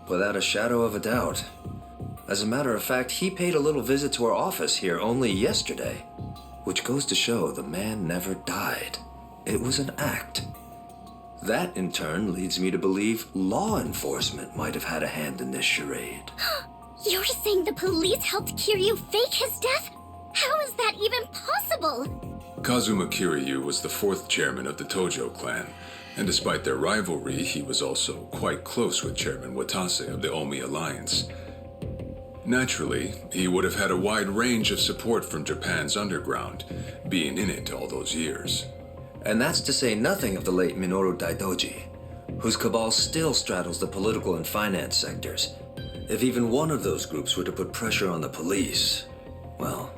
without a shadow of a doubt. As a matter of fact, he paid a little visit to our office here only yesterday, which goes to show the man never died. It was an act. That, in turn, leads me to believe law enforcement might have had a hand in this charade. You're saying the police helped Kiryu fake his death? How is that even possible? Kazuma Kiryu was the 4th chairman of the Tojo clan, and despite their rivalry, he was also quite close with Chairman Watase of the Omi Alliance. Naturally, he would have had a wide range of support from Japan's underground, being in it all those years. And that's to say nothing of the late Minoru Daidoji, whose cabal still straddles the political and finance sectors. If even one of those groups were to put pressure on the police, well,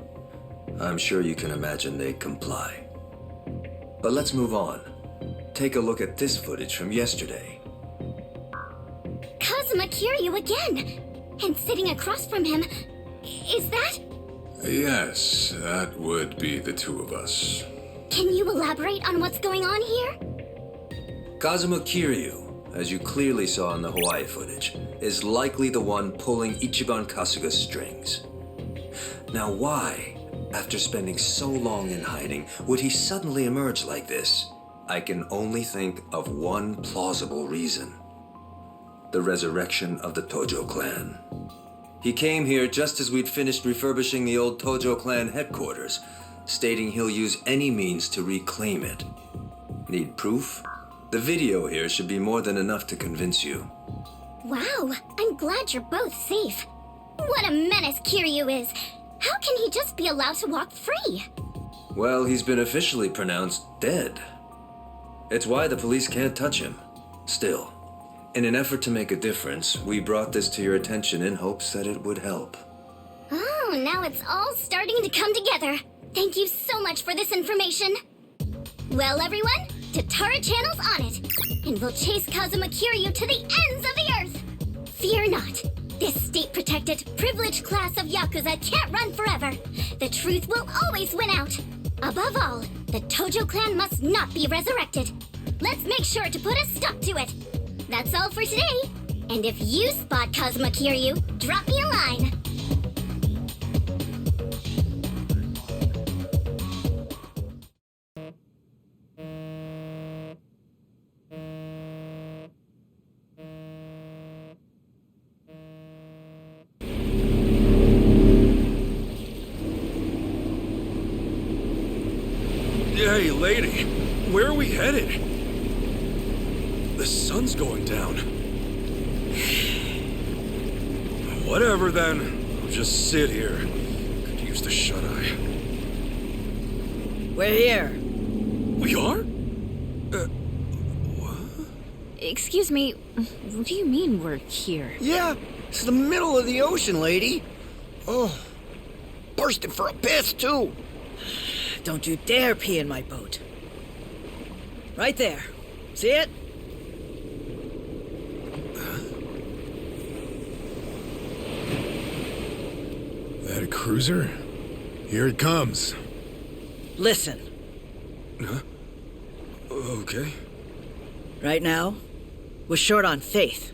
I'm sure you can imagine they'd comply. But let's move on. Take a look at this footage from yesterday. Kazuma Kiryu again! And sitting across from him, is that? Yes, that would be the two of us. Can you elaborate on what's going on here? Kazuma Kiryu, as you clearly saw in the Hawaii footage, is likely the one pulling Ichiban Kasuga's strings. Now why, after spending so long in hiding, would he suddenly emerge like this? I can only think of one plausible reason. The resurrection of the Tojo clan. He came here just as we'd finished refurbishing the old Tojo clan headquarters, stating he'll use any means to reclaim it. Need proof? The video here should be more than enough to convince you. Wow, I'm glad you're both safe. What a menace Kiryu is. How can he just be allowed to walk free? Well, he's been officially pronounced dead. It's why the police can't touch him. Still, in an effort to make a difference, we brought this to your attention in hopes that it would help. Oh, now it's all starting to come together. Thank you so much for this information. Well, everyone, Tatara Channel's on it, and we'll chase Kazuma Kiryu to the ends of the earth. Fear not. This state-protected, privileged class of Yakuza can't run forever. The truth will always win out. Above all, the Tojo clan must not be resurrected. Let's make sure to put a stop to it. That's all for today. And if you spot Kazuma Kiryu, drop me a line. Hey, lady, where are we headed? The sun's going down. Whatever then. I'll just sit here. Could use the shut-eye. We're here. We are? Excuse me, what do you mean we're here? Yeah, it's the middle of the ocean, lady. Oh, bursting for a piss, too. Don't you dare pee in my boat. Right there. See it? That a cruiser? Here it comes. Listen. Huh? Okay. Right now, we're short on faith,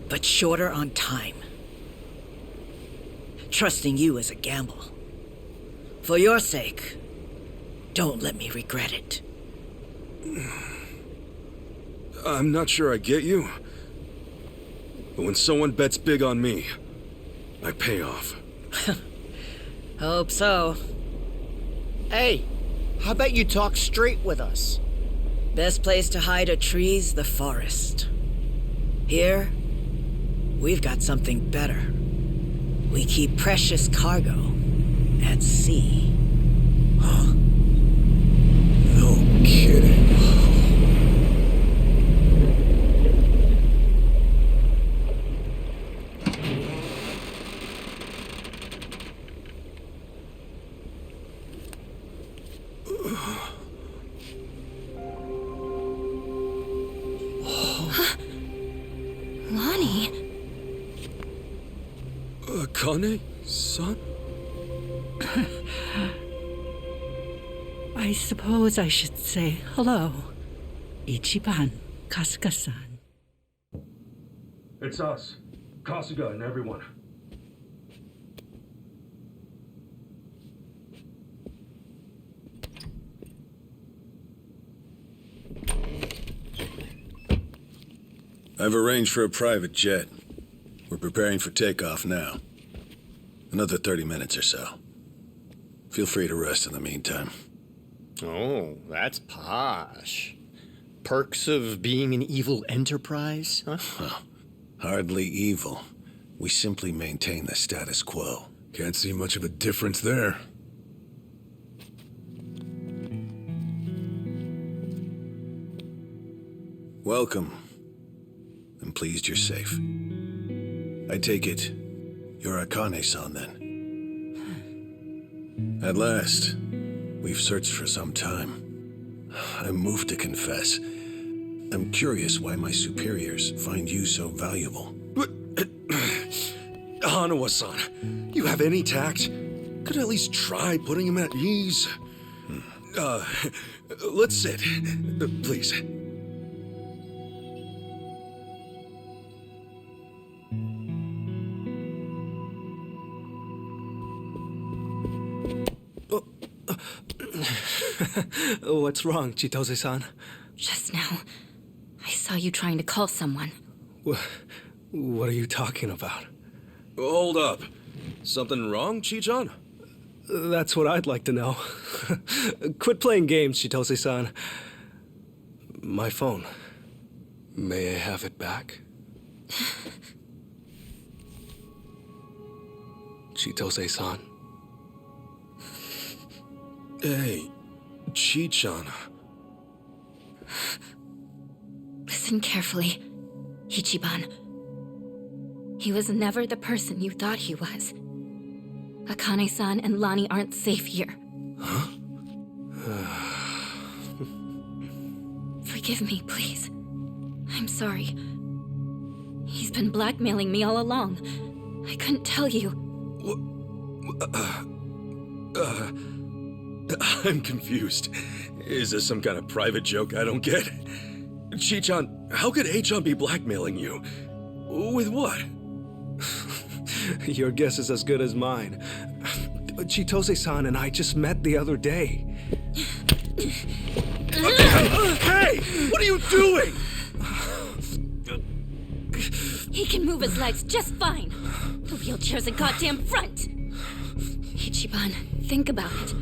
but shorter on time. Trusting you is a gamble. For your sake, don't let me regret it. I'm not sure I get you. But when someone bets big on me, I pay off. Hope so. Hey, how about you talk straight with us? Best place to hide a tree's the forest. Here, we've got something better. We keep precious cargo at sea. Huh? No kidding. Lonnie? Akane-san? I suppose I should say hello, Ichiban Kasuga-san. It's us, Kasuga and everyone. I've arranged for a private jet. We're preparing for takeoff now. Another 30 minutes or so. Feel free to rest in the meantime. Oh, that's posh. Perks of being an evil enterprise, huh? Well, hardly evil. We simply maintain the status quo. Can't see much of a difference there. Welcome. I'm pleased you're safe. I take it you're Akane-san then. At last, we've searched for some time. I'm moved to confess. I'm curious why my superiors find you so valuable. Hanawa-san, you have any tact? Could at least try putting him at ease. Let's sit. Please. What's wrong, Chitose-san? Just now, I saw you trying to call someone. What are you talking about? Hold up. Something wrong, Chi-chan? That's what I'd like to know. Quit playing games, Chitose-san. My phone. May I have it back? Chitose-san. Hey, Chi-chan. Listen carefully, Ichiban. He was never the person you thought he was. Akane-san and Lonnie aren't safe here. Huh? Forgive me, please. I'm sorry. He's been blackmailing me all along. I couldn't tell you. I'm confused. Is this some kind of private joke I don't get? Chi-chan, how could A-chan be blackmailing you? With what? Your guess is as good as mine. Chitose-san and I just met the other day. Hey! What are you doing? He can move his legs just fine. The wheelchair's a goddamn front. Ichiban, think about it.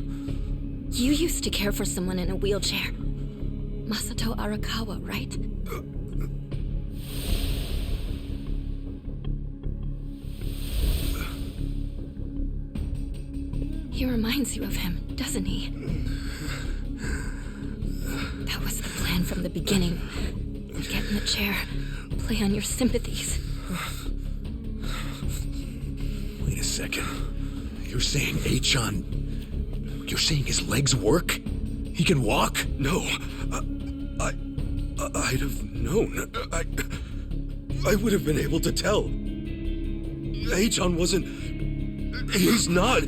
You used to care for someone in a wheelchair. Masato Arakawa, right? He reminds you of him, doesn't he? That was the plan from the beginning. Get in the chair, play on your sympathies. Wait a second. You're saying A-chan... You're saying his legs work? He can walk? No. I'd have known. I would have been able to tell. A-chan wasn't... He's not...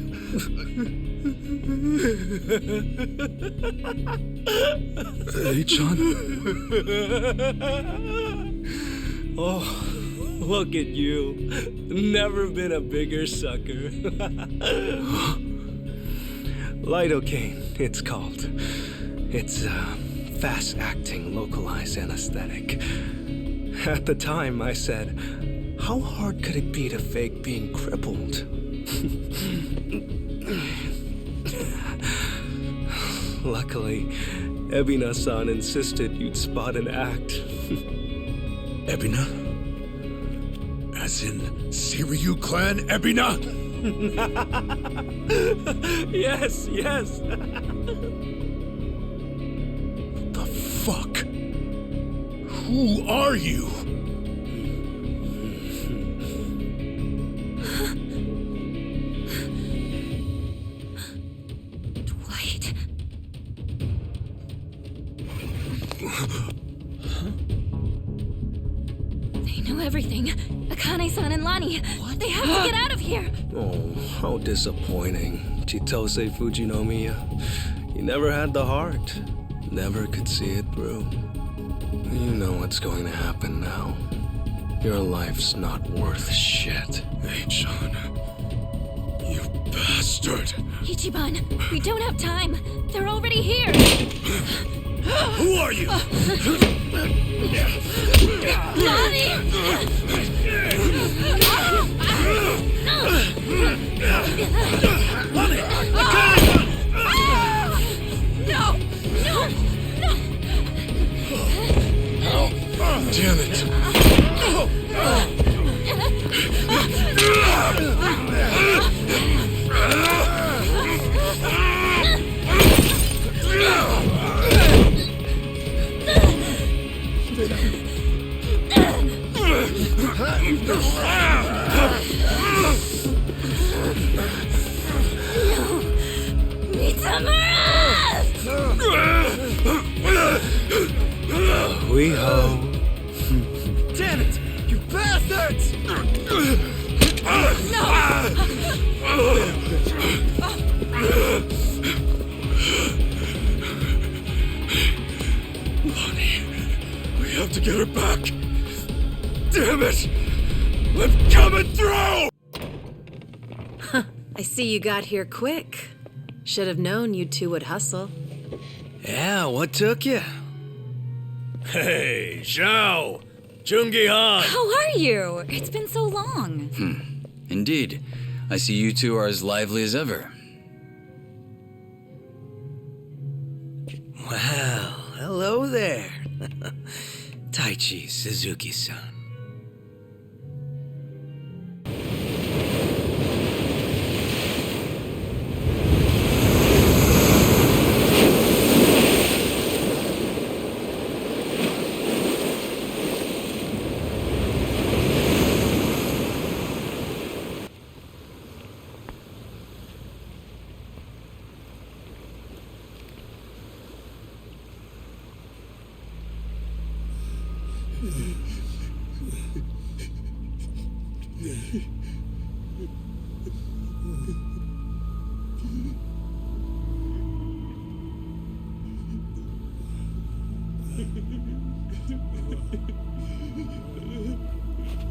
A-chan? Oh, look at you. Never been a bigger sucker. Lidocaine, it's called. It's a fast-acting, localized anesthetic. At the time, I said, how hard could it be to fake being crippled? Luckily, Ebina-san insisted you'd spot an act. Ebina? As in Siryu clan Ebina? Yes, yes. The fuck? Who are you? Dwight. They know everything. Akane-san and Lani. They have to get out of here. Oh, how disappointing. Chitose Fujinomiya. You never had the heart. Never could see it through. You know what's going to happen now. Your life's not worth shit. Hey-chan. You bastard. Ichiban, we don't have time. They're already here. Who are you? No! Damn it. We ho. Damn it! You bastards! Lonnie, we have to get her back. Damn it! I'm coming through! I see you got here quick. Should have known you two would hustle. Yeah, what took you? Hey, Zhao! Jungi-han! How are you? It's been so long. Indeed. I see you two are as lively as ever. Well, hello there. Taichi Suzuki-san.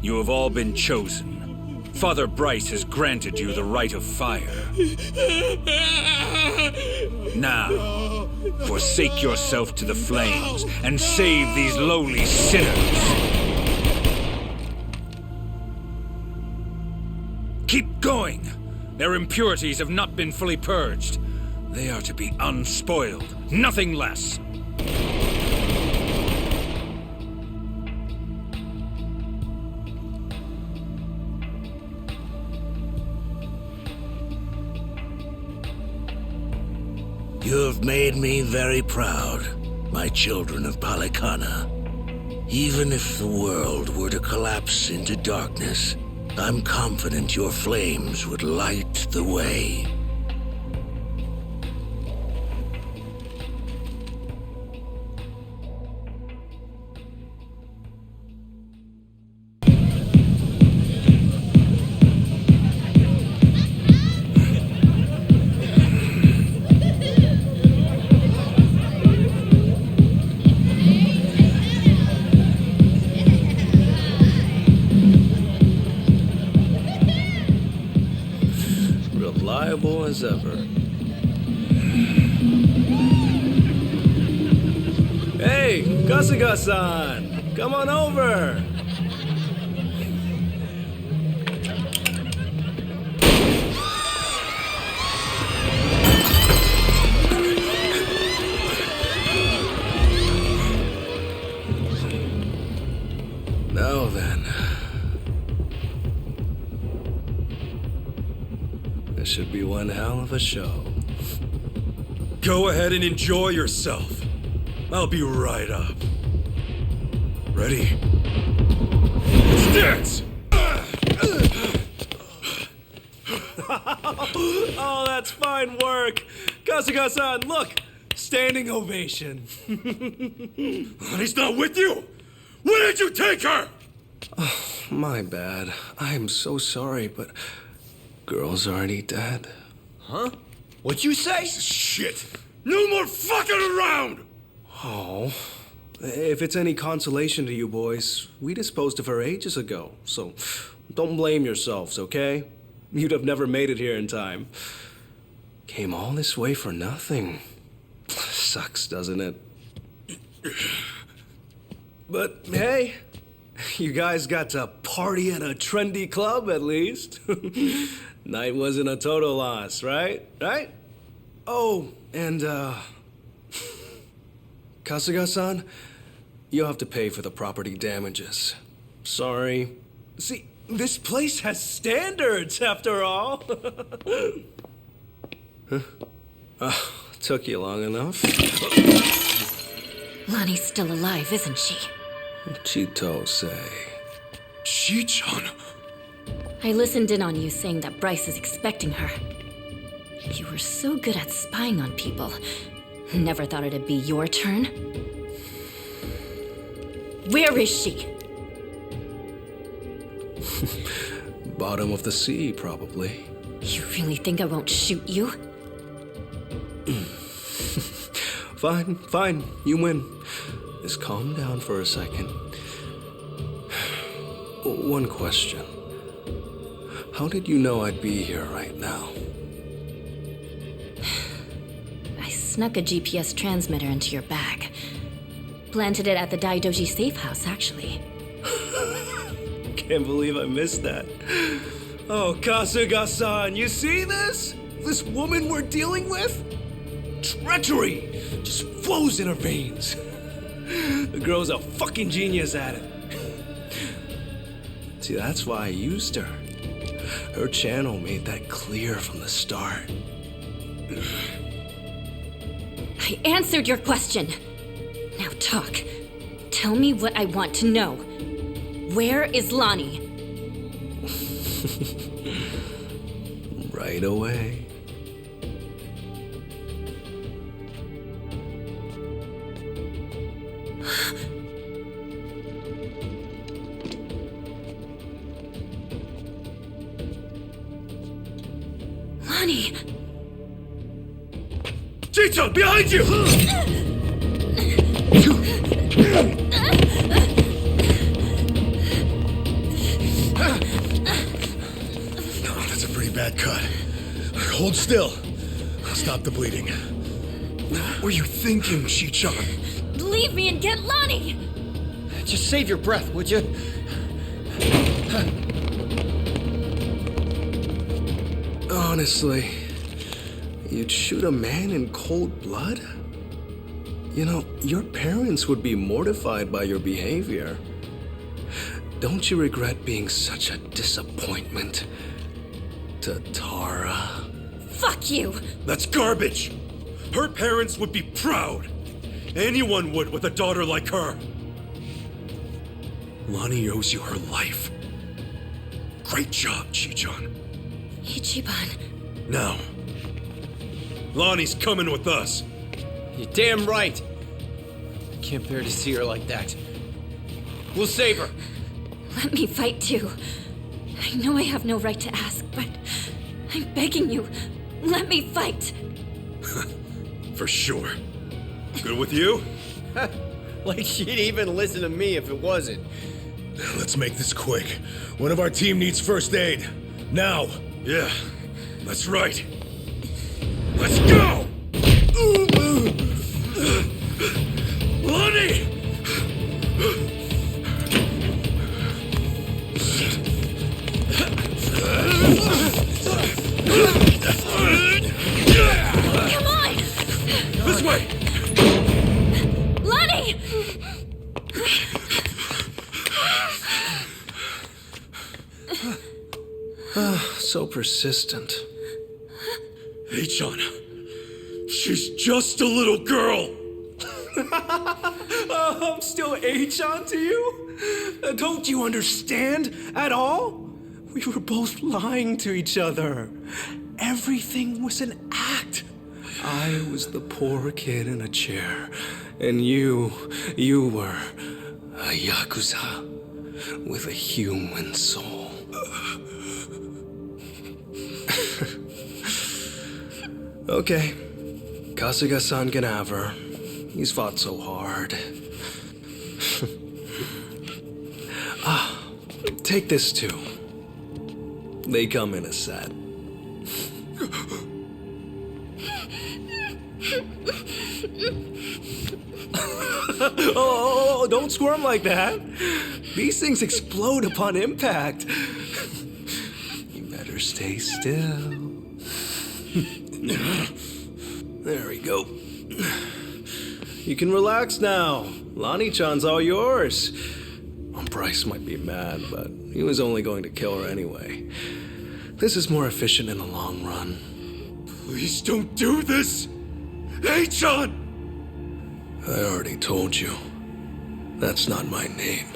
You have all been chosen. Father Bryce has granted you the right of fire. Now, forsake yourself to the flames and save these lowly sinners. Keep going! Their impurities have not been fully purged. They are to be unspoiled, nothing less. You have made me very proud, my children of Palikana. Even if the world were to collapse into darkness, I'm confident your flames would light the way. Reliable as ever. Hey, Kasuga-san! Come on over! Now then, should be one hell of a show. Go ahead and enjoy yourself. I'll be right up. Ready? Let's dance! Oh, that's fine work. Kasuga-san, look! Standing ovation. He's not with you! Where did you take her? Oh, my bad. I'm so sorry, but girl's already dead. Huh? What'd you say? Shit! No more fucking around! Oh. If it's any consolation to you boys, we disposed of her ages ago, so don't blame yourselves, okay? You'd have never made it here in time. Came all this way for nothing. Sucks, doesn't it? But hey, you guys got to party at a trendy club at least. Night wasn't a total loss, right? Right? Oh, and Kasuga-san, you'll have to pay for the property damages. Sorry. See, this place has standards, after all. Huh? Took you long enough. Lonnie's still alive, isn't she? Chitose. Chi-chan? I listened in on you saying that Bryce is expecting her. You were so good at spying on people. Never thought it'd be your turn. Where is she? Bottom of the sea, probably. You really think I won't shoot you? Fine, you win. Just calm down for a second. One question. How did you know I'd be here right now? I snuck a GPS transmitter into your bag. Planted it at the Daidoji safe house, actually. Can't believe I missed that. Oh, Kasuga-san, you see this? This woman we're dealing with? Treachery just flows in her veins. The girl's a fucking genius at it. See, that's why I used her. Her channel made that clear from the start. I answered your question. Now talk. Tell me what I want to know. Where is Lonnie? Right away. Lonnie! Chi-chan, behind you! That's a pretty bad cut. Hold still. I'll stop the bleeding. What were you thinking, Chi-chan? Leave me and get Lonnie! Just save your breath, would you? Honestly, you'd shoot a man in cold blood? You know, your parents would be mortified by your behavior. Don't you regret being such a disappointment to Tara? Fuck you! That's garbage! Her parents would be proud. Anyone would with a daughter like her. Lonnie owes you her life. Great job, Chi-chan. Ichiban. Now, Lonnie's coming with us. You're damn right. Can't bear to see her like that. We'll save her. Let me fight too. I know I have no right to ask, but I'm begging you, let me fight. For sure. Good with you? Like she'd even listen to me if it wasn't. Let's make this quick. One of our team needs first aid. Now. Yeah, that's right. Let's go! Lonnie! Come on! This way! Lonnie! So persistent. Hey-chan, she's just a little girl. I'm still Achan to you? Don't you understand at all? We were both lying to each other. Everything was an act. I was the poor kid in a chair, and you were a Yakuza with a human soul. Okay, Kasuga-san can have her. He's fought so hard. Take this too. They come in a set. Oh, don't squirm like that. These things explode upon impact. You better stay still. There we go. You can relax now. Lonnie-chan's all yours. Bryce might be mad, but he was only going to kill her anyway. This is more efficient in the long run. Please don't do this! Hey-chan! I already told you. That's not my name.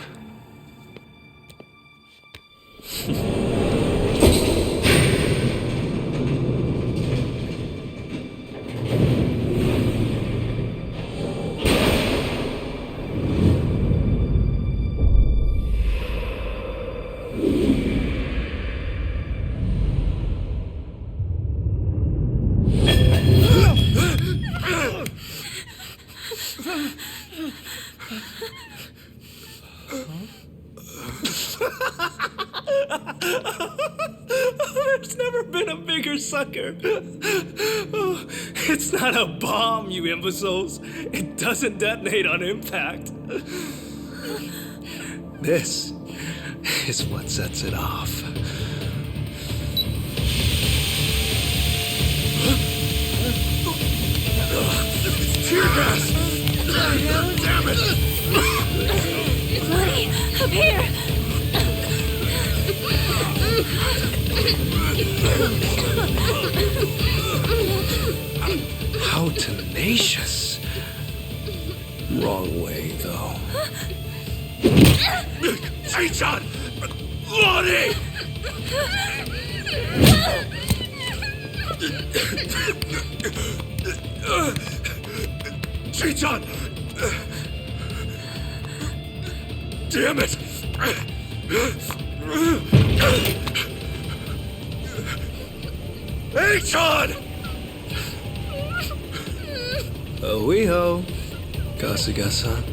There's never been a bigger sucker. Oh, it's not a bomb, you imbeciles. It doesn't detonate on impact. This is what sets it off. Tear gas! Damn it! Lonnie, up here! How tenacious. Wrong way, though. Hey-chan! Lonnie! Hey-chan! Damn it! Hey-chan! Oiho, Kasuga-san.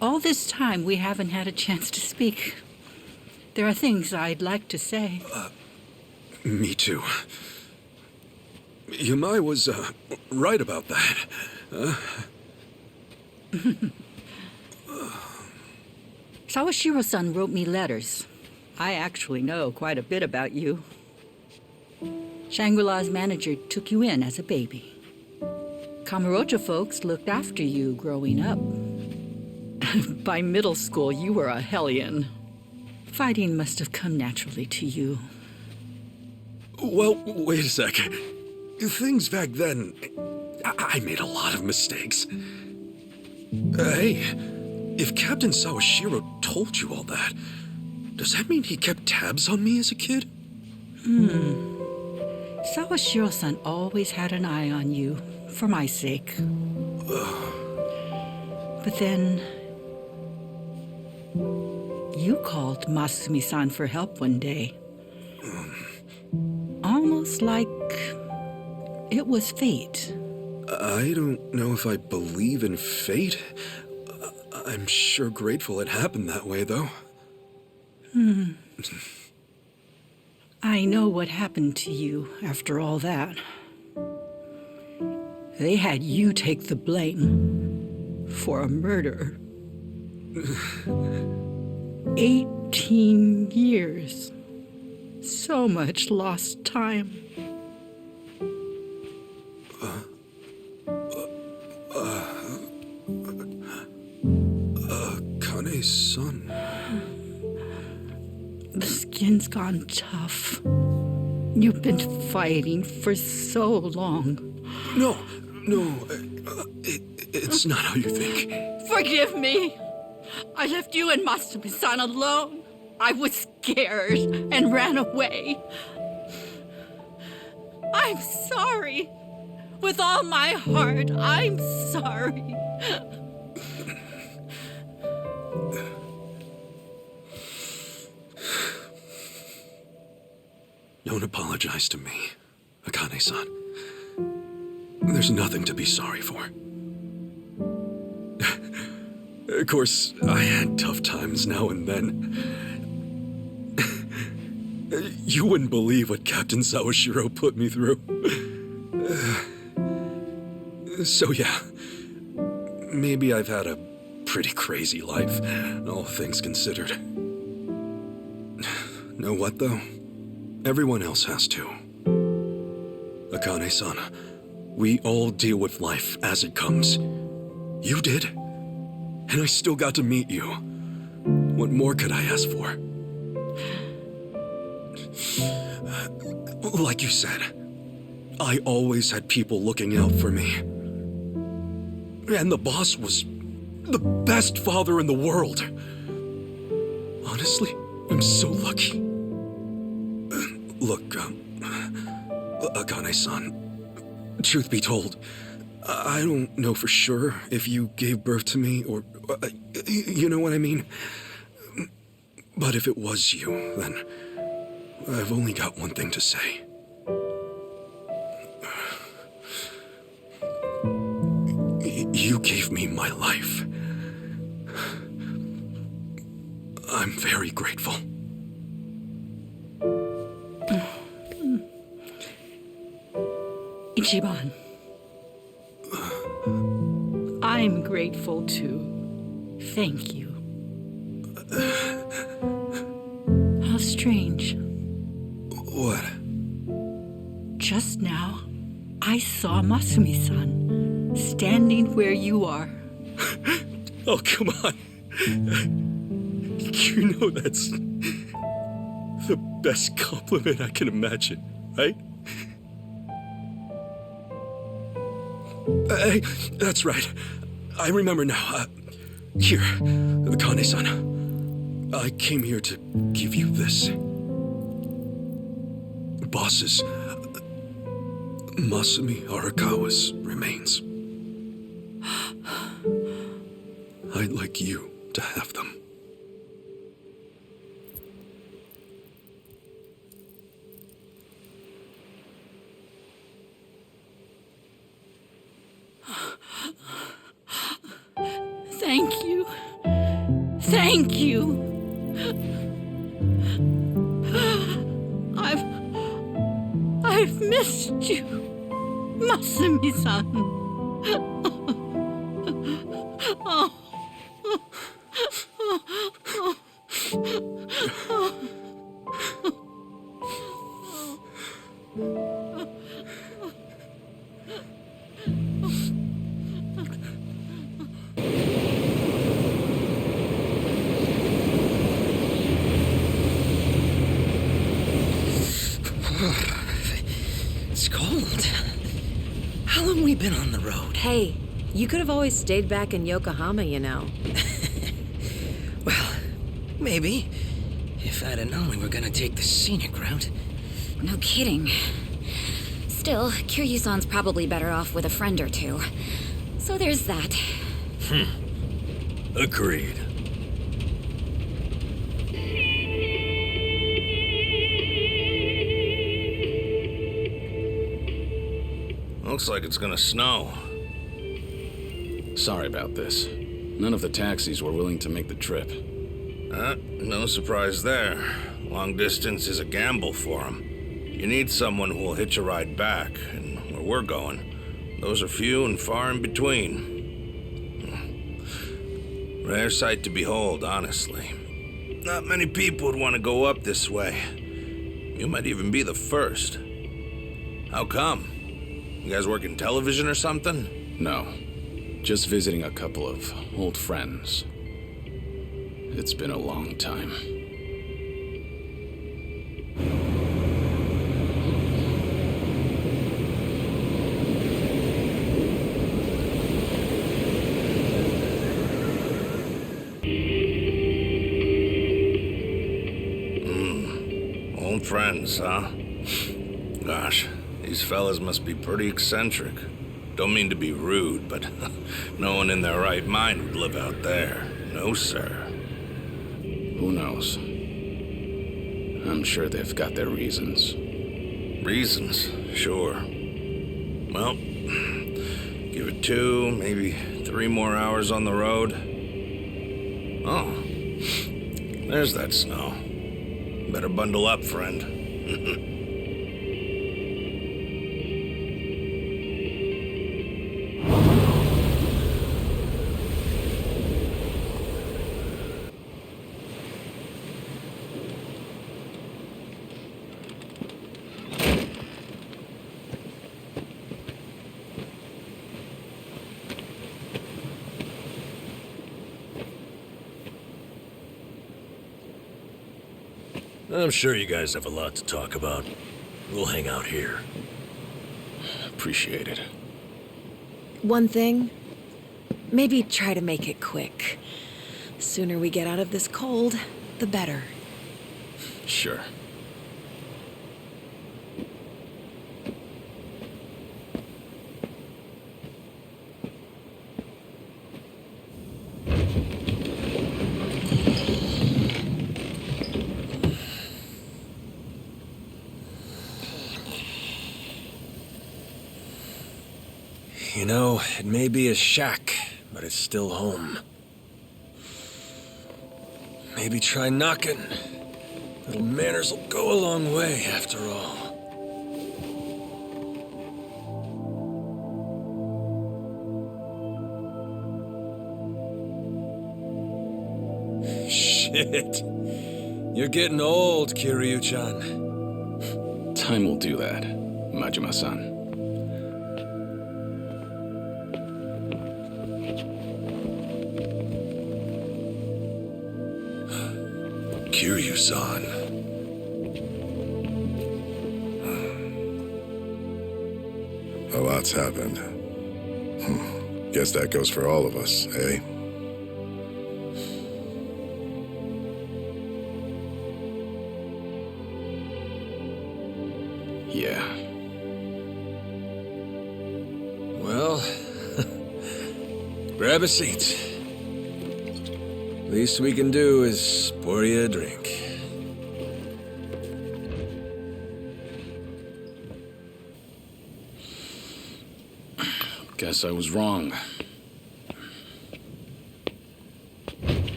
All this time, we haven't had a chance to speak. There are things I'd like to say. Me too. Yamai was, right about that. Sawashiro-san wrote me letters. I actually know quite a bit about you. Shangri-La's manager took you in as a baby. Kamurocho folks looked after you growing up. By middle school, you were a hellion. Fighting must have come naturally to you. Well, wait a sec. Things back then, I made a lot of mistakes. Hey, if Captain Sawashiro told you all that, does that mean he kept tabs on me as a kid? Sawashiro-san always had an eye on you, for my sake. But then you called Masumi-san for help one day. Almost like it was fate. I don't know if I believe in fate. I'm sure grateful it happened that way, though. I know what happened to you after all that. They had you take the blame for a murder. 18 years. So much lost time. Akane-san. The skin's gone tough. You've been fighting for so long. No, it's not how you think. Forgive me. I left you and Masumi-san alone. I was scared and ran away. I'm sorry. With all my heart, I'm sorry. Don't apologize to me, Akane-san. There's nothing to be sorry for. Of course, I had tough times now and then. You wouldn't believe what Captain Sawashiro put me through. So yeah, maybe I've had a pretty crazy life, all things considered. Know what, though? Everyone else has too. Akane-san, we all deal with life as it comes. You did, and I still got to meet you. What more could I ask for? Like you said, I always had people looking out for me. And the boss was the best father in the world. Honestly, I'm so lucky. Look, Akane-san, truth be told, I don't know for sure if you gave birth to me or, you know what I mean? But if it was you, then I've only got one thing to say. You gave me my life. I'm very grateful. Ichiban. I'm grateful too. Thank you. How strange. What? Just now, I saw Masumi-san standing where you are. Oh, come on. You know that's the best compliment I can imagine, right? Hey, that's right. I remember now. Here, Akane-san. I came here to give you this. Boss's, Masumi Arakawa's remains. I'd like you to have them. Thank you. Thank you. I've missed you, Masumi-san. Oh. It's cold. How long we been on the road? Hey, you could have always stayed back in Yokohama, you know. Well, maybe. If I'd have known we were gonna take the scenic route. No kidding. Still, Kiryu-san's probably better off with a friend or two. So there's that. Agreed. Looks like it's gonna snow. Sorry about this. None of the taxis were willing to make the trip. No surprise there. Long distance is a gamble for them. You need someone who will hitch a ride back, and where we're going, those are few and far in between. Rare sight to behold, honestly. Not many people would want to go up this way. You might even be the first. How come? You guys work in television or something? No. Just visiting a couple of old friends. It's been a long time. Old friends, huh? Gosh, these fellas must be pretty eccentric. Don't mean to be rude, but no one in their right mind would live out there. No, sir. Who knows? I'm sure they've got their reasons. Reasons, sure. Well, give it 2, maybe 3 more hours on the road. Oh, there's that snow. Better bundle up, friend. I'm sure you guys have a lot to talk about. We'll hang out here. Appreciate it. One thing, maybe try to make it quick. Sooner we get out of this cold, the better. Sure. You know, it may be a shack, but it's still home. Maybe try knocking. Little manners will go a long way, after all. Shit. You're getting old, Kiryu-chan. Time will do that, Majima-san. Kiryu-san. A lot's happened. Guess that goes for all of us, eh? Yeah. Well, grab a seat. Least we can do is pour you a drink. Guess I was wrong.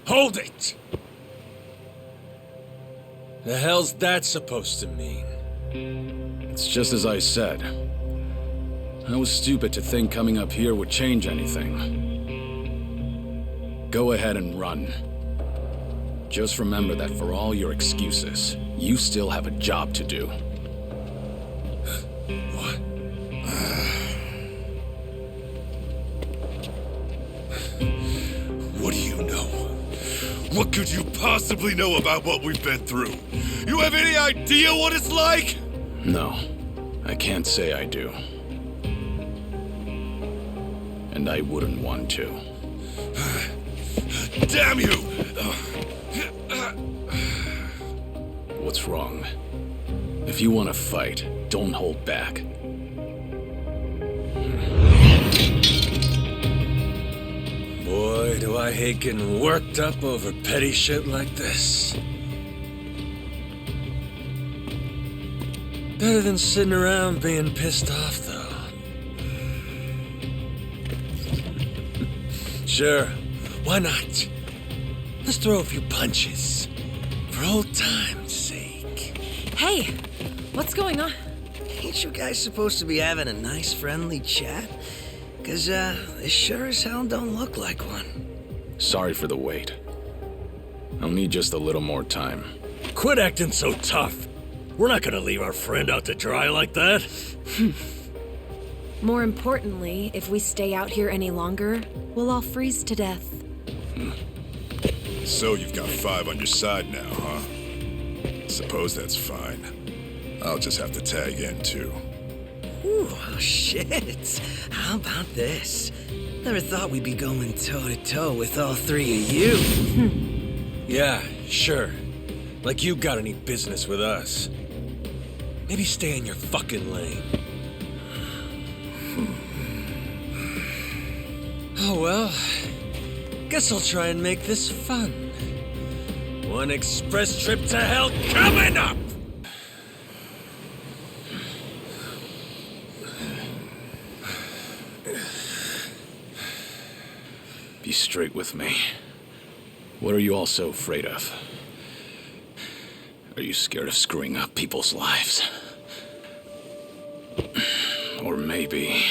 Hold it! The hell's that supposed to mean? It's just as I said. I was stupid to think coming up here would change anything. Go ahead and run. Just remember that for all your excuses, you still have a job to do. What? What do you know? What could you possibly know about what we've been through? You have any idea what it's like? No, I can't say I do. And I wouldn't want to. Damn you! What's wrong? If you want to fight, don't hold back. Boy, do I hate getting worked up over petty shit like this. Better than sitting around being pissed off, though. Sure, why not? Let's throw a few punches. For old time's sake. Hey, what's going on? Ain't you guys supposed to be having a nice, friendly chat? 'Cause, this sure as hell don't look like one. Sorry for the wait. I'll need just a little more time. Quit acting so tough. We're not gonna leave our friend out to dry like that. More importantly, if we stay out here any longer, we'll all freeze to death. So you've got 5 on your side now, huh? Suppose that's fine. I'll just have to tag in, too. Ooh, oh shit. How about this? Never thought we'd be going toe-to-toe with all 3 of you. Yeah, sure. Like you got any business with us. Maybe stay in your fucking lane. Oh well, guess I'll try and make this fun. One express trip to hell coming up! Be straight with me. What are you all so afraid of? Are you scared of screwing up people's lives? Or maybe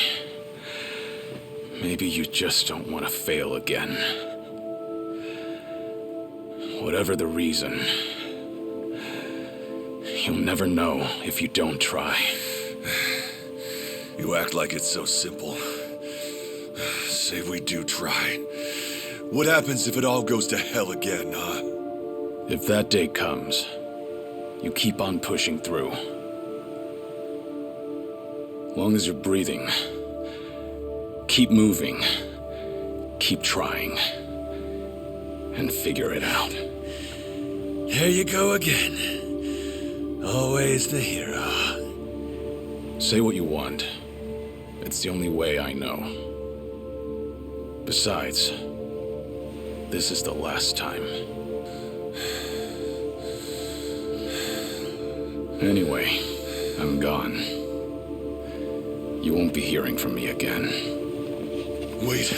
you just don't want to fail again. Whatever the reason, you'll never know if you don't try. You act like it's so simple. Say we do try. What happens if it all goes to hell again, huh? If that day comes, you keep on pushing through. Long as you're breathing, keep moving, keep trying, and figure it out. Here you go again. Always the hero. Say what you want. It's the only way I know. Besides, this is the last time. Anyway, I'm gone. You won't be hearing from me again. Wait.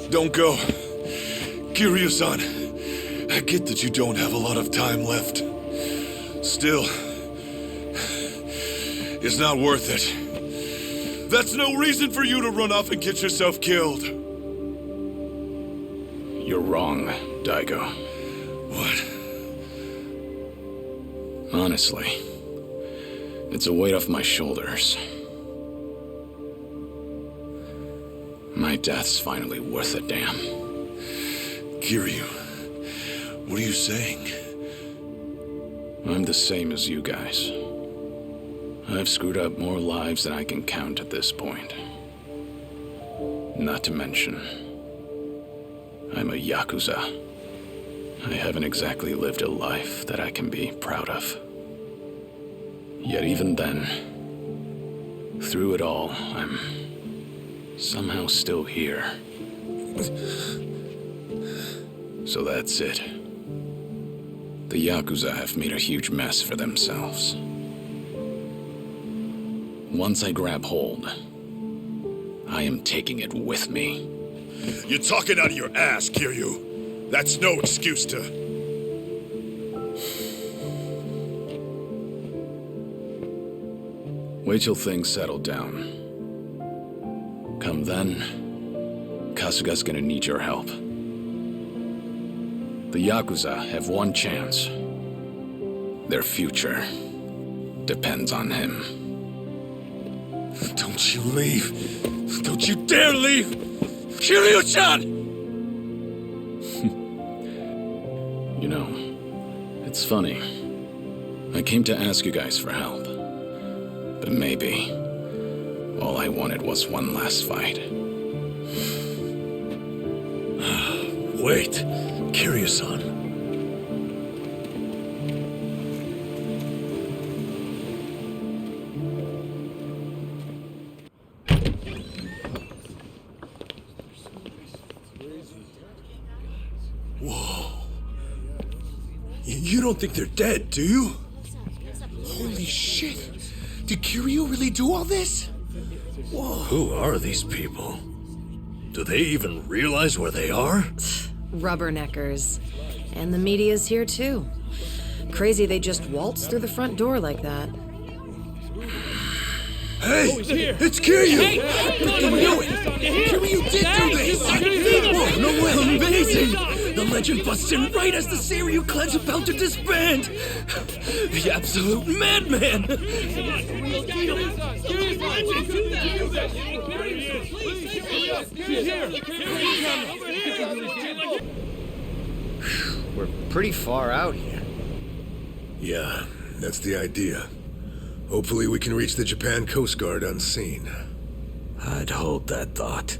Don't go. Kiryu-san, I get that you don't have a lot of time left. Still, it's not worth it. That's no reason for you to run off and get yourself killed. You're wrong, Daigo. What? Honestly, it's a weight off my shoulders. My death's finally worth a damn. Kiryu, what are you saying? I'm the same as you guys. I've screwed up more lives than I can count at this point. Not to mention, I'm a Yakuza. I haven't exactly lived a life that I can be proud of. Yet even then, through it all, I'm somehow still here. So that's it. The Yakuza have made a huge mess for themselves. Once I grab hold, I am taking it with me. You're talking out of your ass, Kiryu. That's no excuse to... Wait till things settle down. Come then, Kasuga's gonna need your help. The Yakuza have one chance. Their future depends on him. Don't you leave. Don't you dare leave! Kiryu-chan! You know, it's funny. I came to ask you guys for help. But maybe all I wanted was one last fight. Wait, Kiryu-san. Whoa. You don't think they're dead, do you? Holy shit. Did Kiryu really do all this? Whoa. Who are these people? Do they even realize where they are? Rubberneckers. And the media's here too. Crazy they just waltzed through the front door like that. Hey, it's Kiryu! Kiryu did do this! Oh, no way! Amazing! The legend busts in right as the Seiryu clan's about to disband! The absolute madman! We're pretty far out here. Yeah, that's the idea. Hopefully we can reach the Japan Coast Guard unseen. I'd hold that thought.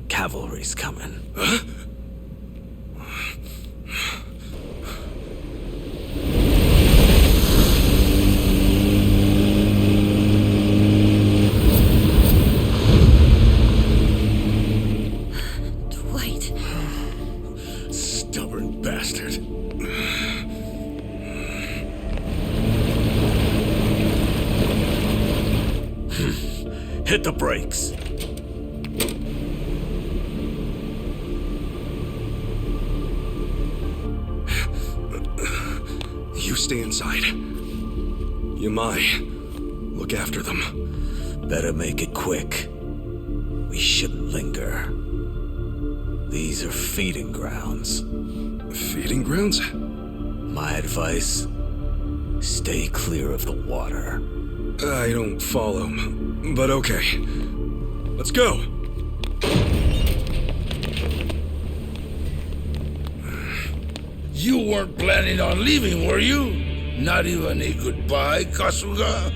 Cavalry's coming. Huh? Dwight. Stubborn bastard. Hit the brakes. You stay inside. Yamai, look after them. Better make it quick. We shouldn't linger. These are feeding grounds. Feeding grounds? My advice, stay clear of the water. I don't follow, but okay. Let's go. You weren't planning on leaving, were you? Not even a goodbye, Kasuga?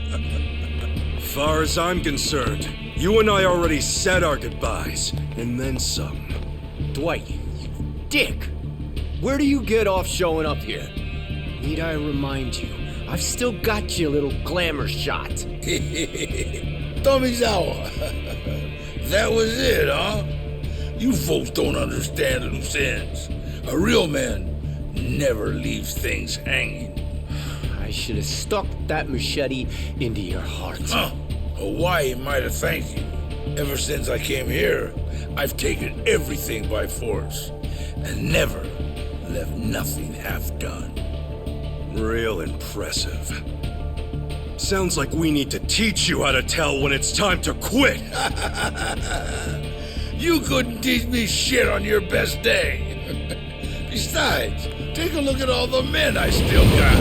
Far as I'm concerned, you and I already said our goodbyes, and then some. Dwight, you dick! Where do you get off showing up here? Need I remind you, I've still got your little glamour shot. Tomizawa. That was it, huh? You folks don't understand loose ends. A real man never leaves things hanging. I should have stuck that machete into your heart. Huh. Hawaii might have thanked you. Ever since I came here, I've taken everything by force and never left nothing half done. Real impressive. Sounds like we need to teach you how to tell when it's time to quit. You couldn't teach me shit on your best day. Besides, take a look at all the men I still got.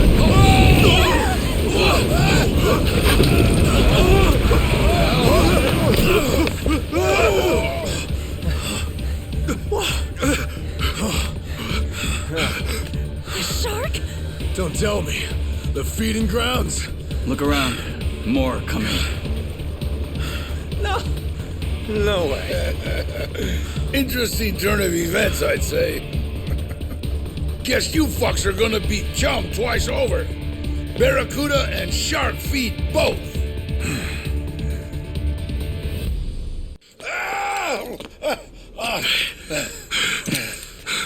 Shark? Don't tell me. The feeding grounds? Look around. More coming. No way. Interesting turn of events, I'd say. Guess you fucks are gonna beat Chum twice over. Barracuda and shark feed both.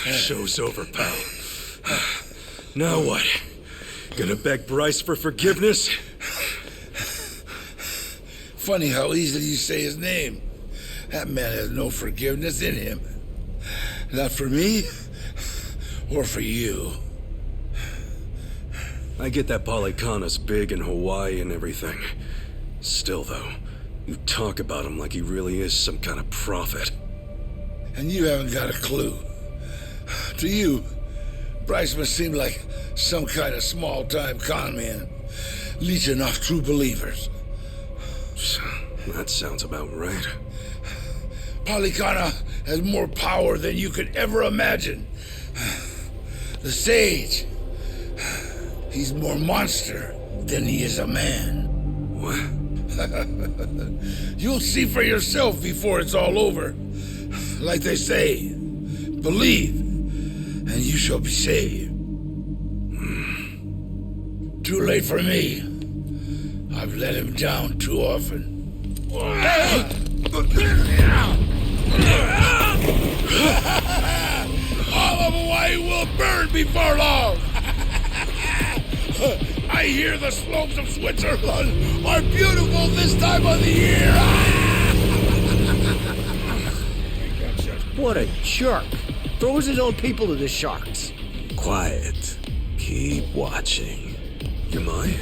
Show's over, pal. Now what? Gonna beg Bryce for forgiveness? Funny how easily you say his name. That man has no forgiveness in him. Not for me, or for you. I get that Polycana's big in Hawaii and everything. Still, though, you talk about him like he really is some kind of prophet. And you haven't got a clue. To you, Bryce must seem like some kind of small-time con man, leeching off true believers. That sounds about right. Polycana has more power than you could ever imagine. The Sage, he's more monster than he is a man. What? You'll see for yourself before it's all over. Like they say, believe, and you shall be saved. Too late for me. I've let him down too often. All of Hawaii will burn before long. I hear the slopes of Switzerland are beautiful this time of the year. What a jerk. Throws his own people to the sharks. Quiet. Keep watching. Am I?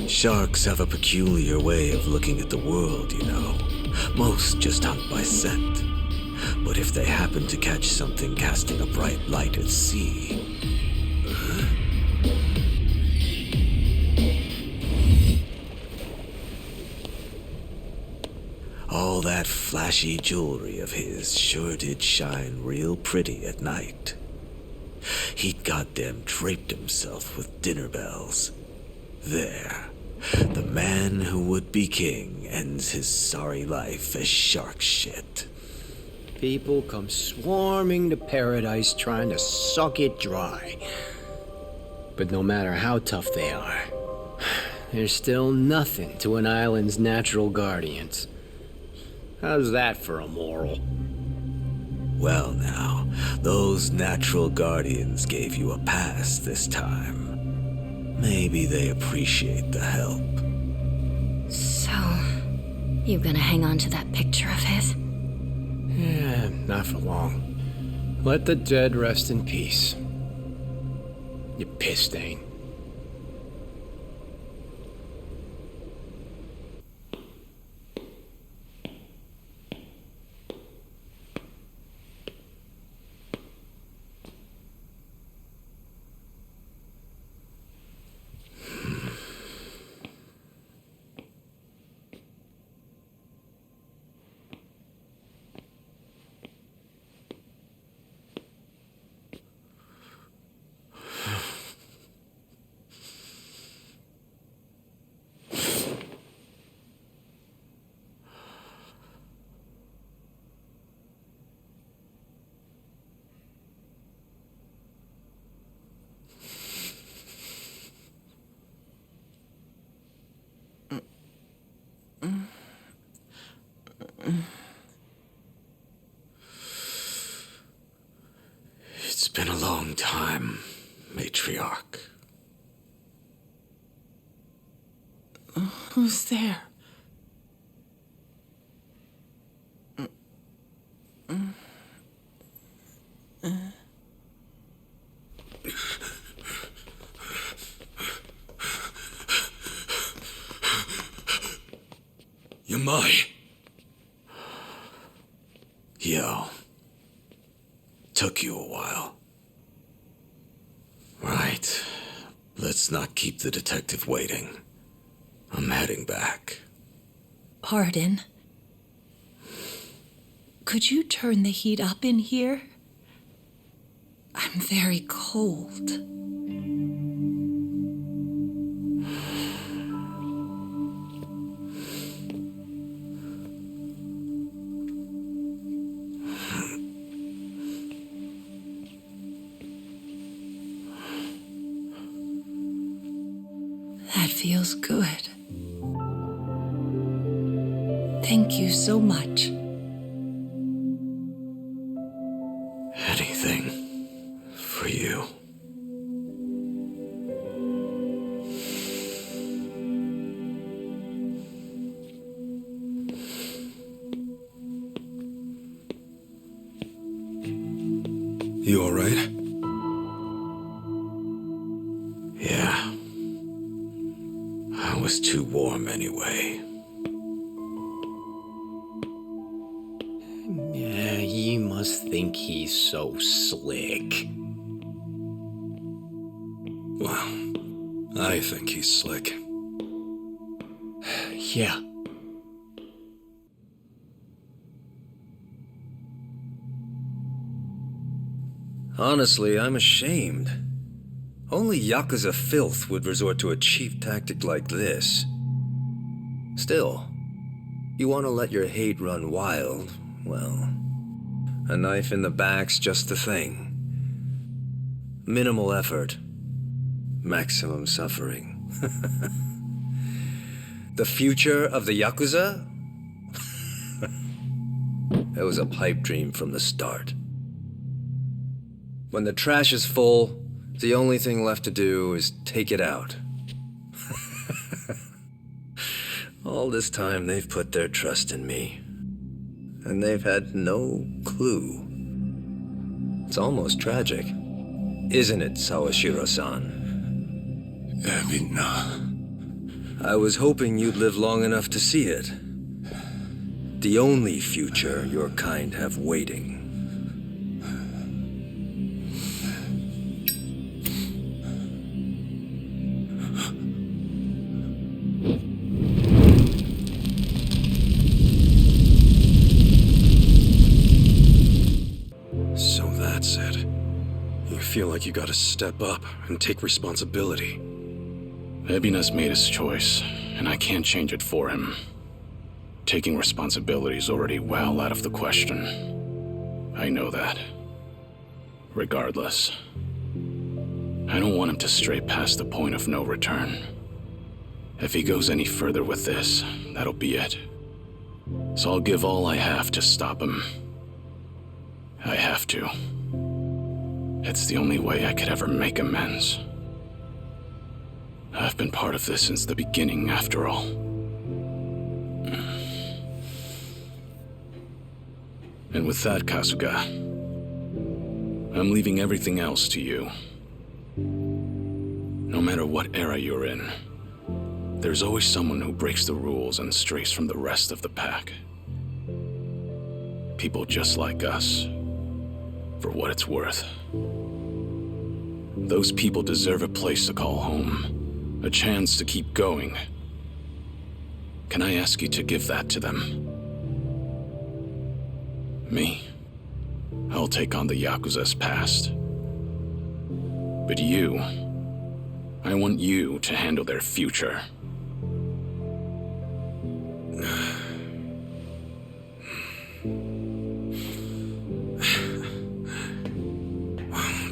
Sharks have a peculiar way of looking at the world, you know. Most just hunt by scent. But if they happen to catch something casting a bright light at sea... all that flashy jewelry of his sure did shine real pretty at night. He'd goddamn draped himself with dinner bells. There, the man who would be king ends his sorry life as shark shit. People come swarming to paradise trying to suck it dry. But no matter how tough they are, there's still nothing to an island's natural guardians. How's that for a moral? Well now, those natural guardians gave you a pass this time. Maybe they appreciate the help. So, you gonna hang on to that picture of his? Yeah, not for long. Let the dead rest in peace. You piss stain. It's been a long time, matriarch. Who's there? Yamai. Yo. Took you a while. Right. Let's not keep the detective waiting. I'm heading back. Pardon? Could you turn the heat up in here? I'm very cold. That feels good. Thank you so much. Anything for you. You all right? Yeah. I was too warm anyway. Yeah, you must think he's so slick. Well, I think he's slick. Yeah. Honestly, I'm ashamed. Only Yakuza filth would resort to a cheap tactic like this. Still, you want to let your hate run wild, well, a knife in the back's just the thing. Minimal effort, maximum suffering. The future of the Yakuza? It was a pipe dream from the start. When the trash is full, the only thing left to do is take it out. All this time, they've put their trust in me. And they've had no clue. It's almost tragic. Isn't it, Sawashiro-san? I was hoping you'd live long enough to see it. The only future your kind have waiting. So that's it. You feel like you gotta step up and take responsibility. Ebinas made his choice, and I can't change it for him. Taking responsibility is already well out of the question. I know that. Regardless, I don't want him to stray past the point of no return. If he goes any further with this, that'll be it. So I'll give all I have to stop him. I have to. It's the only way I could ever make amends. I've been part of this since the beginning, after all. And with that, Kasuga, I'm leaving everything else to you. No matter what era you're in, there's always someone who breaks the rules and strays from the rest of the pack. People just like us, for what it's worth. Those people deserve a place to call home, a chance to keep going. Can I ask you to give that to them? Me? I'll take on the Yakuza's past. But you, I want you to handle their future.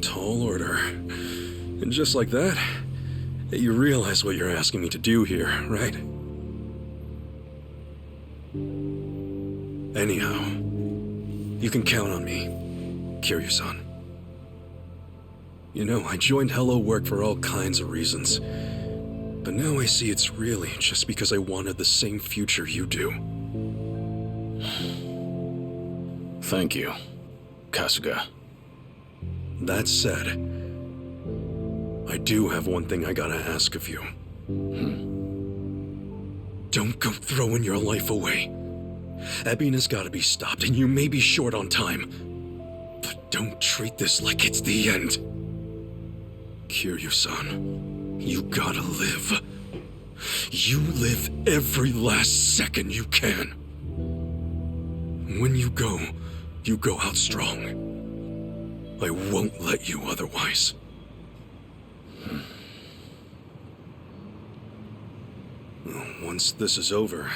Tall order. And just like that, you realize what you're asking me to do here, right? Anyhow, you can count on me, Kiryu-san. You know, I joined Hello Work for all kinds of reasons. But now I see it's really just because I wanted the same future you do. Thank you, Kasuga. That said, I do have one thing I gotta ask of you. Don't go throwing your life away. Ebina's gotta be stopped, and you may be short on time. But don't treat this like it's the end. Kiryu-san, you gotta live. You live every last second you can. When you go out strong. I won't let you otherwise. Once this is over,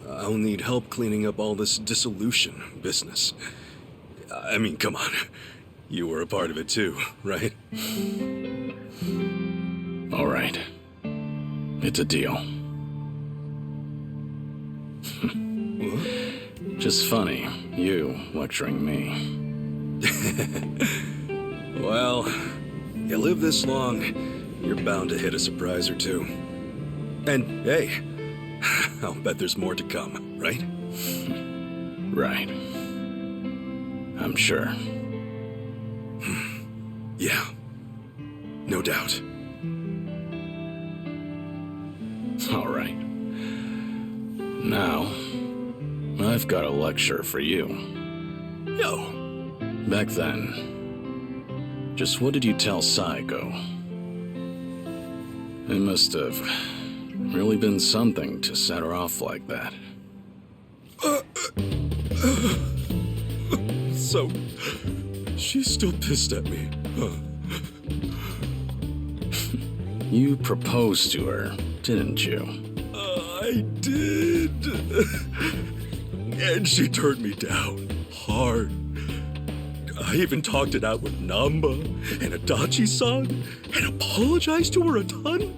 I'll need help cleaning up all this dissolution business. I mean, come on. You were a part of it too, right? All right. It's a deal. Just funny, you lecturing me. Well, you live this long, you're bound to hit a surprise or two. And hey, I'll bet there's more to come, right? Right. I'm sure. Yeah, no doubt. All right. Now, I've got a lecture for you. Yo. Back then, just what did you tell Saeko? It must have really been something to set her off like that. So, she's still pissed at me, huh? You proposed to her, didn't you? I did. And she turned me down hard. I even talked it out with Namba and Adachi-san and apologized to her a ton.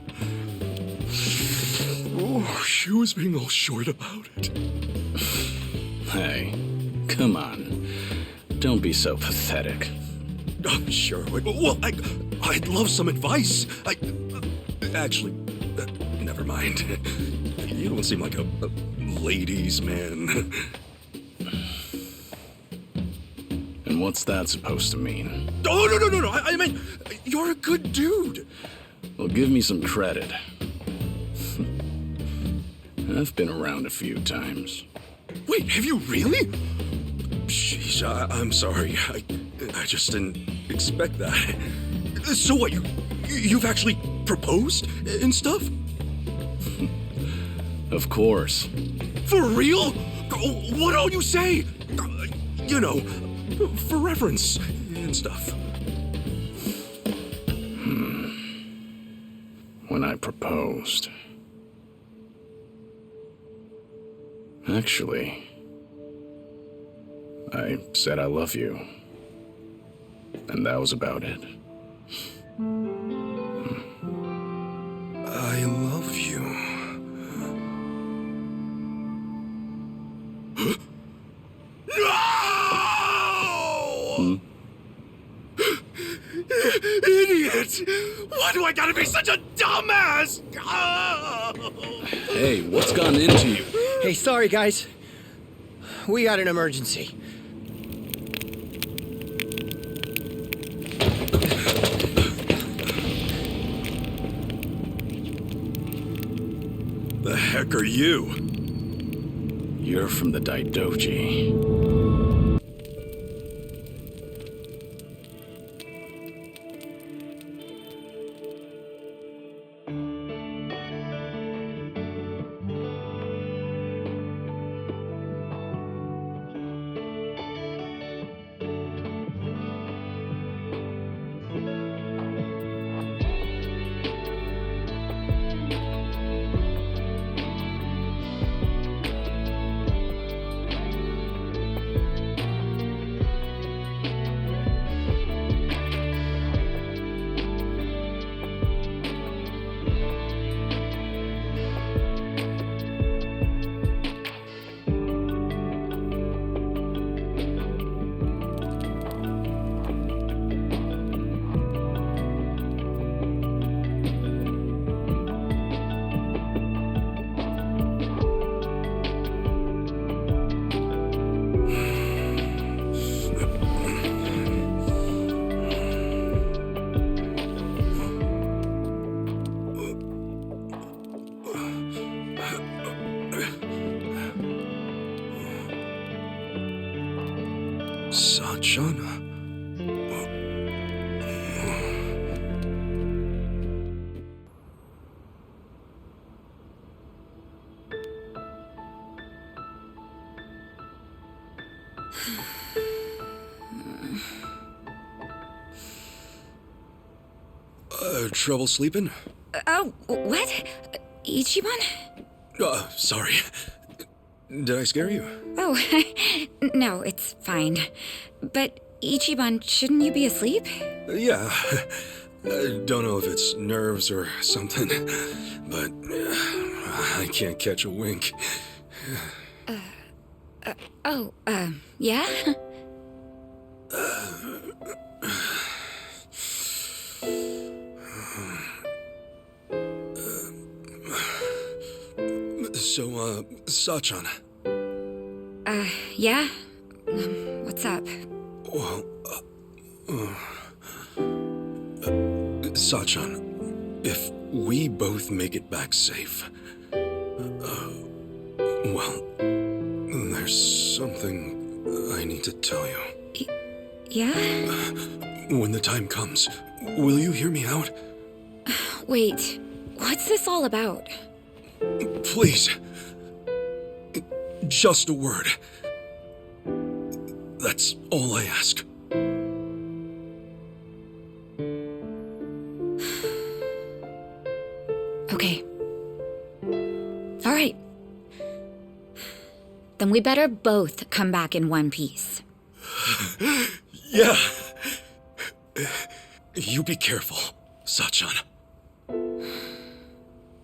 Oh, she was being all short about it. Hey, come on. Don't be so pathetic. I'm sure. Well, I'd love some advice. Actually, never mind. You don't seem like a ladies' man. And what's that supposed to mean? Oh, no. I mean, you're a good dude. Well, give me some credit. I've been around a few times. Wait, have you really? Sheesh, I'm sorry. I just didn't expect that. So what, you've actually proposed and stuff? Of course. For real? What don't you say? You know, for reference and stuff. When I proposed. Actually, I said I love you. And that was about it. I love you. No! Idiot! Why do I gotta be such a dumbass? Hey, what's gone into you? Hey, sorry, guys. We got an emergency. The heck are you? You're from the Daidoji. Sachana. Trouble sleeping? Oh, what? Ichiban? Sorry. Did I scare you? Oh, no, it's fine. But Ichiban, shouldn't you be asleep? Yeah. I don't know if it's nerves or something, but I can't catch a wink. Yeah? So, Sachan. Yeah? What's up? Well, Sachan, if we both make it back safe, well, there's something I need to tell you. Yeah? When the time comes, will you hear me out? Wait, what's this all about? Please. Just a word. That's all I ask. Okay. All right. Then we better both come back in one piece. Yeah. You be careful, Sachan.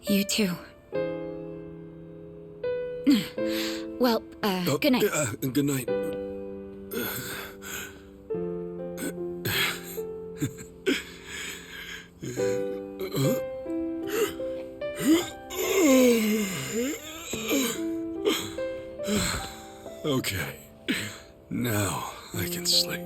You too. Well, good night. Good night. Okay. Now I can sleep.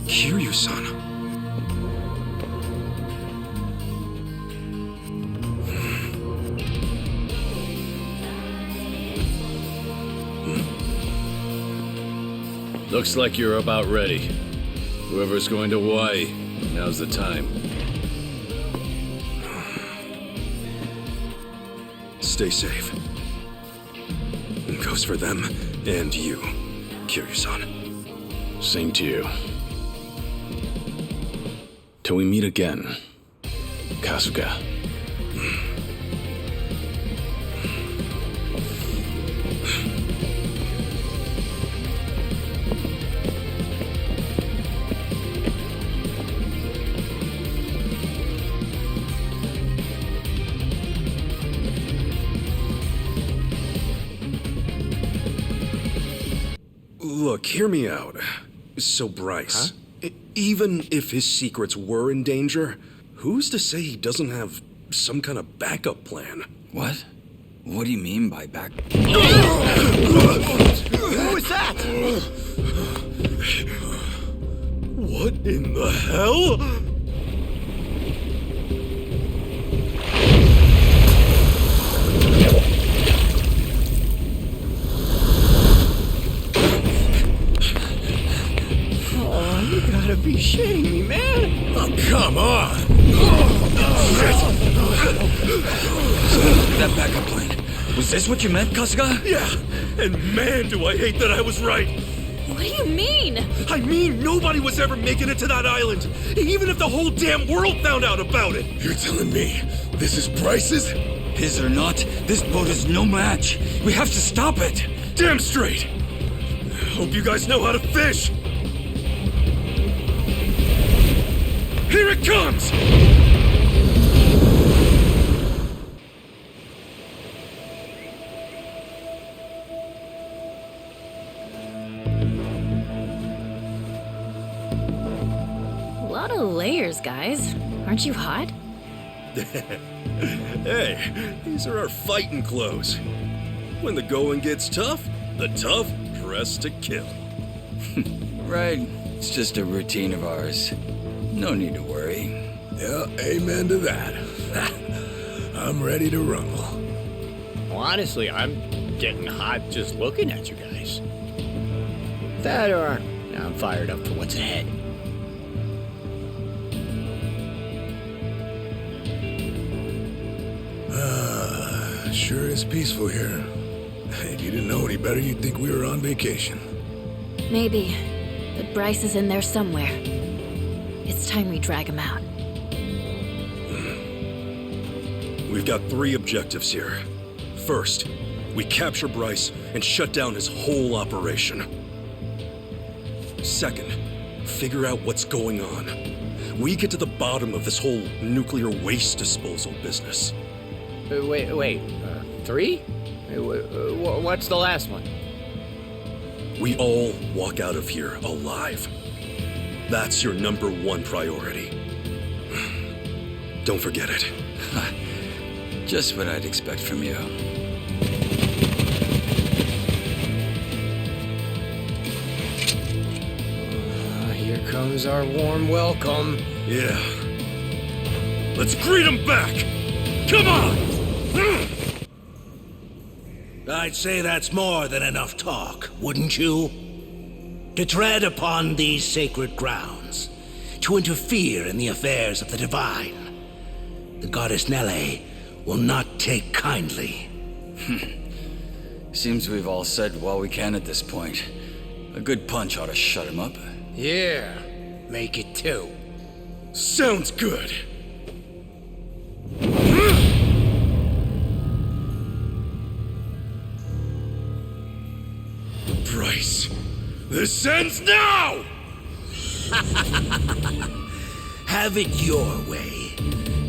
Kiryu-san. Looks like you're about ready. Whoever's going to Hawaii, now's the time. Stay safe. Goes for them and you, Kiryu-san. Same to you. Till we meet again, Kasuga. Look, hear me out. So Bryce, even if his secrets were in danger, who's to say he doesn't have some kind of backup plan? What? What do you mean by back? Who was that? What in the hell? You gotta be shitting me, man! Oh, come on! That backup plan. Was this what you meant, Kasuga? Yeah, and man, do I hate that I was right. What do you mean? I mean, nobody was ever making it to that island, even if the whole damn world found out about it. You're telling me this is Bryce's? His or not, this boat is no match. We have to stop it. Damn straight. Hope you guys know how to fish. Here it comes! A lot of layers, guys. Aren't you hot? Hey, these are our fighting clothes. When the going gets tough, the tough dress to kill. Right. It's just a routine of ours. No need to worry. Yeah, amen to that. I'm ready to rumble. Well, honestly, I'm getting hot just looking at you guys. That or I'm fired up for what's ahead. Sure is peaceful here. If you didn't know any better, you'd think we were on vacation. Maybe. But Bryce is in there somewhere. It's time we drag him out. We've got 3 objectives here. First, we capture Bryce and shut down his whole operation. Second, figure out what's going on. We get to the bottom of this whole nuclear waste disposal business. Wait. 3? What's the last one? We all walk out of here alive. That's your number 1 priority. Don't forget it. Just what I'd expect from you. Here comes our warm welcome. Yeah. Let's greet him back! Come on! I'd say that's more than enough talk, wouldn't you? To tread upon these sacred grounds, to interfere in the affairs of the divine. The goddess Nele will not take kindly. Seems we've all said what we can at this point. A good punch ought to shut him up. Yeah, make it 2. Sounds good. Bryce, this ends now! Have it your way.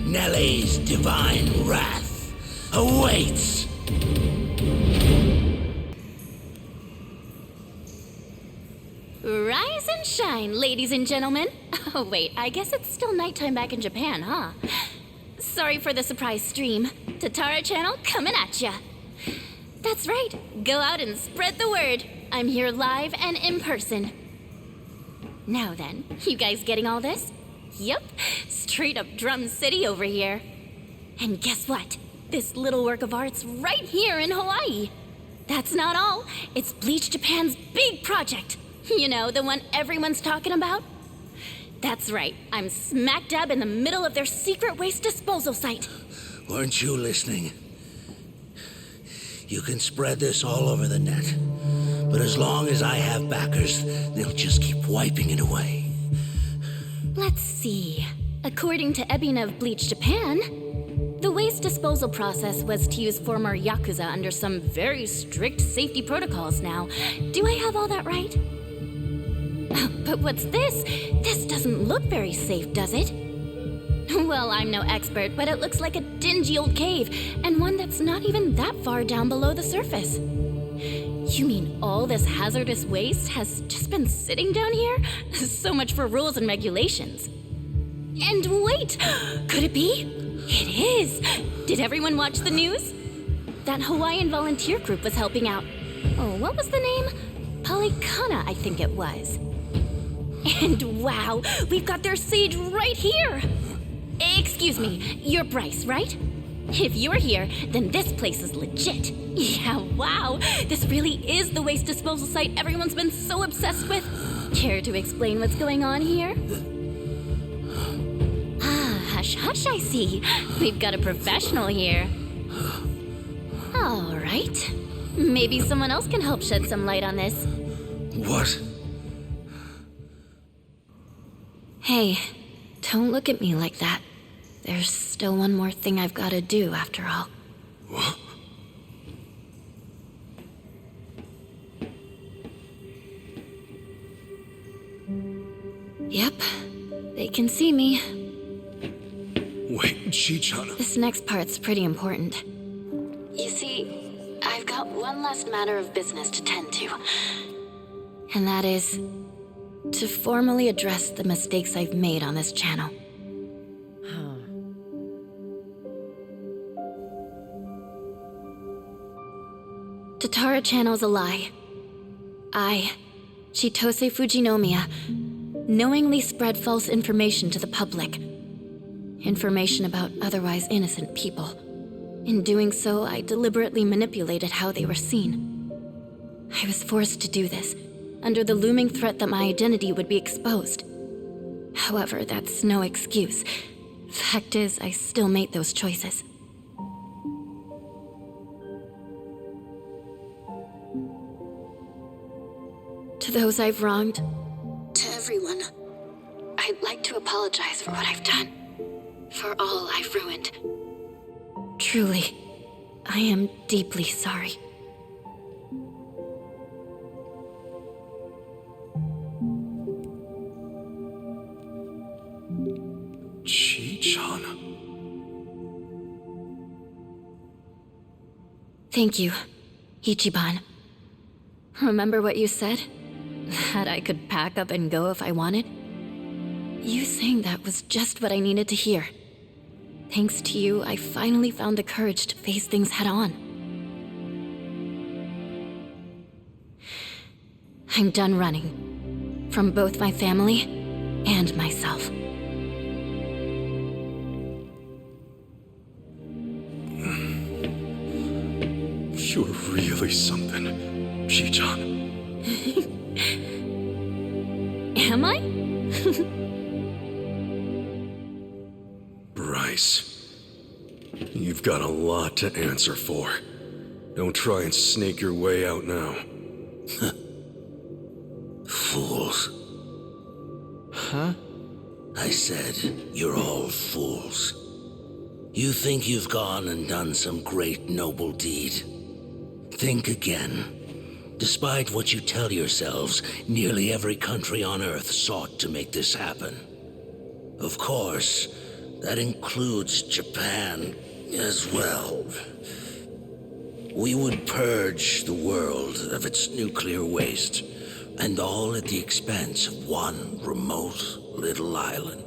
Nele's divine wrath awaits. Rise and shine, ladies and gentlemen. Oh, wait, I guess it's still nighttime back in Japan, huh? Sorry for the surprise stream. Tatara Channel coming at ya. That's right. Go out and spread the word. I'm here live and in person. Now then, you guys getting all this? Yep, straight up Drum City over here. And guess what? This little work of art's right here in Hawaii. That's not all. It's Bleach Japan's big project. You know, the one everyone's talking about? That's right. I'm smack dab in the middle of their secret waste disposal site. Weren't you listening? You can spread this all over the net. But as long as I have backers, they'll just keep wiping it away. Let's see. According to Ebina of Bleach Japan, the waste disposal process was to use former Yakuza under some very strict safety protocols now. Do I have all that right? But what's this? This doesn't look very safe, does it? Well, I'm no expert, but it looks like a dingy old cave, and one that's not even that far down below the surface. You mean all this hazardous waste has just been sitting down here? So much for rules and regulations. And wait, could it be? It is! Did everyone watch the news? That Hawaiian volunteer group was helping out. Oh, what was the name? Polycana, I think it was. And wow, we've got their sage right here! Excuse me, you're Bryce, right? If you're here, then this place is legit. Yeah, wow, this really is the waste disposal site everyone's been so obsessed with. Care to explain what's going on here? Hush, hush, I see. We've got a professional here. All right. Maybe someone else can help shed some light on this. What? Hey, don't look at me like that. There's still one more thing I've got to do, after all. What? Yep, they can see me. Wait, Chi-chan. This next part's pretty important. You see, I've got one last matter of business to tend to. And that is to formally address the mistakes I've made on this channel. Tatara Channel's a lie. I, Chitose Fujinomiya, knowingly spread false information to the public. Information about otherwise innocent people. In doing so, I deliberately manipulated how they were seen. I was forced to do this, under the looming threat that my identity would be exposed. However, that's no excuse. Fact is, I still made those choices. To those I've wronged, to everyone, I'd like to apologize for what I've done. For all I've ruined. Truly, I am deeply sorry. Chi-chan. Thank you, Ichiban. Remember what you said? That I could pack up and go if I wanted? You saying that was just what I needed to hear. Thanks to you, I finally found the courage to face things head on. I'm done running. From both my family and myself. You're really something, Chi-chan. Am I? Bryce, you've got a lot to answer for. Don't try and snake your way out now. Fools. Huh? I said, you're all fools. You think you've gone and done some great noble deed. Think again. Despite what you tell yourselves, nearly every country on Earth sought to make this happen. Of course, that includes Japan as well. We would purge the world of its nuclear waste, and all at the expense of one remote little island.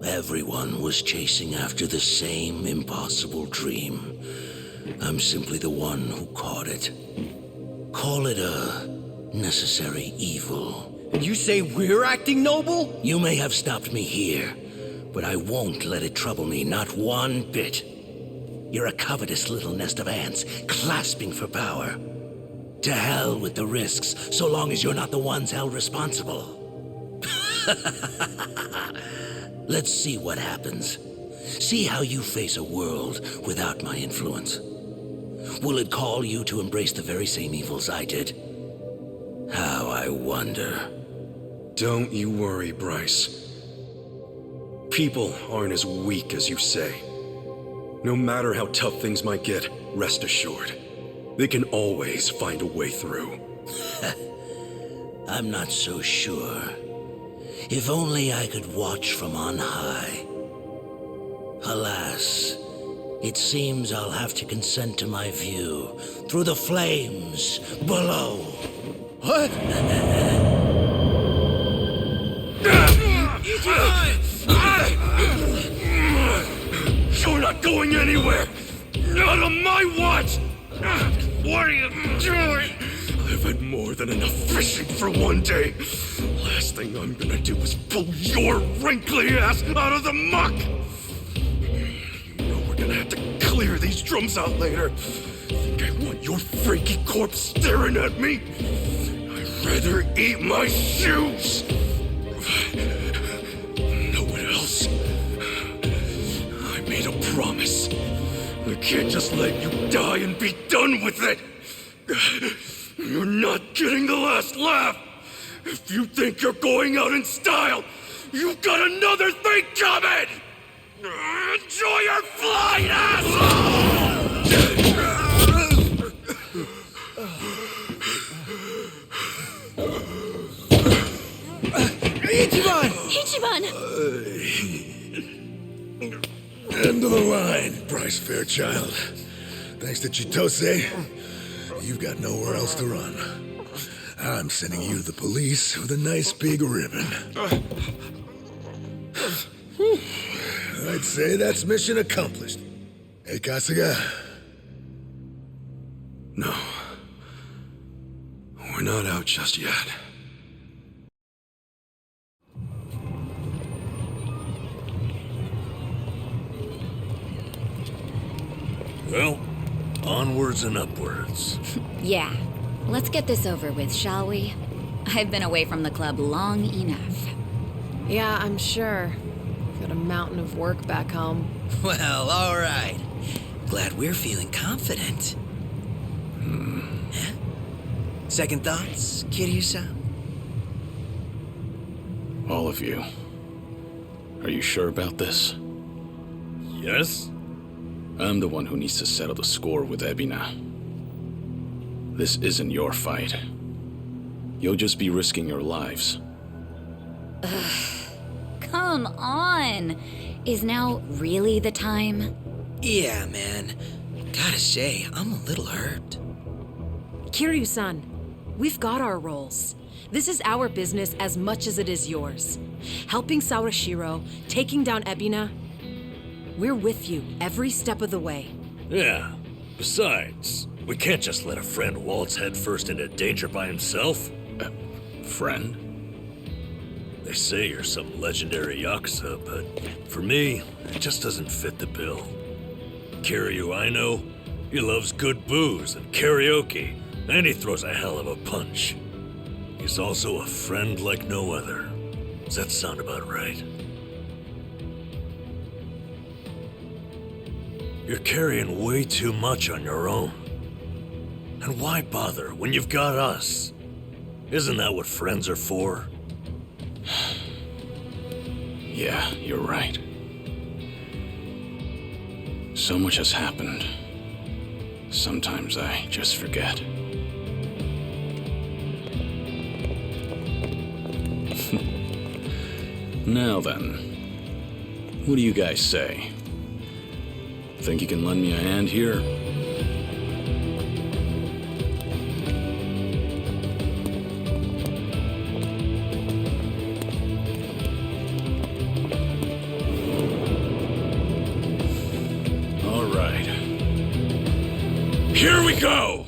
Everyone was chasing after the same impossible dream. I'm simply the one who caught it. Call it a necessary evil, And you say we're acting noble? You may have stopped me here, but I won't let it trouble me, not one bit. You're a covetous little nest of ants, clasping for power. To hell with the risks, so long as you're not the ones held responsible. Let's see what happens. See how you face a world without my influence. Will it call you to embrace the very same evils I did? How I wonder. Don't you worry, Bryce. People aren't as weak as you say. No matter how tough things might get, rest assured, they can always find a way through. I'm not so sure. If only I could watch from on high. Alas, it seems I'll have to consent to my view through the flames below. What? You're not going anywhere! Not on my watch! What are you doing? I've had more than enough fishing for one day. Last thing I'm gonna do is pull your wrinkly ass out of the muck! You know we're gonna have to clear these drums out later. Think I want your freaky corpse staring at me? I'd rather eat my shoes! Know what else? I made a promise. I can't just let you die and be done with it! You're not getting the last laugh! If you think you're going out in style, you've got another thing coming! Enjoy your flight, asshole! Ichiban! Ichiban! End of the line, Bryce Fairchild. Thanks to Chitose, you've got nowhere else to run. I'm sending you to the police with a nice big ribbon. I'd say that's mission accomplished. Hey, Kasuga? No. We're not out just yet. Well, onwards and upwards. Yeah. Let's get this over with, shall we? I've been away from the club long enough. Yeah, I'm sure. Got a mountain of work back home. Well, all right. Glad we're feeling confident. Huh? Second thoughts, Kiryu-san? All of you. Are you sure about this? Yes? I'm the one who needs to settle the score with Ebina. This isn't your fight. You'll just be risking your lives. Come on! Is now really the time? Yeah, man. Gotta say, I'm a little hurt. Kiryu-san, we've got our roles. This is our business as much as it is yours. Helping Sawashiro, taking down Ebina. We're with you every step of the way. Yeah. Besides, we can't just let a friend waltz headfirst into danger by himself. Friend? They say you're some legendary Yakuza, but for me, it just doesn't fit the bill. Kiryu, I know, he loves good booze and karaoke, and he throws a hell of a punch. He's also a friend like no other. Does that sound about right? You're carrying way too much on your own. And why bother when you've got us? Isn't that what friends are for? Yeah, you're right. So much has happened. Sometimes I just forget. Now then, what do you guys say? Think you can lend me a hand here? All right. Here we go!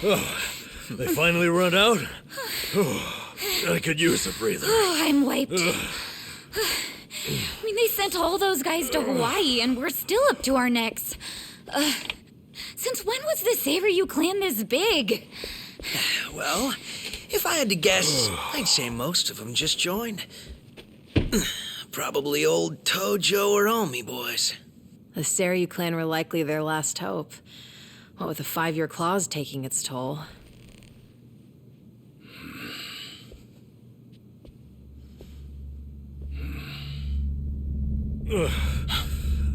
Oh, they finally run out? Oh, I could use a breather. Oh, I'm wiped. I mean, they sent all those guys to Hawaii, and we're still up to our necks. Since when was the Seiryu clan this big? Well, if I had to guess, I'd say most of them just joined. Probably old Tojo or Omi boys. The Seiryu clan were likely their last hope. What with the 5-year clause taking its toll.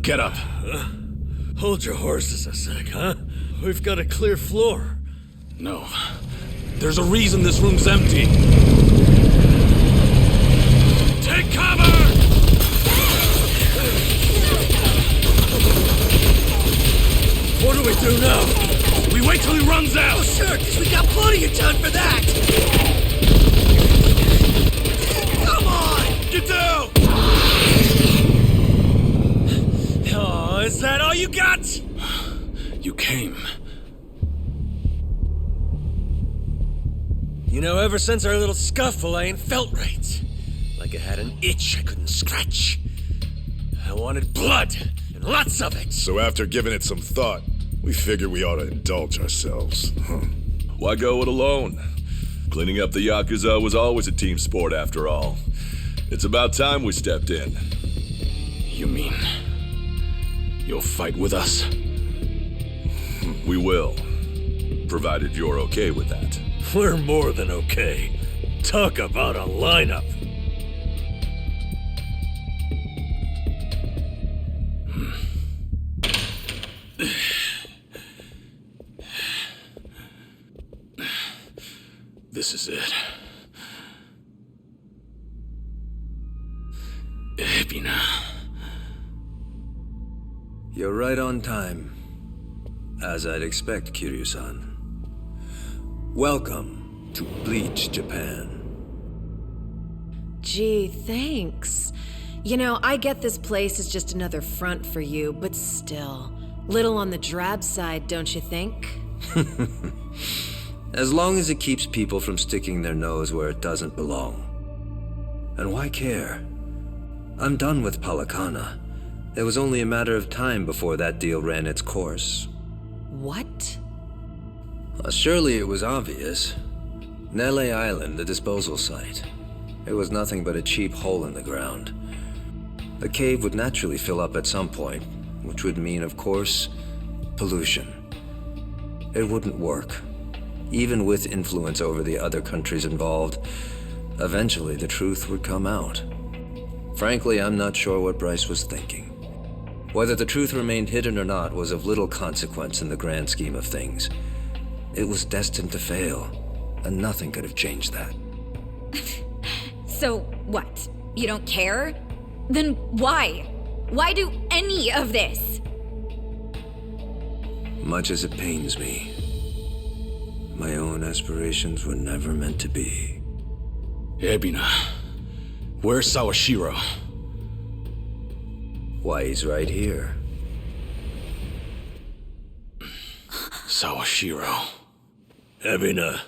Get up. Hold your horses a sec, huh? We've got a clear floor. No. There's a reason this room's empty. Take cover! What do we do now? We wait till he runs out! Oh, sure, because we got plenty of time for that! Come on! Get down! Oh, is that all you got? You came. You know, ever since our little scuffle, I ain't felt right. Like I had an itch I couldn't scratch. I wanted blood, and lots of it. So after giving it some thought, we figured we ought to indulge ourselves. Why go it alone? Cleaning up the Yakuza was always a team sport after all. It's about time we stepped in. You mean you'll fight with us? We will, provided you're okay with that. We're more than okay. Talk about a lineup. This is it. Ebina. You're right on time. As I'd expect, Kiryu-san. Welcome to Bleach, Japan. Gee, thanks. You know, I get this place is just another front for you, but still. Little on the drab side, don't you think? As long as it keeps people from sticking their nose where it doesn't belong. And why care? I'm done with Palakana. It was only a matter of time before that deal ran its course. What? Surely it was obvious. Nele Island, the disposal site. It was nothing but a cheap hole in the ground. The cave would naturally fill up at some point, which would mean, of course, pollution. It wouldn't work. Even with influence over the other countries involved, eventually the truth would come out. Frankly, I'm not sure what Bryce was thinking. Whether the truth remained hidden or not was of little consequence in the grand scheme of things. It was destined to fail, and nothing could have changed that. So, what? You don't care? Then why? Why do any of this? Much as it pains me, my own aspirations were never meant to be. Ebina, where's Sawashiro? Why, he's right here. Sawashiro. Ebina,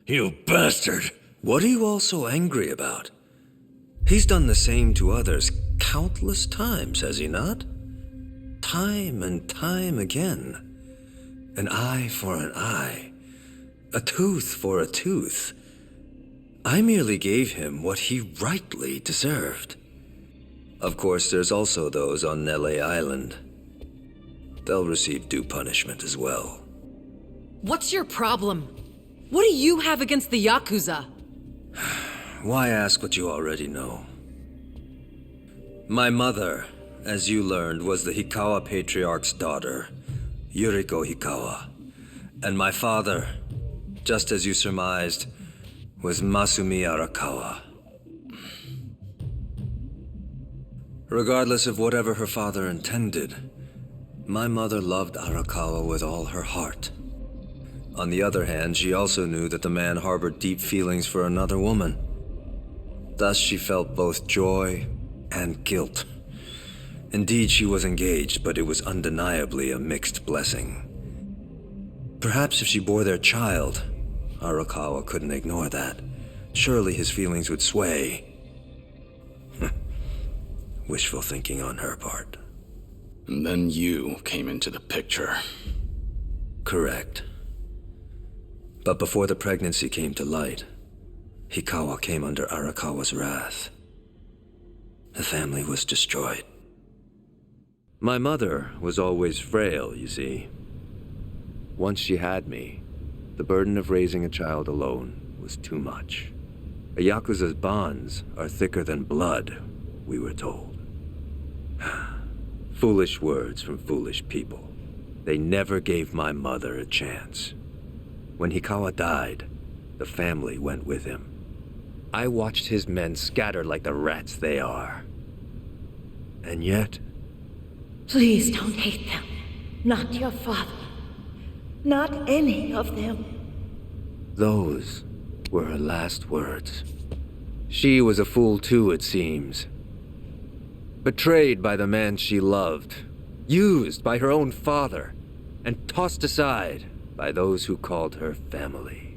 you bastard! What are you all so angry about? He's done the same to others countless times, has he not? Time and time again. An eye for an eye. A tooth for a tooth. I merely gave him what he rightly deserved. Of course, there's also those on Nele Island. They'll receive due punishment as well. What's your problem? What do you have against the Yakuza? Why ask what you already know? My mother, as you learned, was the Hikawa Patriarch's daughter, Yuriko Hikawa. And my father, just as you surmised, was Masumi Arakawa. Regardless of whatever her father intended, my mother loved Arakawa with all her heart. On the other hand, she also knew that the man harbored deep feelings for another woman. Thus, she felt both joy and guilt. Indeed, she was engaged, but it was undeniably a mixed blessing. Perhaps if she bore their child, Arakawa couldn't ignore that. Surely his feelings would sway. Wishful thinking on her part. And then you came into the picture. Correct. But before the pregnancy came to light, Hikawa came under Arakawa's wrath. The family was destroyed. My mother was always frail, you see. Once she had me, the burden of raising a child alone was too much. A Yakuza's bonds are thicker than blood, we were told. Foolish words from foolish people. They never gave my mother a chance. When Hikawa died, the family went with him. I watched his men scatter like the rats they are. And yet... Please don't hate them. Not your father. Not any of them. those were her last words. She was a fool too, it seems. Betrayed by the man she loved, used by her own father, and tossed aside by those who called her family.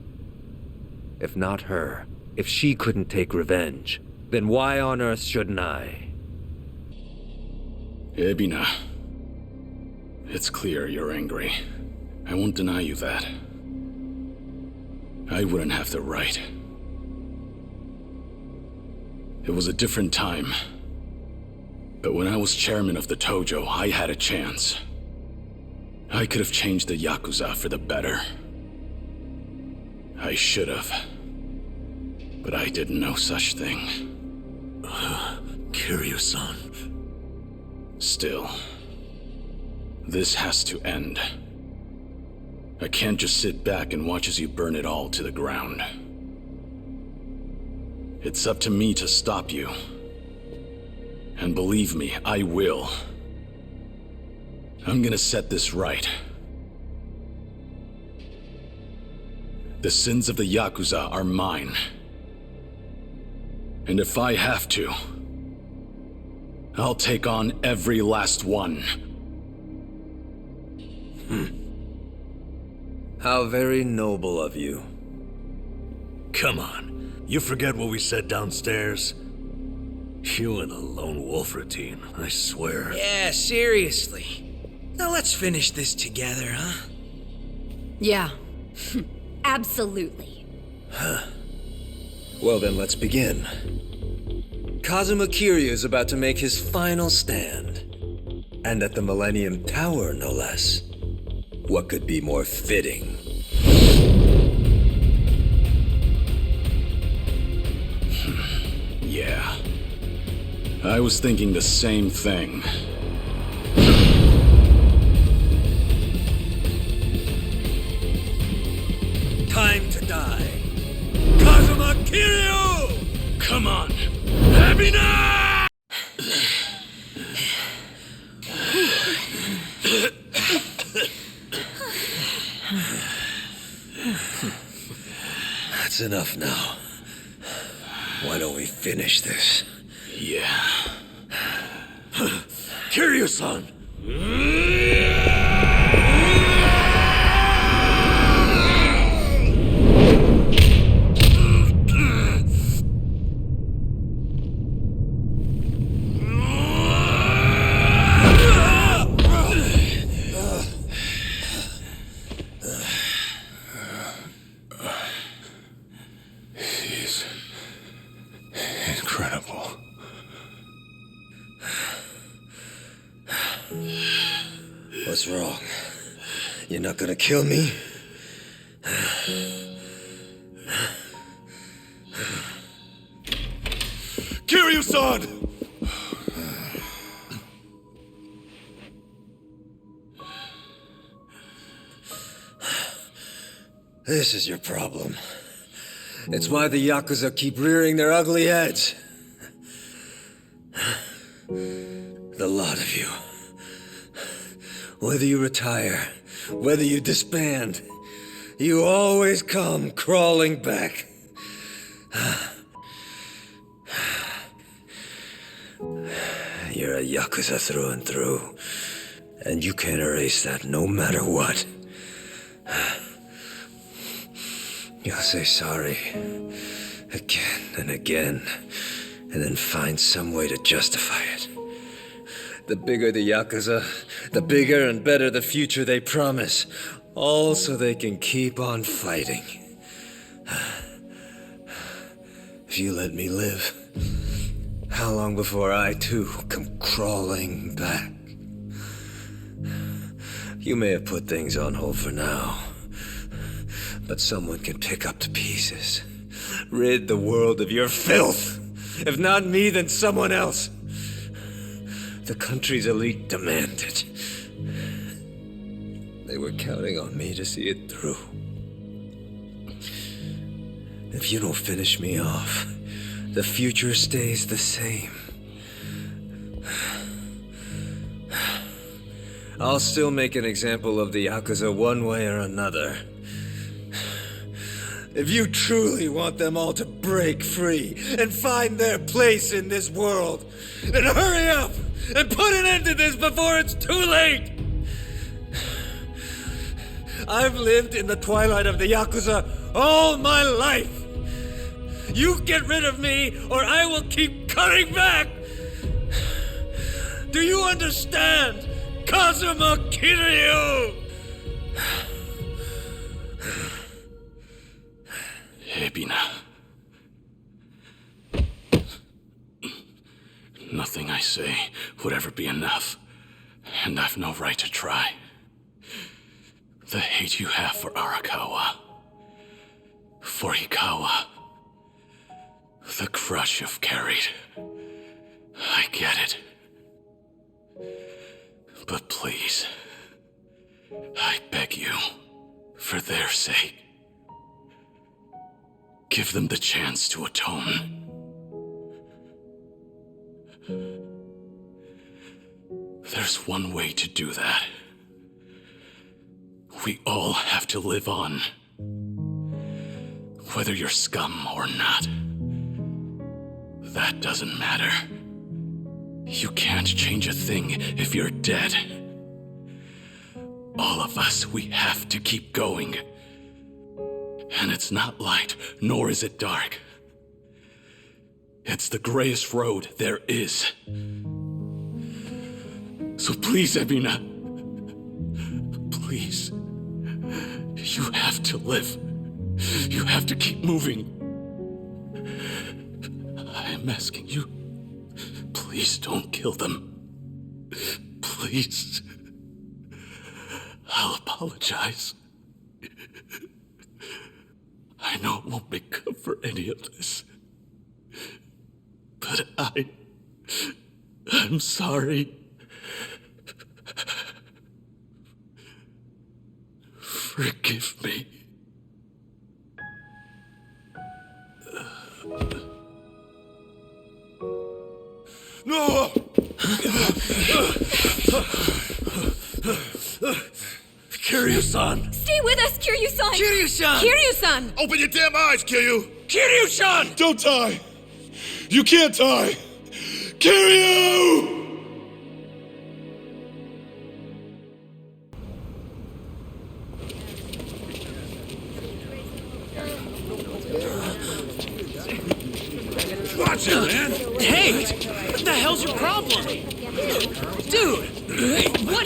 If not her, if she couldn't take revenge, then why on earth shouldn't I? Ebina, it's clear you're angry. I won't deny you that. I wouldn't have the right. It was a different time. But when I was chairman of the Tojo, I had a chance. I could have changed the Yakuza for the better. I should have. But I did no such thing. Kiryu-san. Still, this has to end. I can't just sit back and watch as you burn it all to the ground. It's up to me to stop you. And believe me, I will. I'm gonna set this right. The sins of the Yakuza are mine. And if I have to, I'll take on every last one. How very noble of you. Come on, you forget what we said downstairs? You and a lone wolf routine, I swear. Yeah, seriously. Now let's finish this together, huh? Yeah. Absolutely. Well then, let's begin. Kazuma Kiryu is about to make his final stand. And at the Millennium Tower, no less. What could be more fitting? Yeah. I was thinking the same thing. Time to die. Kazuma Kiryu! Come on! Ebina! That's enough now. Why don't we finish this? Yeah. Kiryu-san! He's incredible. What's wrong? You're not gonna kill me? Kiryu-san! This is your problem. It's why the Yakuza keep rearing their ugly heads. The lot of you. Whether you retire, whether you disband, you always come crawling back. You're a Yakuza through and through, and you can't erase that no matter what. You'll say sorry again and again, and then find some way to justify it. The bigger the Yakuza, the bigger and better the future they promise. All so they can keep on fighting. If you let me live, how long before I too come crawling back? You may have put things on hold for now, but someone can pick up the pieces. Rid the world of your filth. If not me, then someone else. The country's elite demand it. They were counting on me to see it through. If you don't finish me off, the future stays the same. I'll still make an example of the Yakuza one way or another. If you truly want them all to break free and find their place in this world, then hurry up and put an end to this before it's too late! I've lived in the twilight of the Yakuza all my life! You get rid of me, or I will keep cutting back! Do you understand, Kazuma Kiryu? Ebina. Nothing I say would ever be enough, and I've no right to try. The hate you have for Arakawa, for Hikawa, the crush you've carried, I get it. But please, I beg you, for their sake, give them the chance to atone. There's one way to do that. We all have to live on. Whether you're scum or not. That doesn't matter. You can't change a thing if you're dead. All of us, we have to keep going. And it's not light, nor is it dark. It's the grayest road there is. So please, Ebina, please, you have to live. You have to keep moving. I am asking you, please don't kill them. Please. I'll apologize. I know it won't make up for any of this. But I'm sorry. Forgive me. No! Kiryu-san! Stay with us, Kiryu-san! Kiryu-san! Kiryu-san! Open your damn eyes, Kiryu! Kiryu-san! Don't die! You can't die! Kiryu! Watch it, man! Hey! What the hell's your problem? Dude! Hey, what?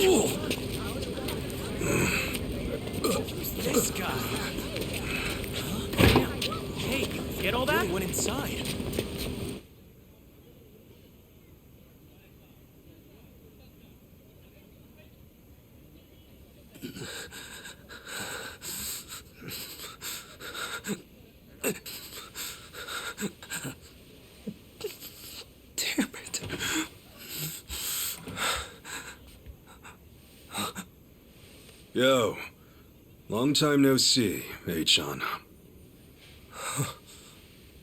This guy. Hey, get all that? Went inside. Damn it. Yo, long time no see, Achan.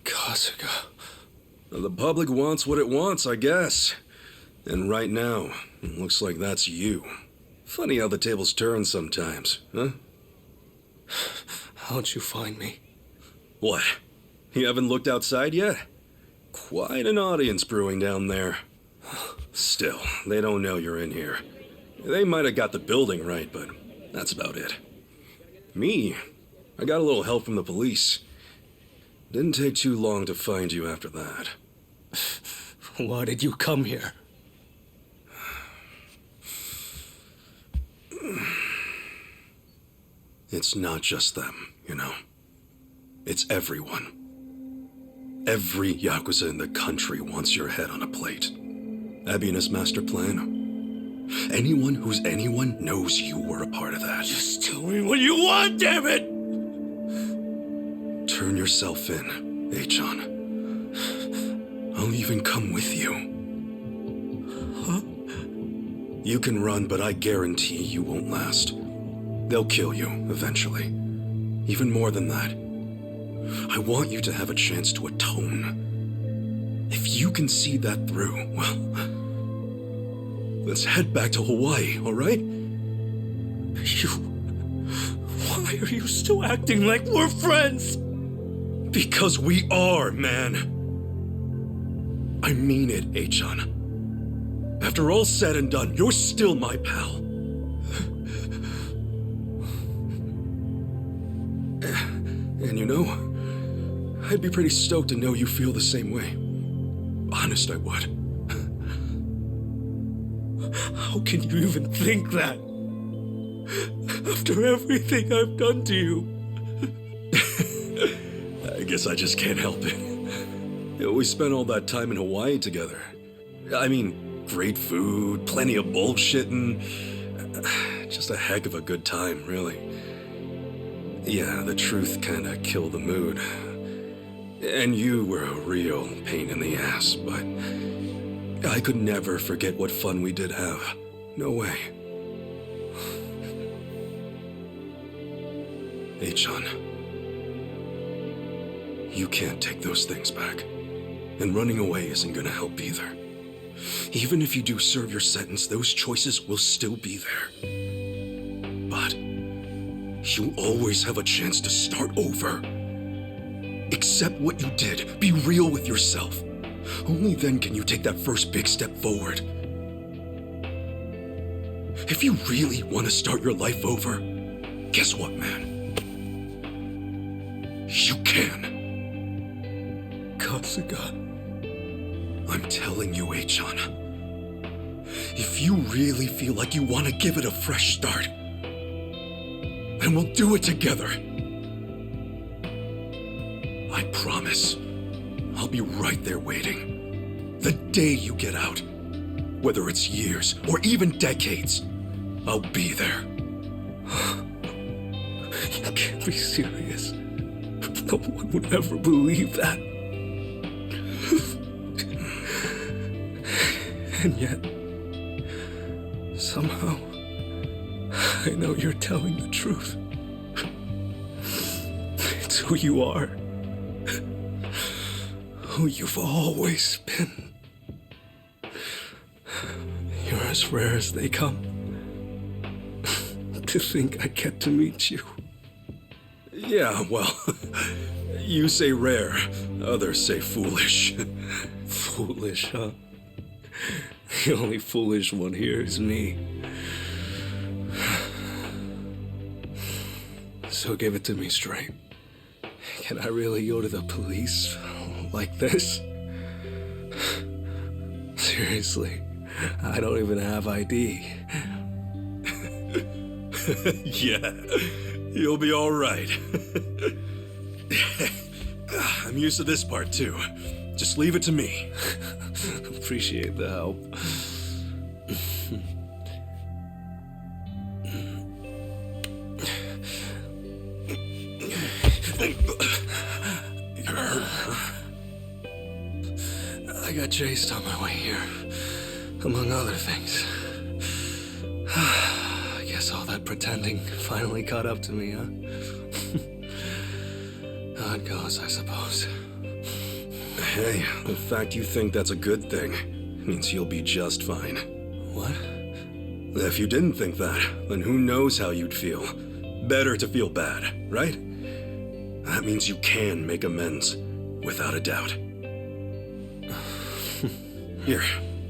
Kasuga. The public wants what it wants, I guess. And right now, it looks like that's you. Funny how the tables turn sometimes, huh? How'd you find me? What? You haven't looked outside yet? Quite an audience brewing down there. Still, they don't know you're in here. They might have got the building right, but that's about it. Me? I got a little help from the police. Didn't take too long to find you after that. Why did you come here? It's not just them, you know. It's everyone. Every Yakuza in the country wants your head on a plate. Ebina's master plan. Anyone who's anyone knows you were a part of that. Just tell me what you want, damn it! Turn yourself in, Achan. I'll even come with you. Huh? You can run, but I guarantee you won't last. They'll kill you, eventually. Even more than that. I want you to have a chance to atone. If you can see that through, well, let's head back to Hawaii, all right? Why are you still acting like we're friends? Because we are, man. I mean it, Achan. After all said and done, you're still my pal. And you know, I'd be pretty stoked to know you feel the same way. Honest, I would. How can you even think that? After everything I've done to you. I guess I just can't help it. We spent all that time in Hawaii together. I mean, great food, plenty of bullshitting. Just a heck of a good time, really. Yeah, the truth kinda killed the mood. And you were a real pain in the ass, but I could never forget what fun we did have. No way. Achan, you can't take those things back. And running away isn't gonna help either. Even if you do serve your sentence, those choices will still be there. But you'll always have a chance to start over. Accept what you did. Be real with yourself. Only then can you take that first big step forward. If you really want to start your life over, guess what, man? You can. Kasuga. I'm telling you, Achan. If you really feel like you want to give it a fresh start, then we'll do it together. I promise. I'll be right there waiting. The day you get out, whether it's years or even decades, I'll be there. You can't be serious. No one would ever believe that. And yet, somehow, I know you're telling the truth. It's who you are. Who you've always been. You're as rare as they come. To think I get to meet you. Yeah, well, you say rare, others say foolish. Foolish, huh? The only foolish one here is me. So give it to me straight. Can I really go to the police like this? Seriously, I don't even have ID. Yeah, you'll be all right. I'm used to this part too. Just leave it to me. Appreciate the help. You're hurt, huh? I got chased on my way here, among other things. I guess all that pretending finally caught up to me, huh? How it goes, I suppose. Hey, the fact you think that's a good thing means you'll be just fine. What? If you didn't think that, then who knows how you'd feel. Better to feel bad, right? That means you can make amends, without a doubt. Here,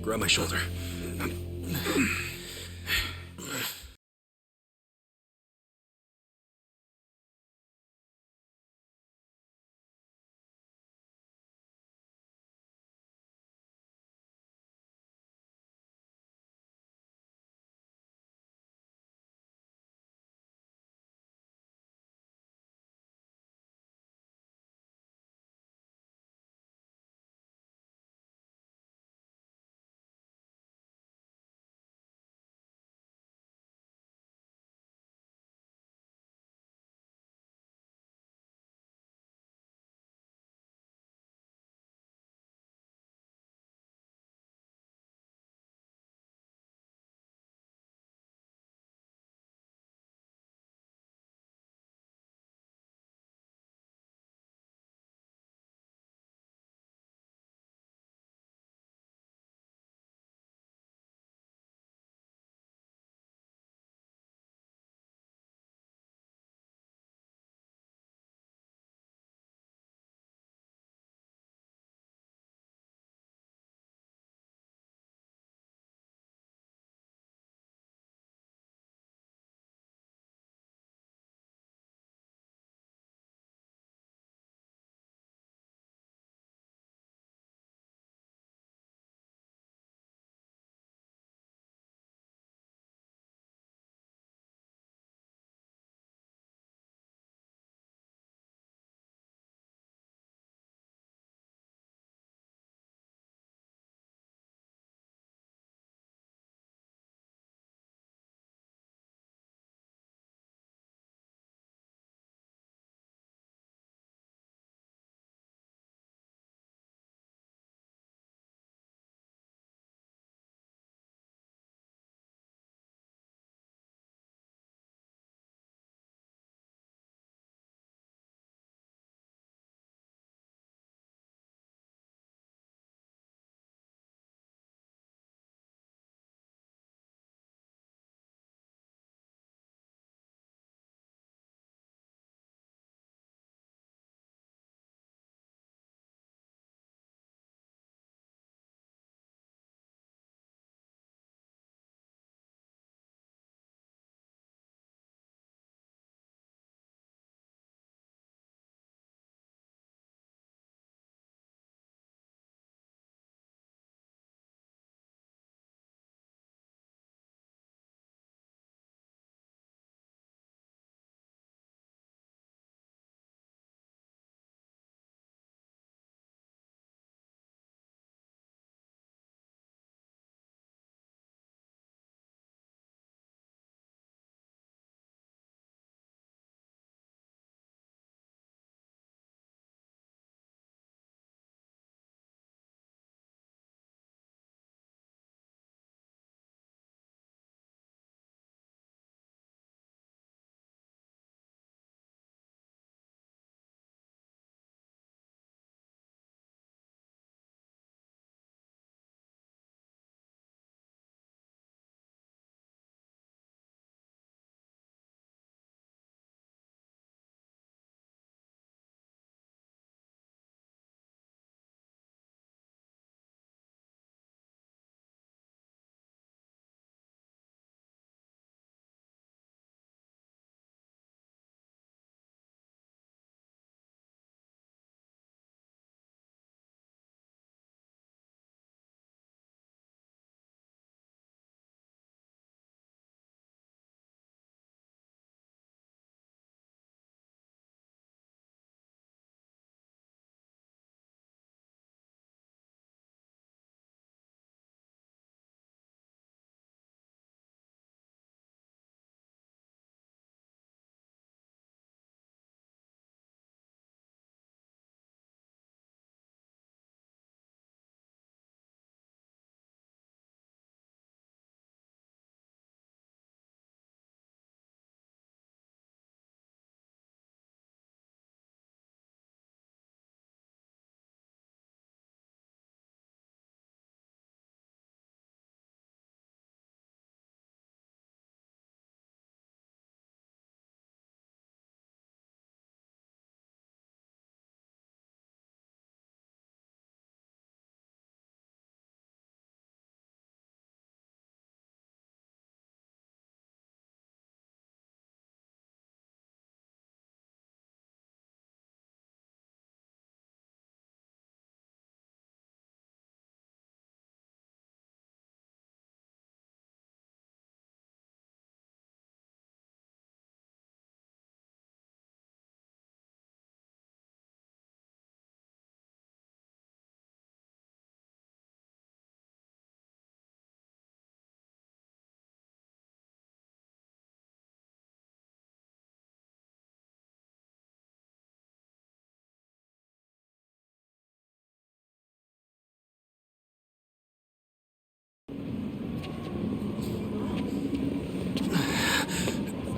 grab my shoulder.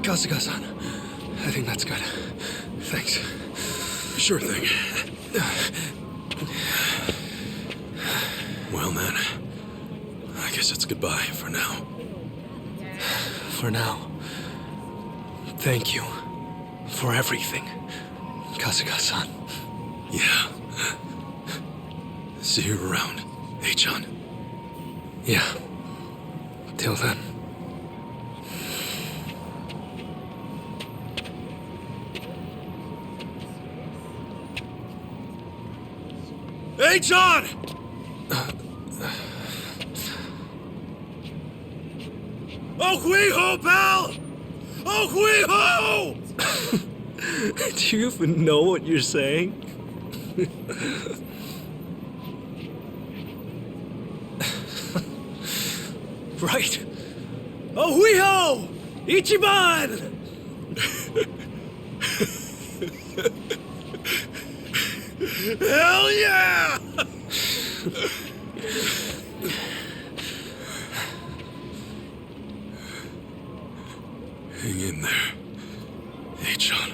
Kasuga-san. I think that's good. Thanks. Sure thing. Well, man, I guess it's goodbye for now. For now. Thank you for everything, Kasuga-san. Yeah. See you around, John. Yeah. Till then. Hey, John! Ohuiho, pal! Ohuiho! Do you even know what you're saying? Right. Ohuiho! Ichiban! Hell yeah! Hang in there, John.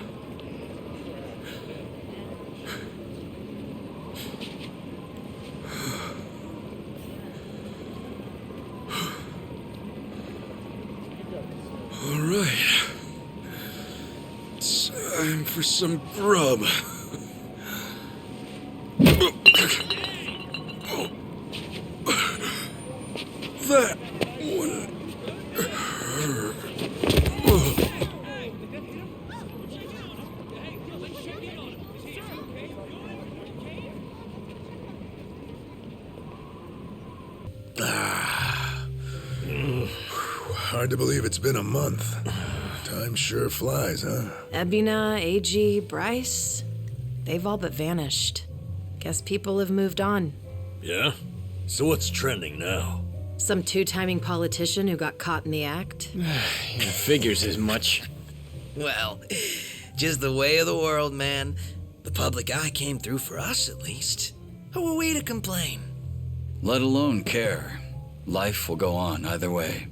All right. It's time for some grub. That one hurt. Hard to believe it's been a month. Time sure flies, huh? Ebina, AG, Bryce, they've all but vanished. Guess people have moved on. Yeah? So what's trending now? Some two-timing politician who got caught in the act. Figures as much. Well, just the way of the world, man. The public eye came through for us, at least. Who are we to complain? Let alone care. Life will go on either way.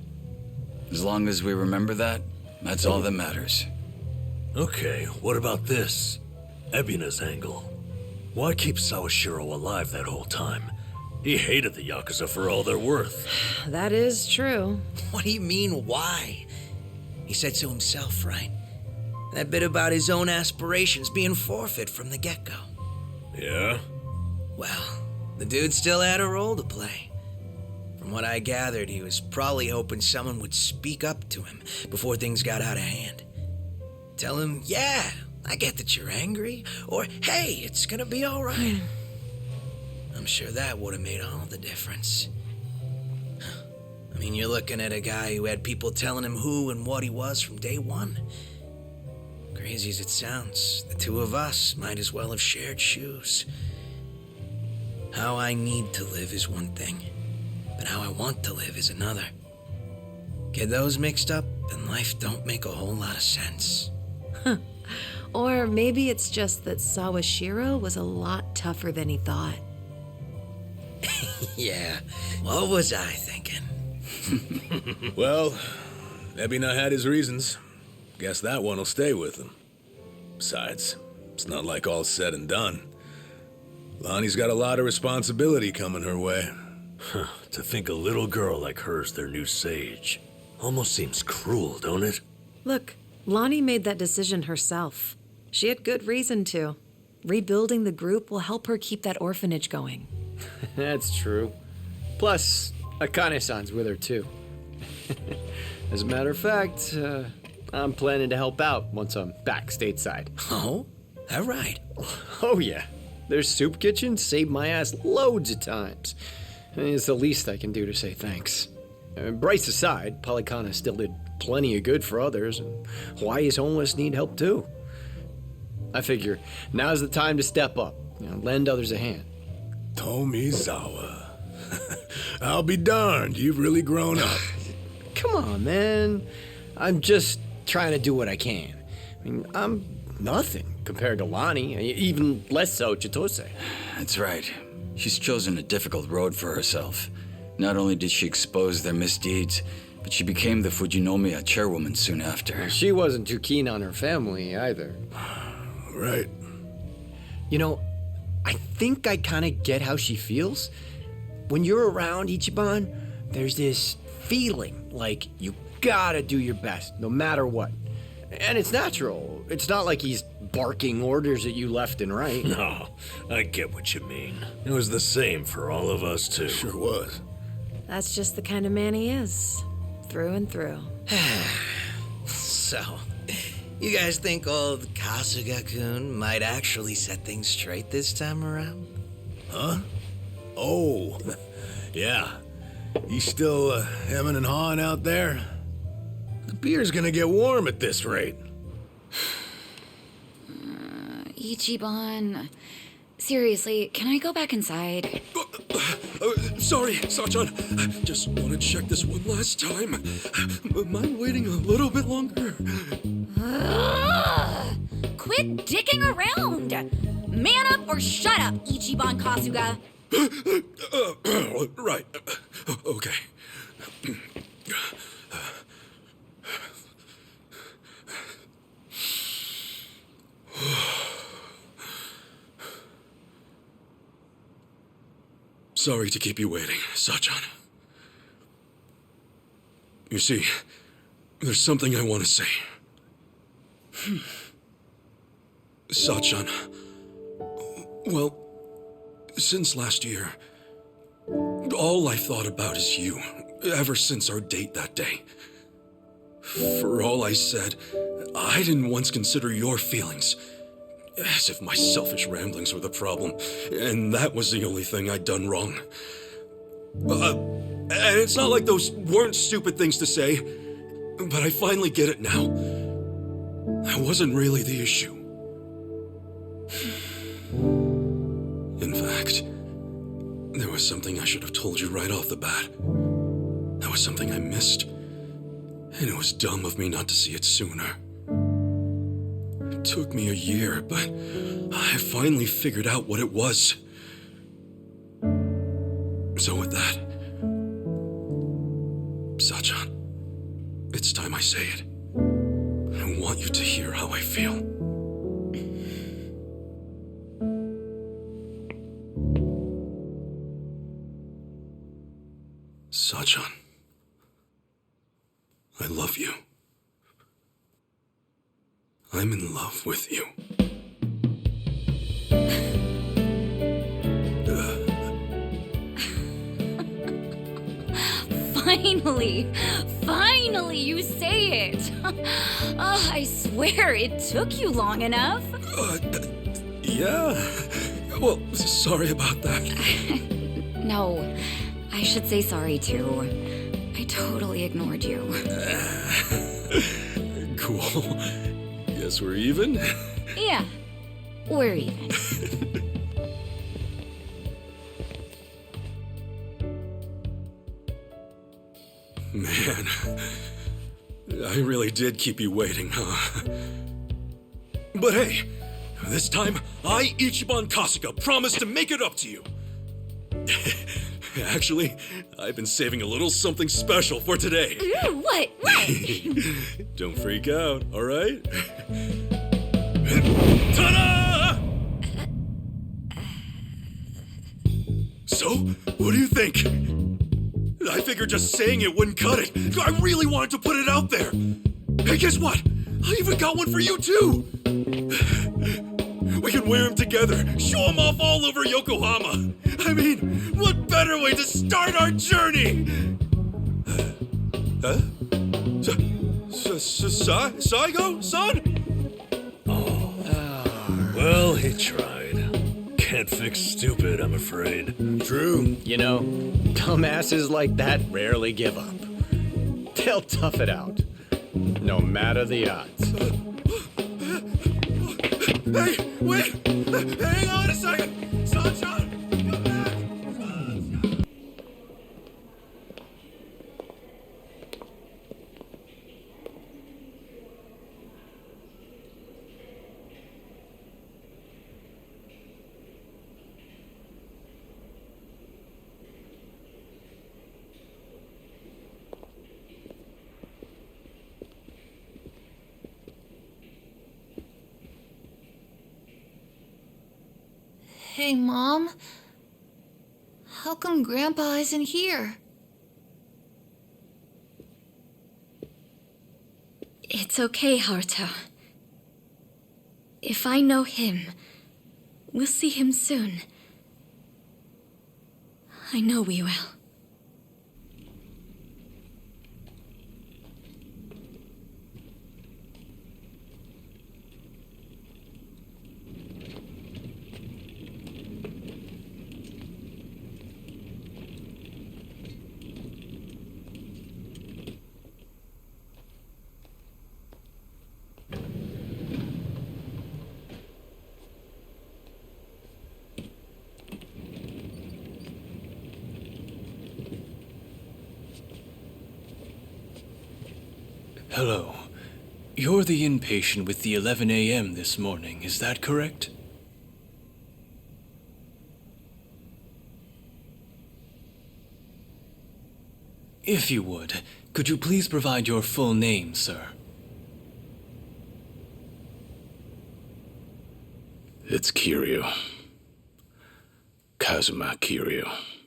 As long as we remember that, that's all that matters. Okay, what about this? Ebina's angle. Why keep Sawashiro alive that whole time? He hated the Yakuza for all they're worth. That is true. What do you mean, why? He said so himself, right? That bit about his own aspirations being forfeit from the get-go. Yeah? Well, the dude still had a role to play. From what I gathered, he was probably hoping someone would speak up to him before things got out of hand. Tell him, yeah, I get that you're angry, or hey, it's gonna be all right. I'm sure that would have made all the difference. I mean, you're looking at a guy who had people telling him who and what he was from day one. Crazy as it sounds, the two of us might as well have shared shoes. How I need to live is one thing, but how I want to live is another. Get those mixed up, then life don't make a whole lot of sense. Or maybe it's just that Sawashiro was a lot tougher than he thought. Yeah, what was I thinking? Well, Ebina had his reasons. Guess that one will stay with him. Besides, it's not like all said and done. Lonnie's got a lot of responsibility coming her way. To think a little girl like her's their new sage. Almost seems cruel, don't it? Look, Lonnie made that decision herself. She had good reason to. Rebuilding the group will help her keep that orphanage going. That's true. Plus, Akane-san's with her, too. As a matter of fact, I'm planning to help out once I'm back stateside. Oh? All right. Oh, yeah. Their soup kitchen saved my ass loads of times. I mean, it's the least I can do to say thanks. Bryce aside, Polycana still did plenty of good for others, and Hawaii's homeless need help, too. I figure now's the time to step up, lend others a hand. Tomizawa. I'll be darned, you've really grown up. Come on, man. I'm just trying to do what I can. I mean, I'm nothing compared to Lonnie, even less so Chitose. That's right. She's chosen a difficult road for herself. Not only did she expose their misdeeds, but she became the Fujinomiya chairwoman soon after. She wasn't too keen on her family either. Right. You know, I think I kind of get how she feels. When you're around Ichiban, there's this feeling like you gotta do your best, no matter what. And it's natural. It's not like he's barking orders at you left and right. No, I get what you mean. It was the same for all of us, too. Sure was. That's just the kind of man he is, through and through. So, you guys think old Kasuga-kun might actually set things straight this time around? Huh? Oh, yeah. He's still hemming and hawing out there? The beer's gonna get warm at this rate. Ichiban. Seriously, can I go back inside? Sorry, Sachan. Just want to check this one last time. Mind waiting a little bit longer? Quit dicking around! Man up or shut up, Ichiban Kasuga! Right. Okay. Sorry to keep you waiting, Sachan. You see, there's something I want to say. Sachan, well, since last year, all I've thought about is you, ever since our date that day. For all I said, I didn't once consider your feelings, as if my selfish ramblings were the problem, and that was the only thing I'd done wrong. And it's not like those weren't stupid things to say, but I finally get it now. That wasn't really the issue. In fact, there was something I should have told you right off the bat. That was something I missed, and it was dumb of me not to see it sooner. It took me a year, but I finally figured out what it was. So with that, Sachan, it's time I say it. I want you to hear how I feel. Sachan, I love you. I'm in love with you. Finally, you say it. Oh, I swear it took you long enough. Yeah. Well, sorry about that. No, I should say sorry too. I totally ignored you. Cool. Guess we're even? Yeah, we're even. Man, I really did keep you waiting, huh? But hey, this time, I, Ichiban Kasuga, promise to make it up to you. Actually, I've been saving a little something special for today. Ooh, what? Don't freak out, all right? Ta-da! So, what do you think? I figured just saying it wouldn't cut it. I really wanted to put it out there. Hey, guess what? I even got one for you, too. We can wear them together, show them off all over Yokohama. I mean, what better way to start our journey? Huh? Saigo-san? Well, he tried. Can't fix stupid, I'm afraid. True. You know, dumbasses like that rarely give up. They'll tough it out, no matter the odds. Hey, wait! Hang on a second! Sunshine! Come back! Hey, Mom. How come Grandpa isn't here? It's okay, Haruto. If I know him, we'll see him soon. I know we will. Hello. You're the inpatient with the 11 a.m. this morning, is that correct? If you would, could you please provide your full name, sir? It's Kiryu. Kazuma Kiryu.